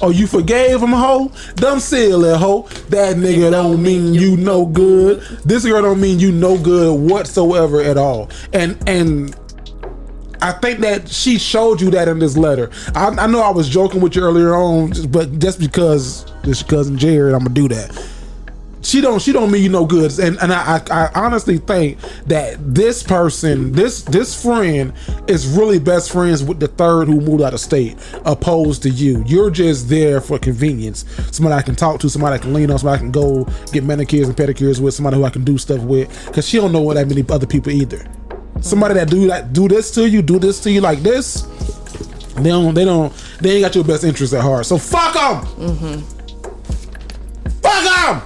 Oh, you forgave him, ho? Dumb silly ho. That nigga don't mean you no good. This girl don't mean you no good whatsoever at all. And I think that she showed you that in this letter. I know I was joking with you earlier on, but just because it's your cousin Jared, I'm gonna do that. She don't mean you no good, and I honestly think that this person, this friend, is really best friends with the third who moved out of state, opposed to you. You're just there for convenience. Somebody I can talk to, somebody I can lean on, somebody I can go get manicures and pedicures with, somebody who I can do stuff with, because she don't know what that many other people either. Somebody that do this to you like this, they ain't got your best interest at heart. So fuck them. Fuck them.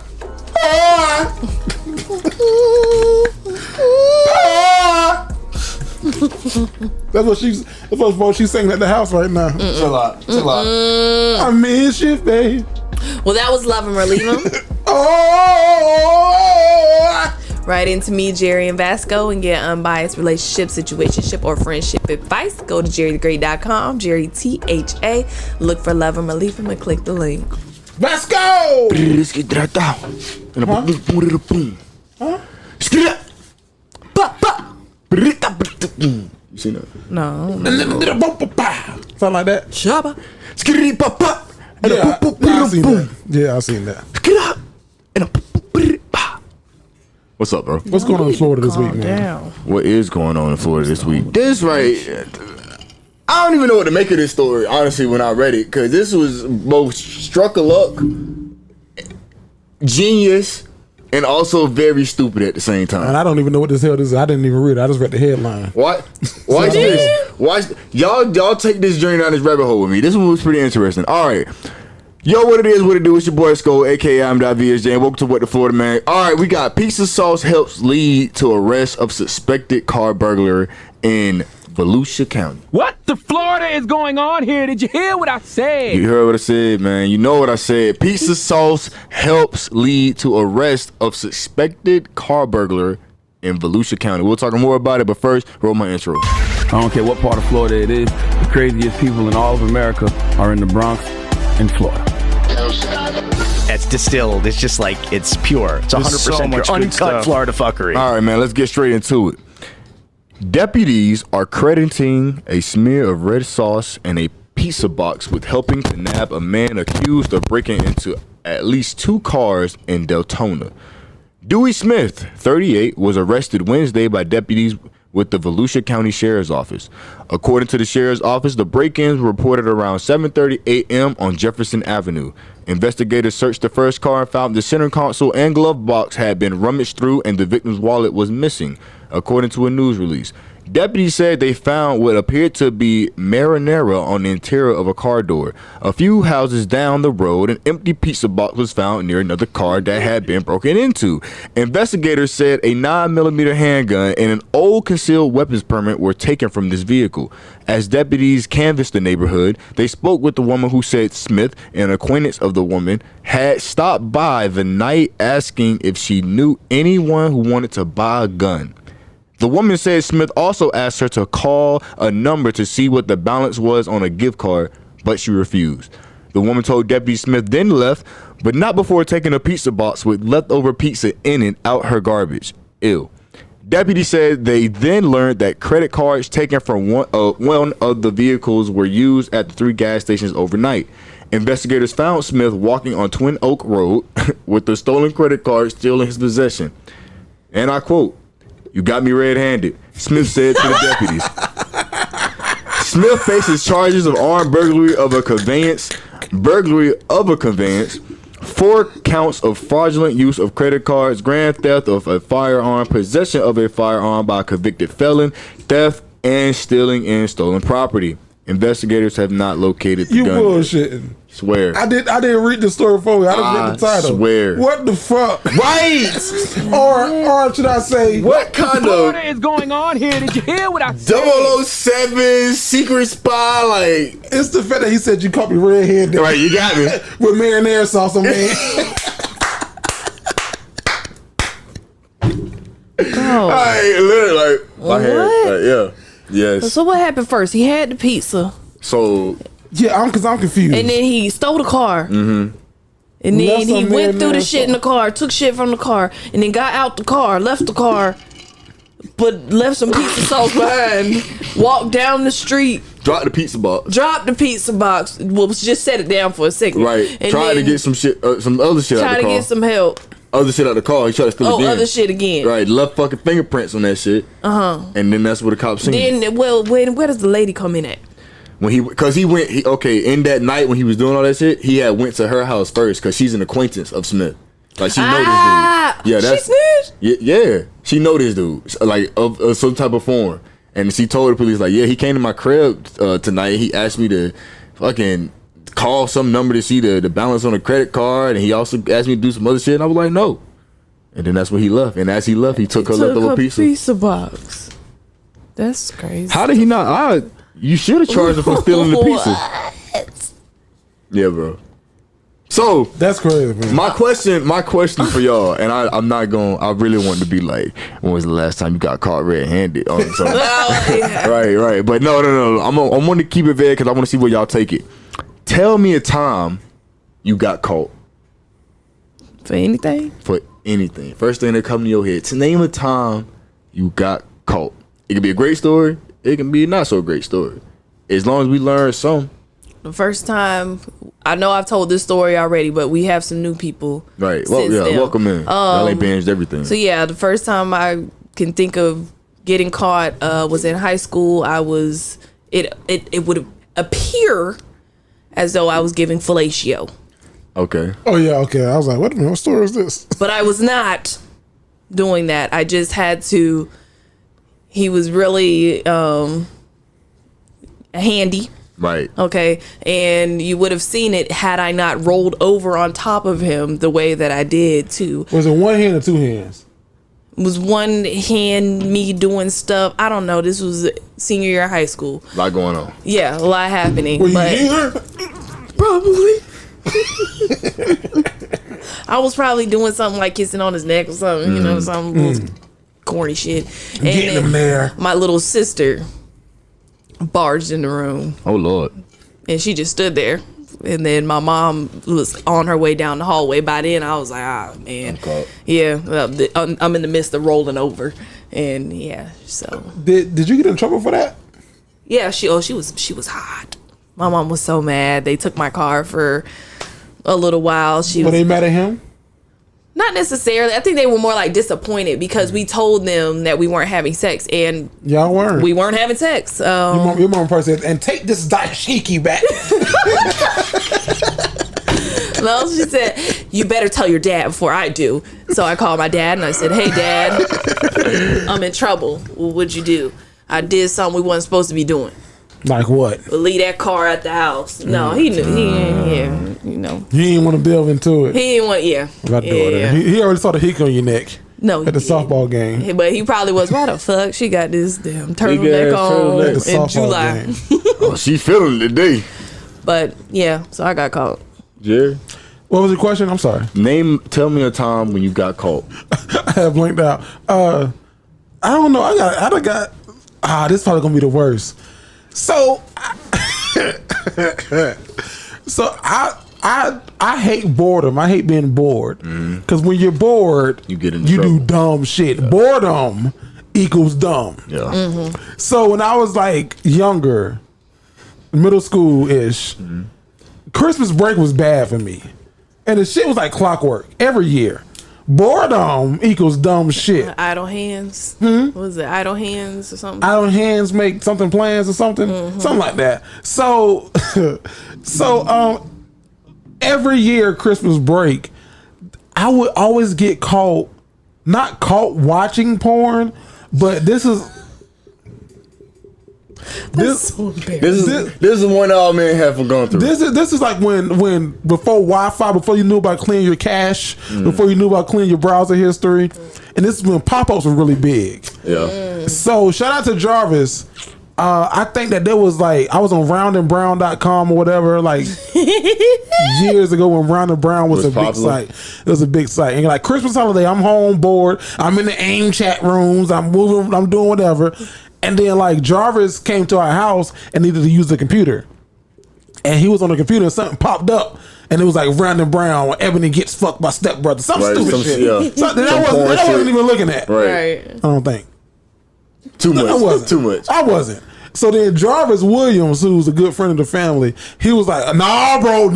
That's what she's saying at the house right now. Chill out. I miss you, babe. Well, that was Love 'Em or Leave 'Em. Right into me, Jerry and Vasco, and get unbiased relationship, situationship, or friendship advice. Go to jerrythegreat.com, Jerry THA. Look for Love 'Em or Leave 'Em and click the link. Let's go! You seen that? No. Something like that. Shabba. Yeah, I seen that. What's up, bro? What's going on in Florida this week, man? Down. What is going on in Florida this week? This right, I don't even know what to make of this story, honestly, when I read it, because this was both struck a luck, genius, and also very stupid at the same time. And I don't even know what this hell this is. I didn't even read it. I just read the headline. What? Watch this. Watch. Y'all take this journey down this rabbit hole with me. This one was pretty interesting. All right. Yo, what it is, what it do? It's your boy Sko, aka I'm VSJ, and welcome to What the Florida Man. All right, we got pizza sauce helps lead to arrest of suspected car burglar in Volusia County. What the Florida is going on here? Did you hear what I said? You heard what I said, man. You know what I said. Pizza sauce helps lead to arrest of suspected car burglar in Volusia County. We'll talk more about it, but first, roll my intro. I don't care what part of Florida it is. The craziest people in all of America are in the Bronx and Florida. It's distilled. It's just like, it's pure. It's 100% pure. Uncut Florida fuckery. All right, man. Let's get straight into it. Deputies are crediting a smear of red sauce and a pizza box with helping to nab a man accused of breaking into at least 2 cars in Deltona. Dewey Smith, 38, was arrested Wednesday by deputies with the Volusia County Sheriff's Office. According to the Sheriff's Office, the break-ins were reported around 7:30 a.m. on Jefferson Avenue. Investigators searched the first car and found the center console and glove box had been rummaged through and the victim's wallet was missing, according to a news release. Deputies said they found what appeared to be marinara on the interior of a car door. A few houses down the road, an empty pizza box was found near another car that had been broken into. Investigators said a 9mm handgun and an old concealed weapons permit were taken from this vehicle. As deputies canvassed the neighborhood, they spoke with the woman who said Smith, an acquaintance of the woman, had stopped by the night asking if she knew anyone who wanted to buy a gun. The woman said Smith also asked her to call a number to see what the balance was on a gift card, but she refused. The woman told Deputy Smith then left, but not before taking a pizza box with leftover pizza in it out her garbage. Ew. Deputy said they then learned that credit cards taken from one of the vehicles were used at the 3 gas stations overnight. Investigators found Smith walking on Twin Oak Road with the stolen credit card still in his possession. And I quote, "You got me red-handed," Smith said to the deputies. Smith faces charges of armed burglary of a conveyance, 4 counts of fraudulent use of credit cards, grand theft of a firearm, possession of a firearm by a convicted felon, theft, and stealing and stolen property. Investigators have not located the gun. You bullshitting. Swear. I didn't read the story for you. I just read the title. Swear. What the fuck? Right. or should I say, what kind What is going on here? Did you hear what I said? 007 secret spy, like it's the fact that he said you caught me red-handed. Right, you got me. With marinara sauce on man. Hey, literally, like my head, like, yeah. Yes. So what happened first? He had the pizza. So yeah, I'm confused. And then he stole the car. Mm-hmm. And then he went through the shit in the car, took shit from the car, and then got out the car, left the car, but left some pizza sauce behind. Walked down the street. Dropped the pizza box. Well, just set it down for a second. Right. And tried to get some shit, some other shit out Trying the to car. get some help. Other shit out the car. He tried to steal it again. Other shit again. Right. Left fucking fingerprints on that shit. And then that's where the cops seen him. Then, where does the lady come in at? When in that night when he was doing all that shit, he had went to her house first because she's an acquaintance of Smith. Like she know this dude. Yeah, that's she snitched? Yeah, she know this dude. Like of some type of form. And she told the police like, yeah, he came to my crib tonight. He asked me to fucking call some number to see the balance on the credit card, and he also asked me to do some other shit. And I was like, no. And then that's when he left. And as he left, he took her leftover pizza box. That's crazy. How did he not? You should have charged him for stealing the pizza. Yeah, bro. So that's crazy, man. My question for y'all, and I'm not going. I really want to be like, when was the last time you got caught red-handed? Or something? Right. But no. I want to keep it vague because I want to see where y'all take it. Tell me a time you got caught for anything. For anything. First thing that come to your head. To name a time you got caught. It could be a great story. It can be a not so great story. As long as we learn some. The first time, I know I've told this story already, but we have some new people. Right. Well, yeah. Welcome in. Y'all ain't binged everything. So yeah, the first time I can think of getting caught was in high school. It would appear as though I was giving fellatio. Okay. Oh yeah. Okay. I was like, wait a minute, what story is this? But I was not doing that. I just had to. He was really handy. Right. Okay. And you would have seen it had I not rolled over on top of him the way that I did too. Was it one hand or two hands? It was one hand, me doing stuff. I don't know. This was senior year of high school. A lot going on. Yeah, a lot happening. Were you here? Probably. I was probably doing something like kissing on his neck or something, you know, some little corny shit. And getting him there. My little sister barged in the room. Oh Lord. And she just stood there. And then my mom was on her way down the hallway. By then I was like, man. Okay. Yeah, I'm in the midst of rolling over. And yeah, so. Did you get in trouble for that? Yeah, she was hot. My mom was so mad. They took my car for a little while. Were they mad at him? Not necessarily. I think they were more like disappointed because we told them that we weren't having sex, and y'all weren't. We weren't having sex. Your mom probably said, "And take this dashiki back." No, she said, "You better tell your dad before I do." So I called my dad and I said, "Hey, Dad, I'm in trouble. Well, what'd you do? I did something we wasn't supposed to be doing." Like what? Leave that car at the house. No, he knew. You know. He didn't want to delve into it. He didn't want. Yeah. My daughter. Yeah. He already saw the hick on your neck. No, at the softball game. But he probably was. Why the fuck she got this damn turtleneck on in July? Oh, she feeling it today. But yeah, so I got caught. Jerry, what was the question? I'm sorry. Tell me a time when you got caught. I have blanked out. I don't know. I got. This is probably gonna be the worst. So, I hate boredom. I hate being bored because when you're bored, you do dumb shit. Boredom equals dumb. Yeah. So when I was like younger, middle school ish, Christmas break was bad for me, and the shit was like clockwork every year. Boredom equals dumb shit. Idle hands. What was it? Idle hands or something? Idle hands make something plans or something. Something like that. So every year Christmas break, I would always get caught, not caught watching porn, but this is so this is one all men have gone through. This is like when before Wi-Fi, before you knew about cleaning your cache, before you knew about cleaning your browser history, and this is when pop-ups were really big. Yeah. So shout out to Jarvis. I think that there was like I was on roundandbrown.com or whatever like years ago when Round and Brown was a big site. It was a big site. And like Christmas holiday, I'm home bored. I'm in the AIM chat rooms. I'm moving. I'm doing whatever. And then like Jarvis came to our house and needed to use the computer. And he was on the computer and something popped up. And it was like Round and Brown when Ebony gets fucked by stepbrother. Some stupid shit. Yeah. Something that I wasn't even looking at. Right. I don't think. Too much. I wasn't. Too much. I wasn't. So then Jarvis Williams, who's a good friend of the family, he was like, nah, bro.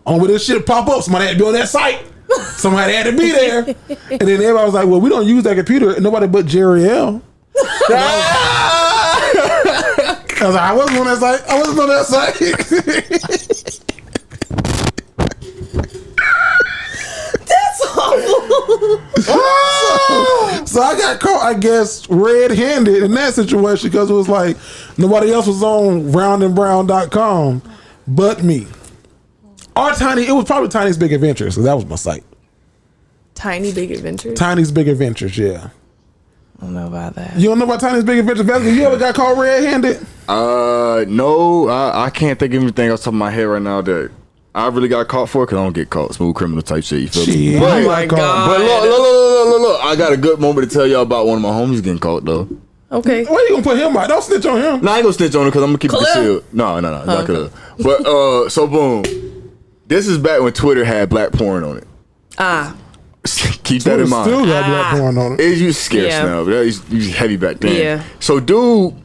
On with this shit pop up, somebody had to be on that site. Somebody had to be there. And then everybody was like, well, we don't use that computer. Nobody but Jerry L. I was like, I wasn't on that site. That's awful. So I got caught, I guess, red-handed in that situation because it was like nobody else was on roundandbrown.com but me. It was probably Tiny's Big Adventures, so that was my site. Tiny Big Adventures? Tiny's Big Adventures, yeah. I don't know about that. You don't know about Tiny's Big Adventures, Vasco? You ever got caught red-handed? No, I can't think of anything off the top of my head right now that I really got caught for because I don't get caught. Smooth criminal type shit. You feel me? Oh my God. But look. I got a good moment to tell y'all about one of my homies getting caught though. Okay. Why you gonna put him out? Don't snitch on him. Nah, I ain't gonna snitch on him because I'm gonna keep it concealed. No, not Khalil. But so boom. This is back when Twitter had black porn on it. Keep that in mind. Still got black porn on it. It's used scarce now, but it was heavy back then. Yeah. So dude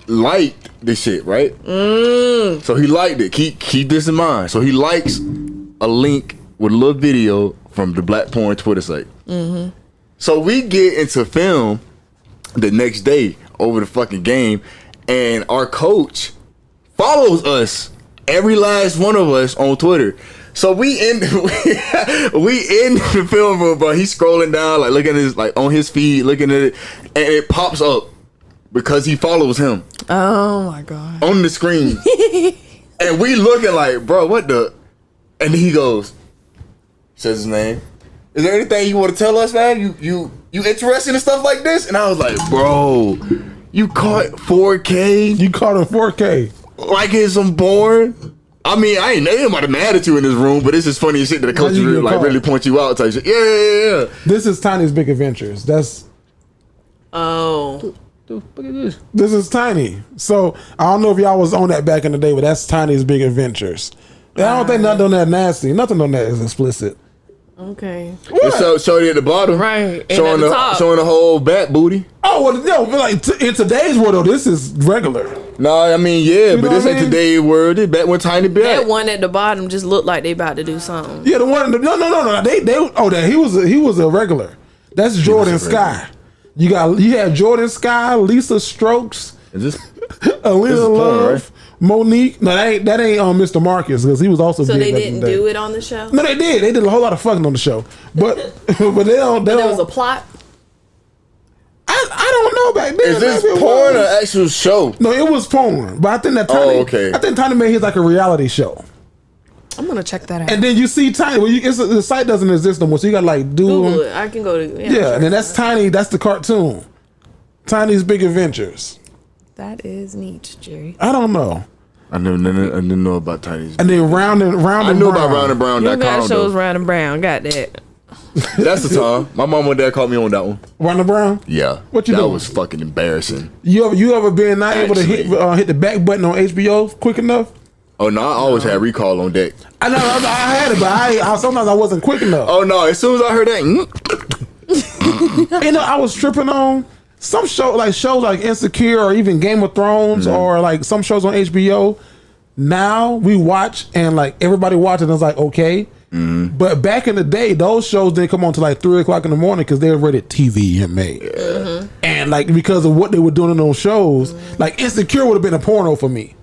liked this shit, right? So he liked it. Keep this in mind. So he likes a link with a little video from the black porn Twitter site. So we get into film the next day over the fucking game, and our coach follows us, every last one of us, on Twitter. So we in the film room, bro. He's scrolling down, like looking at his, like on his feed, looking at it, and it pops up because he follows him. Oh my God. On the screen. And we looking like, bro, what the? And he goes, says his name. Is there anything you want to tell us, man? You interested in stuff like this? And I was like, bro, you caught 4K? You caught him 4K. Like in some porn? I mean, I ain't nobody mad at you in this room, but it's just funny shit that the coach really point you out type shit. Yeah. This is Tiny's Big Adventures. That's This is Tiny. So I don't know if y'all was on that back in the day, but that's Tiny's Big Adventures. I don't think nothing on that nasty. Nothing on that is explicit. Okay. It's showing you at the bottom, right? Showing the whole back booty. Oh well, no, but like in today's world, though, this is regular. No, I mean, yeah, but this ain't today's word. It's back when Tiny Bear. That one at the bottom just looked like they about to do something. Yeah, the one. No. He was a regular. That's Jordan Sky. You had Jordan Sky, Lisa Strokes, is this Alina Love, right? Monique. No, that ain't Mr. Marcus because he was also. So big they didn't do it on the show. No, they did. They did a whole lot of fucking on the show, but but they don't. There was a plot. I don't know back then. Is this porn or actual show? No, it was porn. But I think that Tiny. I think Tiny made his like a reality show. I'm gonna check that out. And then you see Tiny. Well, the site doesn't exist no more, so you got to like do. Google it. I can go to. Yeah, and then that's Tiny. That's the cartoon. Tiny's Big Adventures. That is neat, Jerry. I don't know. I didn't know about Tiny's. And then Round and I knew about roundandbrown.com. You got shows Round and Brown. Got that. That's the time. My mom and dad called me on that one. Round and Brown? Yeah. What you doing? doing? That was fucking embarrassing. You ever been not able to hit the back button on HBO quick enough? Oh no, I always had recall on deck. I know I had it, but I sometimes I wasn't quick enough. Oh no, as soon as I heard that, I was tripping on some shows like Insecure or even Game of Thrones or like some shows on HBO. Now we watch and like everybody watching is like okay. But back in the day, those shows didn't come on till like 3 o'clock in the morning because they were rated TVMA. And like because of what they were doing in those shows, like Insecure would have been a porno for me.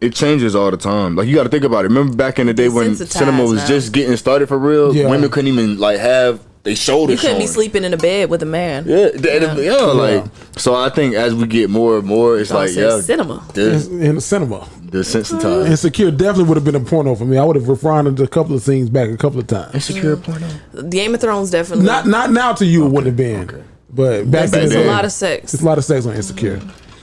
It changes all the time. Like you got to think about it. Remember back in the day when cinema was just getting started for real? Yeah. Women couldn't even like have they shoulders. You couldn't be sleeping in a bed with a man. Like so. I think as we get more and more, it's like cinema. In the cinema. Desensitized. Insecure definitely would have been a porno for me. I would have refrained a couple of scenes back a couple of times. Insecure porno. Game of Thrones definitely. Not now to you it wouldn't have been. But back then, there's a lot of sex. It's a lot of sex on Insecure.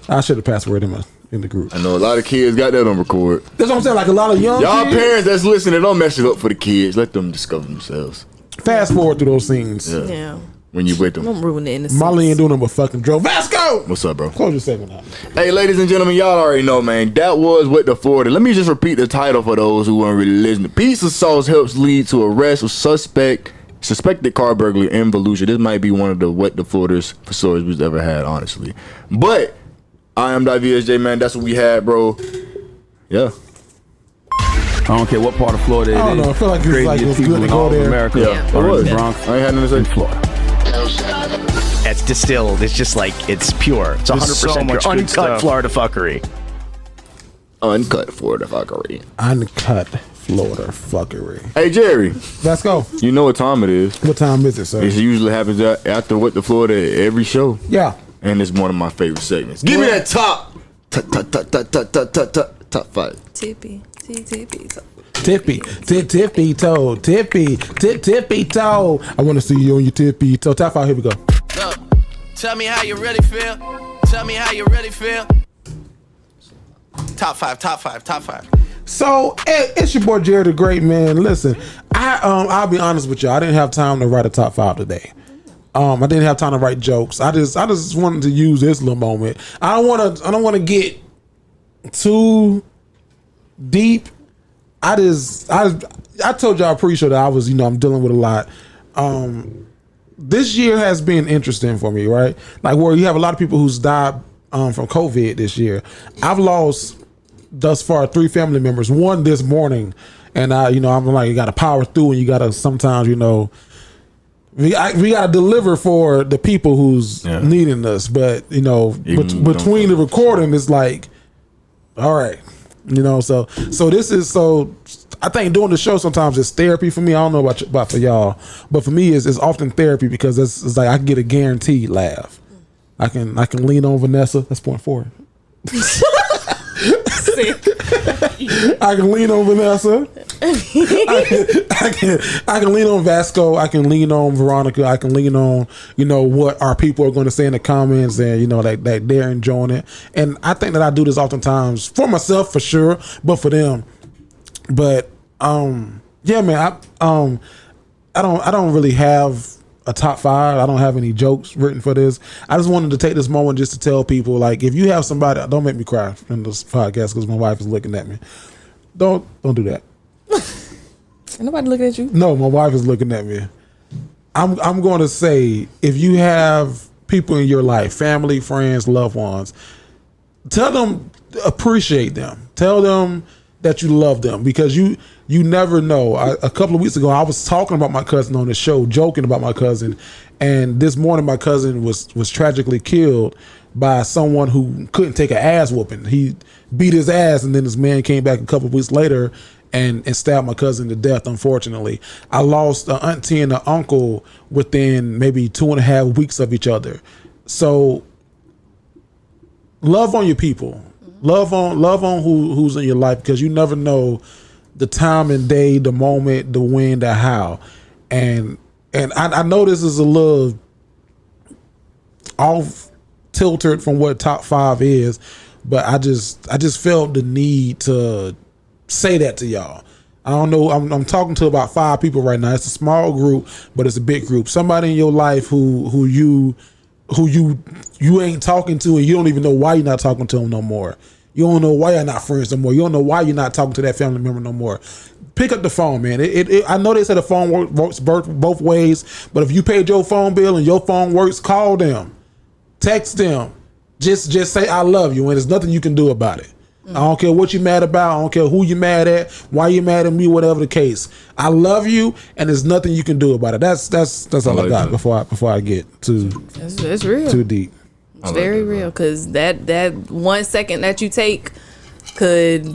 I should have password in the group. I know a lot of kids got that on record. That's what I'm saying. Like a lot of young y'all kids. Parents that's listening, don't mess it up for the kids. Let them discover themselves. Fast forward through those scenes. Yeah. When you with them. Don't ruin the innocence. Molly ain't doing nothing but fucking drove. Vasco! What's up, bro? Close your segment out. Hey, ladies and gentlemen, y'all already know, man. That was What the Florida. Let me just repeat the title for those who weren't really listening. Pizza sauce helps lead to arrest of suspected car burglary in Volusia. This might be one of the What the Florida's stories we've ever had, honestly. But I am VSJ, man. That's what we had, bro. Yeah. I don't care what part of Florida it is. I don't know. I feel like it's like people good to in go all of there. America Yeah, are in the Bronx. I ain't had nothing to say. In Florida. It's distilled. It's just like it's pure. It's 100% pure. Uncut Florida fuckery. Uncut Florida fuckery. Uncut Florida fuckery. Hey, Jerry. Let's go. You know what time it is. What time is it, sir? It usually happens after What the Florida every show. Yeah. And it's one of my favorite segments. Give me that top 5. Tippy toe. I want to see you on your tippy toe. Top 5. Here we go. Look, tell me how you really feel. Tell me how you really feel. Top five. So it's your boy Jerry the Great, man. Listen, I'll be honest with you. I didn't have time to write a top 5 today. I didn't have time to write jokes. I just wanted to use this little moment. I don't want to get too deep. I told y'all pre-show that I was, I'm dealing with a lot. This year has been interesting for me, right? Like where you have a lot of people who's died from COVID this year. I've lost thus far 3 family members. One this morning, and I'm like, you got to power through, and you got to sometimes, we got to deliver for the people who's needing us. But between the recording, it's like, all right, So this is I think doing the show sometimes is therapy for me. I don't know about for y'all, but for me, it's often therapy because it's like I can get a guaranteed laugh. I can lean on Vanessa. That's point 4. I can lean on Vanessa. I can lean on Vasco. I can lean on Veronica. I can lean on what our people are going to say in the comments, and that they're enjoying it. And I think that I do this oftentimes for myself for sure, but for them. But yeah, man. I don't really have a top 5. I don't have any jokes written for this. I just wanted to take this moment just to tell people, like, if you have somebody, don't make me cry in this podcast because my wife is looking at me. Don't do that. Ain't nobody looking at you. No, my wife is looking at me. I'm going to say, if you have people in your life, family, friends, loved ones, tell them appreciate them. Tell them that you love them, because you never know. A couple of weeks ago, I was talking about my cousin on the show, joking about my cousin, and this morning my cousin was tragically killed by someone who couldn't take an ass whooping. He beat his ass, and then this man came back a couple of weeks later and stabbed my cousin to death, unfortunately. I lost an auntie and an uncle within maybe 2.5 weeks of each other. So love on your people. Love on who's in your life, because you never know the time and day, the moment, the when, the how. And I know this is a little off tilted from what top 5 is, but I just felt the need to say that to y'all. I don't know. I'm talking to about 5 people right now. It's a small group, but it's a big group. Somebody in your life who you ain't talking to, and you don't even know why you're not talking to them no more. You don't know why you're not friends no more. You don't know why you're not talking to that family member no more. Pick up the phone, man. I know they said the phone works both ways, but if you paid your phone bill and your phone works, call them, text them, just say I love you, and there's nothing you can do about it. I don't care what you're mad about. I don't care who you're mad at, why you're mad at me, whatever the case. I love you, and there's nothing you can do about it. That's all I got before I get it's real. Too deep. It's very real, because that 1 second that you take could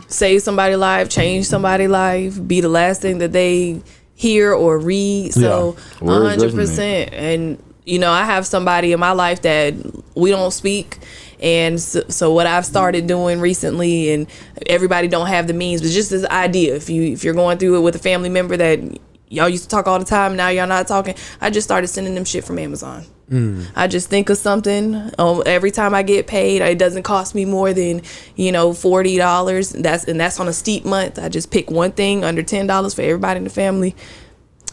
save somebody's life, change somebody's life, be the last thing that they hear or read. So 100%. And I have somebody in my life that we don't speak. And so what I've started doing recently, and everybody don't have the means, but just this idea, if you're going through it with a family member that y'all used to talk all the time, now y'all not talking, I just started sending them shit from Amazon. I just think of something every time I get paid. It doesn't cost me more than $40. That's on a steep month. I just pick one thing under $10 for everybody in the family,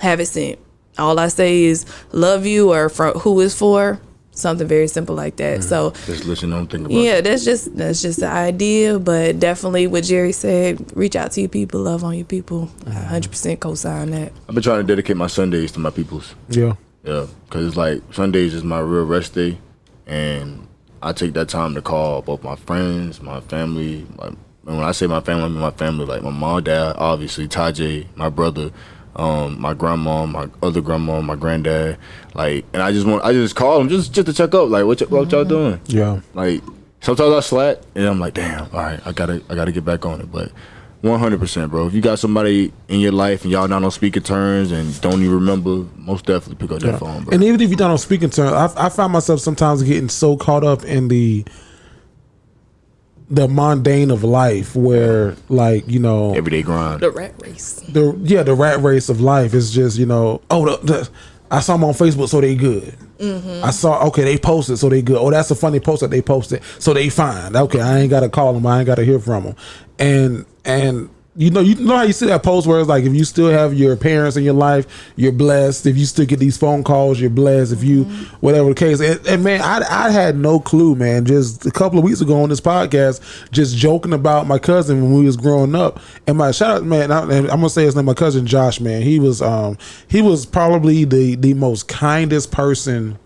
have it sent. All I say is love you, or for who is for. Something very simple like that. So just listen, don't think about it. That's just the idea. But definitely what Jerry said, reach out to your people, love on your people. 100% co-sign that. I've been trying to dedicate my Sundays to my peoples. Yeah, because it's like Sundays is my real rest day, and I take that time to call both my friends, my family. And when I say my family, I mean my family, like my mom, dad, obviously, Tajay, my brother, my grandma, my other grandma, my granddad, and I just call them just to check up, like what y'all doing? Yeah. Like sometimes I slack, and I'm like, damn, all right, I gotta get back on it. But 100%, bro. If you got somebody in your life and y'all not on speaking terms and don't even remember, most definitely pick up that phone, bro. And even if you're not on speaking terms, I find myself sometimes getting so caught up in the mundane of life, where everyday grind, the rat race, the rat race of life is just I saw them on Facebook, so they good. I saw they posted, so they good. Oh, that's a funny post that they posted, so they fine. Okay, I ain't gotta call them, I ain't gotta hear from them. And you know how you see that post where it's like, if you still have your parents in your life, you're blessed. If you still get these phone calls, you're blessed. If you whatever the case. And man, I had no clue, man. Just a couple of weeks ago on this podcast, just joking about my cousin when we was growing up. And my shout out, man, I'm gonna say his name, my cousin Josh, man. He was probably the most kindest person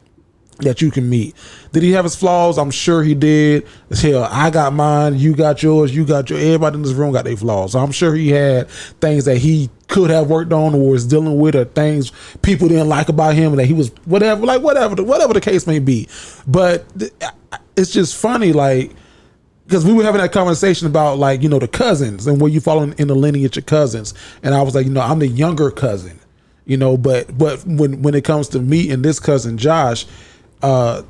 that you can meet. Did he have his flaws? I'm sure he did. Hell, I got mine, you got yours, everybody in this room got their flaws. So I'm sure he had things that he could have worked on or was dealing with, or things people didn't like about him, and that he was whatever the case may be. But it's just funny, because we were having that conversation about the cousins and where you fall in the lineage of cousins. And I was like, I'm the younger cousin, but when it comes to me and this cousin Josh, I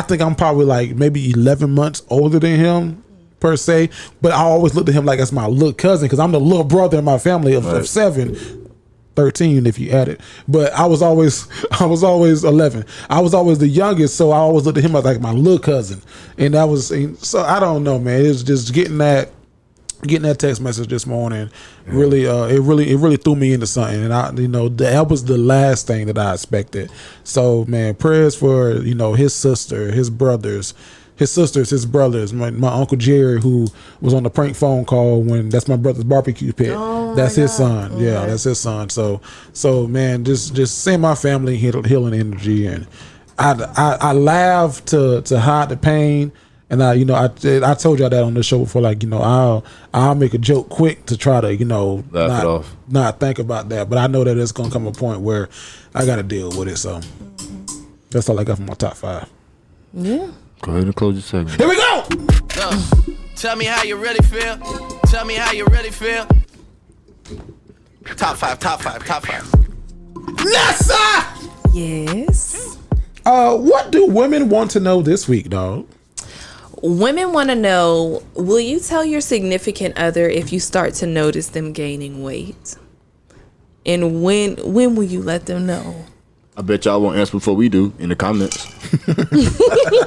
think I'm probably maybe 11 months older than him per se, but I always looked at him as my little cousin, because I'm the little brother in my family of 7, 13 if you add it. But I was always 11. I was always the youngest, so I always looked at him as my little cousin. And so I don't know, man. It was just getting that text message this morning really it really threw me into something, and that was the last thing that I expected. So man, prayers for his sister, his brothers, his brothers, my Uncle Jerry, who was on the prank phone call when that's my brother's barbecue pit. That's his son. Yeah, that's his son. So man, just send my family healing energy, and I laugh to hide the pain. And I told y'all that on the show before. Like, I'll make a joke quick to try to, laugh it off. Not think about that. But I know that it's gonna come a point where I got to deal with it. So that's all I got for my top 5. Yeah. Go ahead and close your segment. Here we go. Tell me how you really feel. Tell me how you really feel. Top 5. Nessa! Yes. What do women want to know this week, dog? Women want to know, will you tell your significant other if you start to notice them gaining weight? And when will you let them know? I bet y'all won't answer before we do in the comments.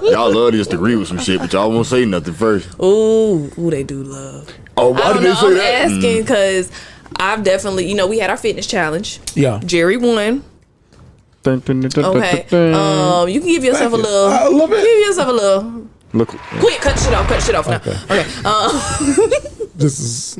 Y'all love to just agree with some shit, but y'all won't say nothing first. Ooh, they do love. Oh, why did they say that? I'm asking because I've definitely, we had our fitness challenge. Yeah. Jerry won. Okay. You can give yourself a little. I love it. Give yourself a little. Look. Quick, cut shit off now. Okay. This is.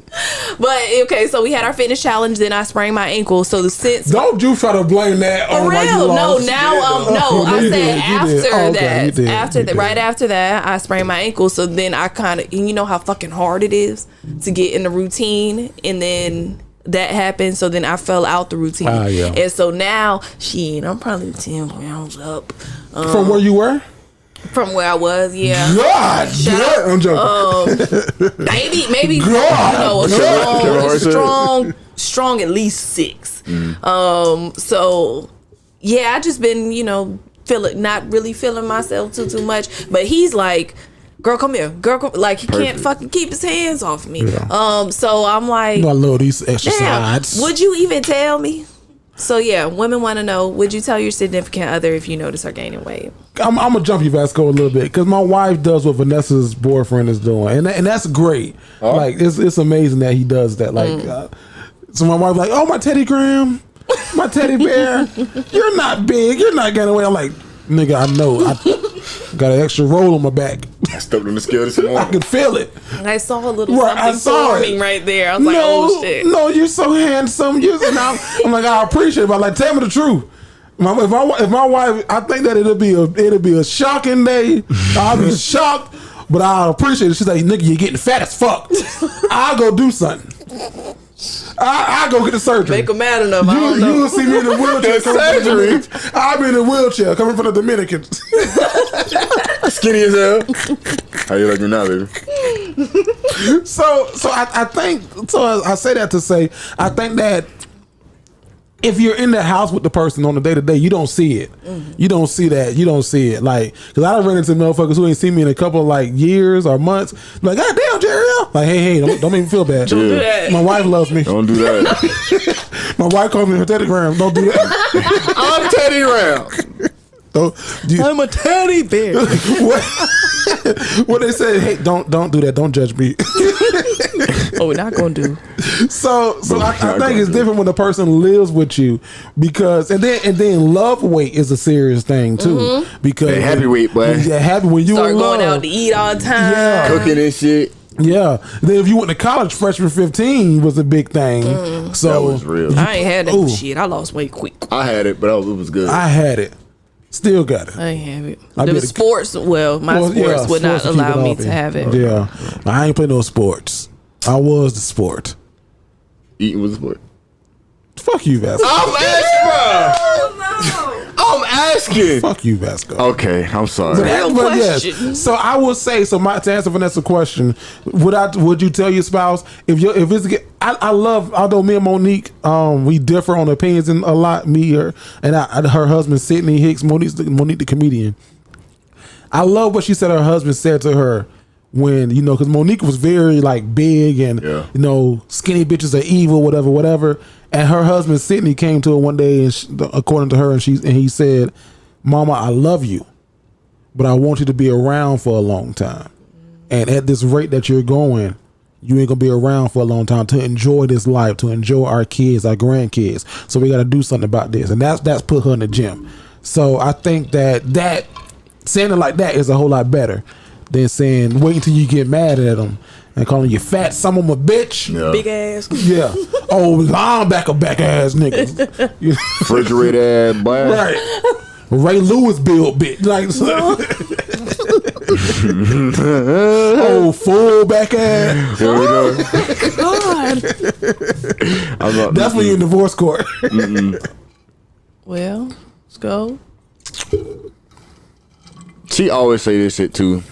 But okay, so we had our fitness challenge. Then I sprained my ankle. So since don't you try to blame that for on real? like you lost. I said after that. did. Right after that, I sprained my ankle. So then I kind of, you know how fucking hard it is to get in the routine, and then that happened. So then I fell out the routine, and so now I'm probably 10 pounds up from where you were. From where I was, God, I'm joking. Maybe strong at least 6. So I just been not really feeling myself too much. But he's like, girl, come here, like he can't fucking keep his hands off me. So I'm like, I love these exercises. Would you even tell me? So women want to know, would you tell your significant other if you notice her gaining weight? I'm gonna jump you, Vasco, a little bit, because my wife does what Vanessa's boyfriend is doing, and that's great. Like it's amazing that he does that. Like, so my wife's like, "Oh, my Teddy Graham, my teddy bear, you're not big, you're not gaining weight." I'm like, "Nigga, I know, I got an extra roll on my back. I stepped on the scale this morning. I could feel it. I saw a little something forming right there. I was like, oh shit. No, you're so handsome. I'm like, I appreciate it, but like, tell me the truth. If my wife, I think that it'll be a shocking day. I'll be shocked, but I'll appreciate it. She's like, nigga, you're getting fat as fuck. I'll go do something. I'll go get the surgery. Make them mad enough. You'll see me in the wheelchair. Surgery. I'll be in a wheelchair coming from the Dominicans. Skinny as hell. How you like me now, baby? So I think, I say that to say, I think that if you're in the house with the person on the day to day, you don't see it. You don't see that. You don't see it. Like, because I run into motherfuckers who ain't seen me in a couple of like years or months. Like, God damn, Jerry. Like, hey, don't make me feel bad. Don't do that. My wife loves me. Don't do that. My wife calls me her Teddy Graham. Don't do that. I'm Teddy Graham. I'm a teddy bear. What they say? Hey, don't do that. Don't judge me. Oh, we're not gonna do. So I think it's different when the person lives with you, because and then love weight is a serious thing too. Because happy weight, boy. Happy when you start going out to eat all the time, cooking and shit. Yeah. Then if you went to college, freshman 15 was a big thing. So that was real. I ain't had that shit. I lost weight quick. I had it, but it was good. I had it. Still got it. I ain't have it. The sports, my sports would not allow me to have it. Yeah. I ain't play no sports. I was the sport. Eating was a sport. Fuck you, Vasco. I'm asking. Fuck you, Vasco. Okay, I'm sorry. But yes. So I will say, to answer Vanessa's question, would you tell your spouse if it's I love, although me and Monique we differ on opinions a lot, her husband Sydney Hicks, Monique the comedian. I love what she said her husband said to her when, because Monique was very like big and skinny bitches are evil, whatever. And her husband Sydney came to her one day, and according to her, and he said, "Mama, I love you, but I want you to be around for a long time. And at this rate that you're going, you ain't gonna be around for a long time to enjoy this life, to enjoy our kids, our grandkids. So we got to do something about this." And that's put her in the gym. So I think that saying it like that is a whole lot better than saying wait until you get mad at them and calling you fat son of a bitch. Yeah. Big ass. Yeah. Oh, linebacker back ass niggas. Refrigerator ass boy. Right. Ray Lewis build bitch. Like, Oh, full back ass. God. That's when you're in divorce court. Well, let's go. She always say this shit too.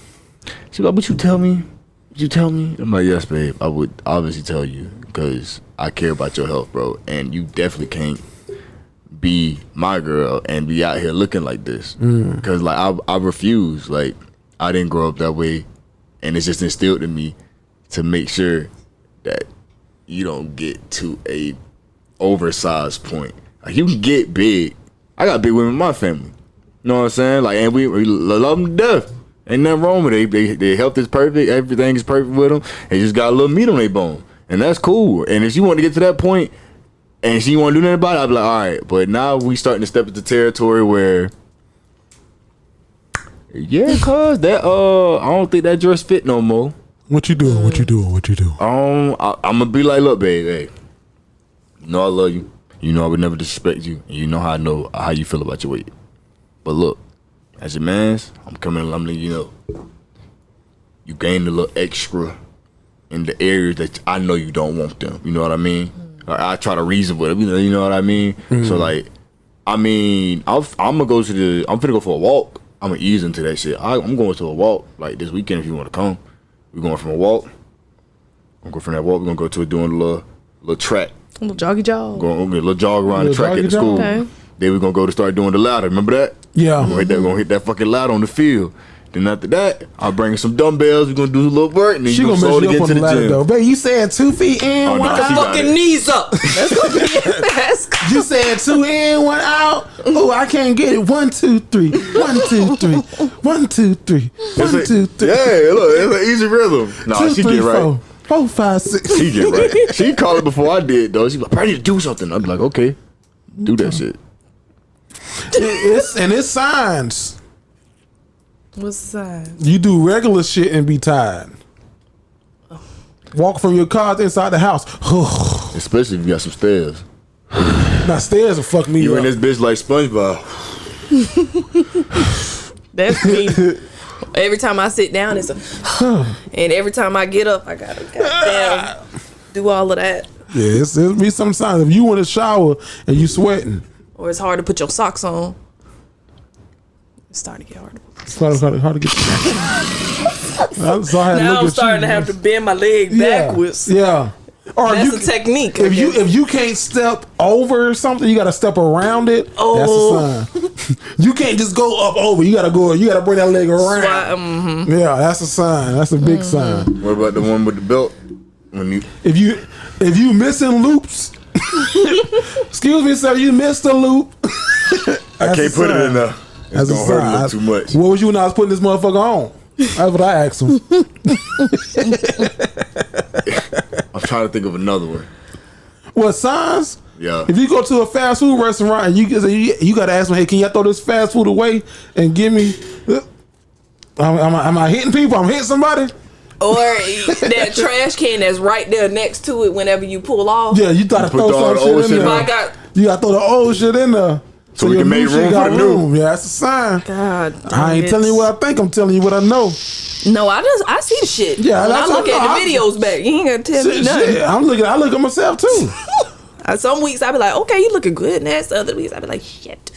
She's like, "Would you tell me? Would you tell me?" I'm like, "Yes, babe. I would obviously tell you because I care about your health, bro. And you definitely can't be my girl and be out here looking like this. Because like I refuse. Like I didn't grow up that way, and it's just instilled in me to make sure that you don't get to a oversized point. Like you can get big. I got big women in my family. You know what I'm saying? Like, and we love them to death. Ain't nothing wrong with it. Their health is perfect. Everything is perfect with them. They just got a little meat on their bone, and that's cool. And if she want to get to that point, and she want to do nothing about it, I'll be like, all right. But now we starting to step into territory where, yeah, cause that I don't think that dress fit no more. What you doing? What you doing? What you doing? I'm gonna be like, look, babe, hey, you know I love you. You know I would never disrespect you. And you know how you feel about your weight. But look, as your mans, I'm coming and I'm letting you know, you gained a little extra in the areas that I know you don't want them. You know what I mean? I try to reason with them. You know what I mean? So like, I mean, I'm finna go for a walk. I'm gonna ease into that shit. I'm going to a walk like this weekend if you want to come. We're going from a walk. I'm going from that walk. We're gonna go to doing a little track. A little joggy jog. Going a little jog around the track at the school. Okay. Then we're gonna go to start doing the ladder. Remember that? Yeah. We're gonna hit that fucking ladder on the field. Then after that, I'll bring some dumbbells. We're gonna do a little work, and then She you gonna slowly mess you get up to on the the ladder gym. though. Babe, you saying 2 feet in, Oh, one no, she out? got Fucking it. knees up. That's gonna be fast. You saying 2 in, 1 out? Oh, I can't get it. 1, 2, 3. 1, 2, 3. 1, 2, 3. 1, 2, 3. Yeah, look, it's an easy rhythm. Nah, 2, she 3, get right. 4. 4, 5, 6. She get right. She called it before I did though. She like, I need to do something. I'm like, okay, do that shit. It's signs. What's the sign? You do regular shit and be tired. Walk from your car to inside the house. Especially if you got some stairs. Now stairs will fuck me You up. in this bitch like SpongeBob. That's me. Every time I sit down, it's and every time I get up, I gotta goddamn do all of that. Yeah, it's be some signs. If you want to shower and you sweating, Or it's hard to put your socks on. It's starting to get hard. it's hard to get. So I had to Now look I'm at starting you. to have to bend my leg backwards. Yeah. Or That's you, a technique. I guess. if you can't step over something, you got to step around it. Oh. That's a sign. You can't just go up over. You got to bring that leg around. Yeah, that's a sign. That's a big sign. What about the one with the belt? When you If you missing loops, excuse me, sir, you missed a loop. I can't put it in there. It's gonna hurt a little too much. What was you when I was putting this motherfucker on? That's what I asked him. I'm trying to think of another one. What signs? Yeah. If you go to a fast food restaurant and you gotta ask them, hey, can y'all throw this fast food away and give me? Am I hitting people? I'm hitting somebody. Or that trash can that's right there next to it whenever you pull off. Yeah, you gotta throw some shit in there. You gotta throw the old shit in there. So we can make room for the new. Yeah, that's a sign. God, I ain't telling you what I think. I'm telling you what I know. No, I see the shit. Yeah, when that's I look what at the videos back. You ain't gonna tell me nothing. Shit, I look at myself too. Some weeks I be like, okay, you looking good. And that's other weeks I be like, shit.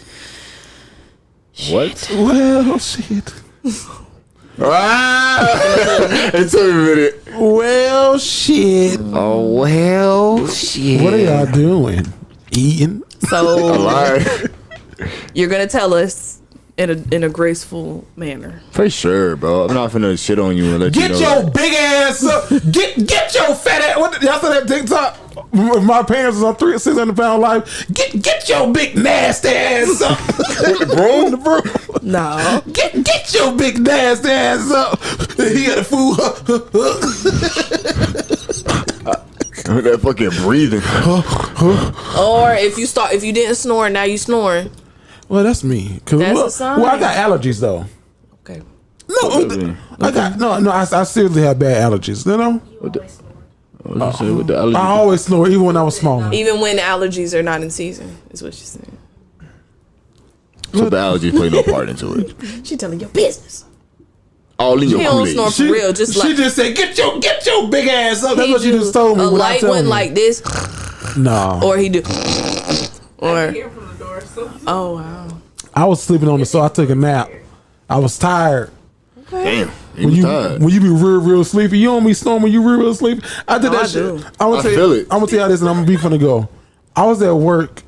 What? Well, shit. It took me a minute. Well, shit. Oh, well, shit. What are y'all doing? Eating? So you're gonna tell us in a graceful manner. For sure, bro. I'm not finna shit on you and let Get you know. your big ass up. Get your fat ass. What, y'all saw that TikTok? My parents was on 600-pound life. Get your big nasty ass up. With the broom? The broom. No. Get your big nasty ass up. He got the food. That fucking breathing. Or if you didn't snore, now you snoring. Well, that's me. That's a sign. Well, I got allergies though. Okay. No, I got no. I seriously have bad allergies. You know. With the allergies. I always snore, even when I was small. Even when allergies are not in season, is what she's saying. So the allergies play no part into it. She telling your business. All in your He don't Kool-Aid. snore for real. Just She like just said, "Get your big ass up." That's he what she do just told me. a without light telling one me. like this, No. or he do, or I hear from the door. So oh wow. I was sleeping on the sofa. I took a nap. I was tired. Damn. When you be real sleepy, you don't be snoring when you real sleepy. I did No, that I shit. do. I'm gonna I tell feel you. it. I'm gonna tell you this, and I'm gonna be finna go. I was at work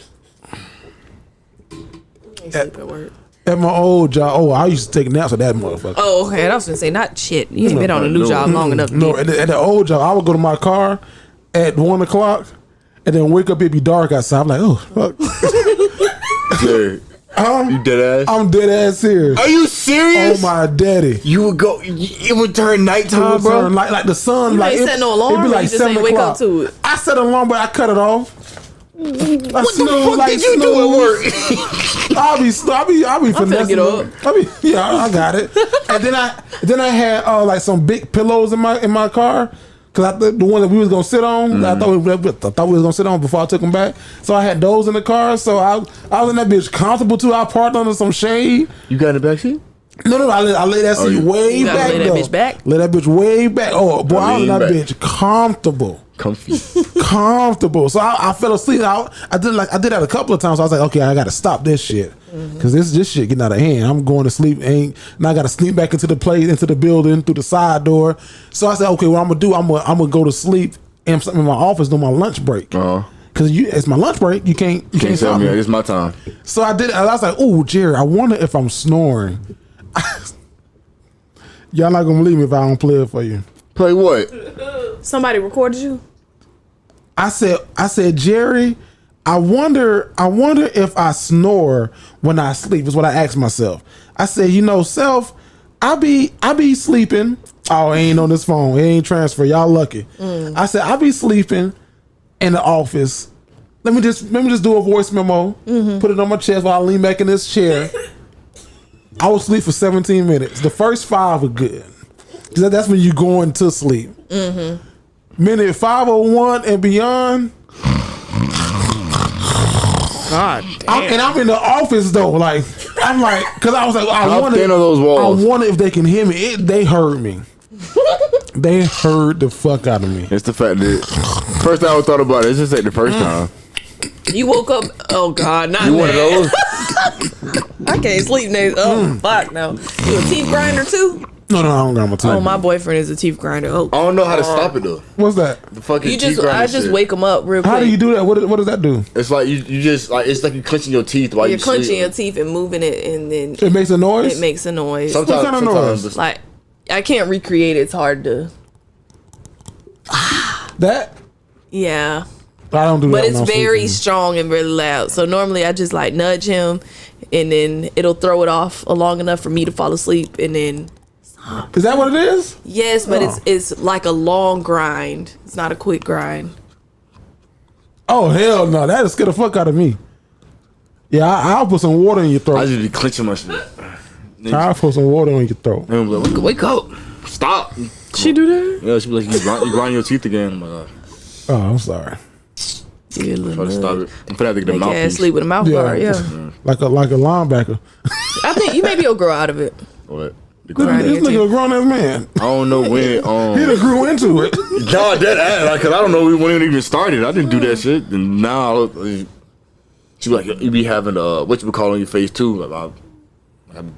Sleep at work. at my old job. Oh, I used to take naps at that motherfucker. Oh, okay. I was gonna say not shit. You ain't been on a new job long enough. No, at the old job, I would go to my car at 1 o'clock, and then wake up. It be dark outside. I'm like, oh fuck. Jerry, you dead ass? I'm dead ass serious. Are you serious? Oh my daddy. You would go. It would turn nighttime, bro. Turn like the sun. You like ain't set no alarm, It'd be or like you just 7 ain't wake up o'clock. to it? I set an alarm, but I cut it off. What the fuck did you do at work? I'll be finessing get up. I got it. And then I had like some big pillows in my car. Cause the one that we was gonna sit on, I thought we was gonna sit on before I took them back. So I had those in the car. So I was in that bitch comfortable too. I parked under some shade. You got in the back seat? No, I lay that seat way You gotta back. lay that bitch back? Lay that bitch way back. Oh boy, I was in that Lean bitch comfortable. Comfortable. So I fell asleep. I did that a couple of times. So I was like, okay, I gotta stop this shit because this shit getting out of hand. I'm going to sleep, and I gotta sneak back into the place, into the building through the side door. So I said, okay, what I'm gonna do? I'm gonna go to sleep in my office during my lunch break. Cause it's my lunch break. You can't tell me it's my time. So I did. I was like, oh, Jerry, I wonder if I'm snoring. Y'all not gonna believe me if I don't play it for you. Play what? Somebody recorded you? I said, Jerry, I wonder if I snore when I sleep, is what I asked myself. I said, Self, I be sleeping. Oh, it ain't on this phone. It ain't transfer. Y'all lucky. I said, I be sleeping in the office. Let me just do a voice memo, put it on my chest while I lean back in this chair. I was asleep for 17 minutes. The first 5 were good. That's when you going to sleep. Minute 501 and beyond. God damn. I'm in the office though. Like I'm like, because I was like, I wonder if they can hear me. They heard me. They heard the fuck out of me. It's the fact that first time I thought about it, it's just like the first time. You woke up. Oh God, not You one of those? I can't sleep next. Oh fuck no. You a teeth grinder too? No, I don't got my teeth. Oh, my boyfriend is a teeth grinder. Oh, I don't know how to stop it though. What's that? The fucking you teeth just grinder I just shit. wake him up real quick. How do you do that? What does that do? It's like you just like it's like you clenching your teeth while You're you clenching sleep. your teeth and moving it, and then It makes a noise? It makes a noise. Sometimes, What kind of noise? it's Like I can't recreate it. It's hard to. That? Yeah. I don't do that. But it's when I'm very sleeping. strong and really loud. So normally I just like nudge him, and then it'll throw it off long enough for me to fall asleep, and then. Is that what it is? Yes, but it's like a long grind. It's not a quick grind. Oh hell no! That'll scare the fuck out of me. Yeah, I'll put some water in your throat. I just be clenching my shit. I'll put some water in your throat. And I'm like, wake up! Stop! She do that? Yeah, she be like, you grind your teeth again. I'm like, Oh, I'm sorry. try to stop it. I'm gonna have to get a Make your ass mouthpiece. sleep with a mouth guard. Yeah. Like a linebacker. I think you maybe you'll grow out of it. What? The This grind. nigga a grown ass man. I don't know when. He done grew into it. No, that ass. Like, cause I don't know when it even started. I didn't do that shit, and now she be like, you be having what you call on your face too. Like,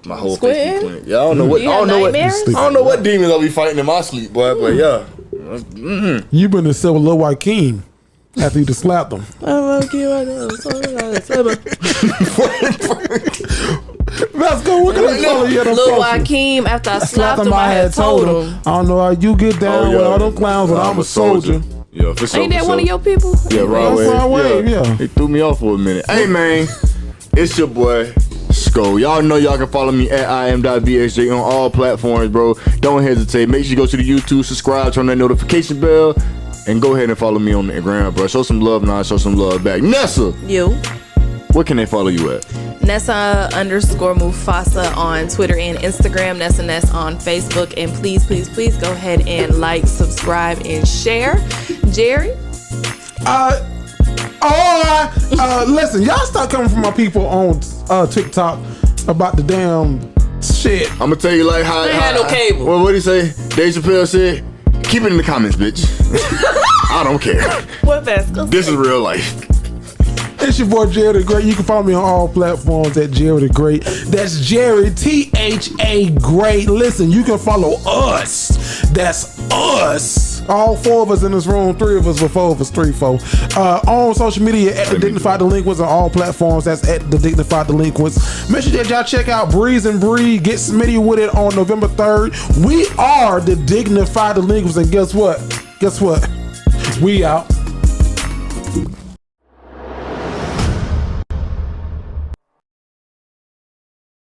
my whole Squid? face be clean. Yeah, I don't know what. I You have don't know what. nightmares? I don't know what demons I'll be fighting in my sleep, boy. But yeah. You been to sell with Lil Joaquin after you just slapped him. Vasco, what can I follow you? Lil Joaquim, after I slapped him, I had told him. I don't know how you get down with all them clowns, but I'm a soldier. Yeah, for sure. Ain't that one of your people? Yeah, Rod Rod Wave. Wave, yeah. He threw me off for a minute. Hey, man. It's your boy, Sko. Y'all know y'all can follow me at im.bsj on all platforms, bro. Don't hesitate. Make sure you go to the YouTube, subscribe, turn that notification bell, and go ahead and follow me on the Instagram, bro. Show some love, and I'll show some love back. Nessa, You. where can they follow you at? Nessa_Mufasa on Twitter and Instagram. Nessa Ness on Facebook. And please, please, please go ahead and like, subscribe, and share. Jerry? Listen, y'all stop coming from my people on TikTok about the damn Shit. I'm gonna tell you like how. I ain't had no cable. Well, what did he say? Dave Chappelle said, "Keep it in the comments, bitch." I don't care. What Vasco? This is real life. It's your boy Jerry the Great. You can follow me on all platforms at Jerry the Great. That's Jerry THA Great. Listen, you can follow us. That's us. All 4 of us in this room, 3 of us, but 4 of us, 3-4. On social media at the Dignified Delinquents on all platforms. That's at the Dignified Delinquents. Make sure that y'all check out Breeze and Breed. Get Smitty with it on November 3rd. We are the Dignified Delinquents, and guess what? We out.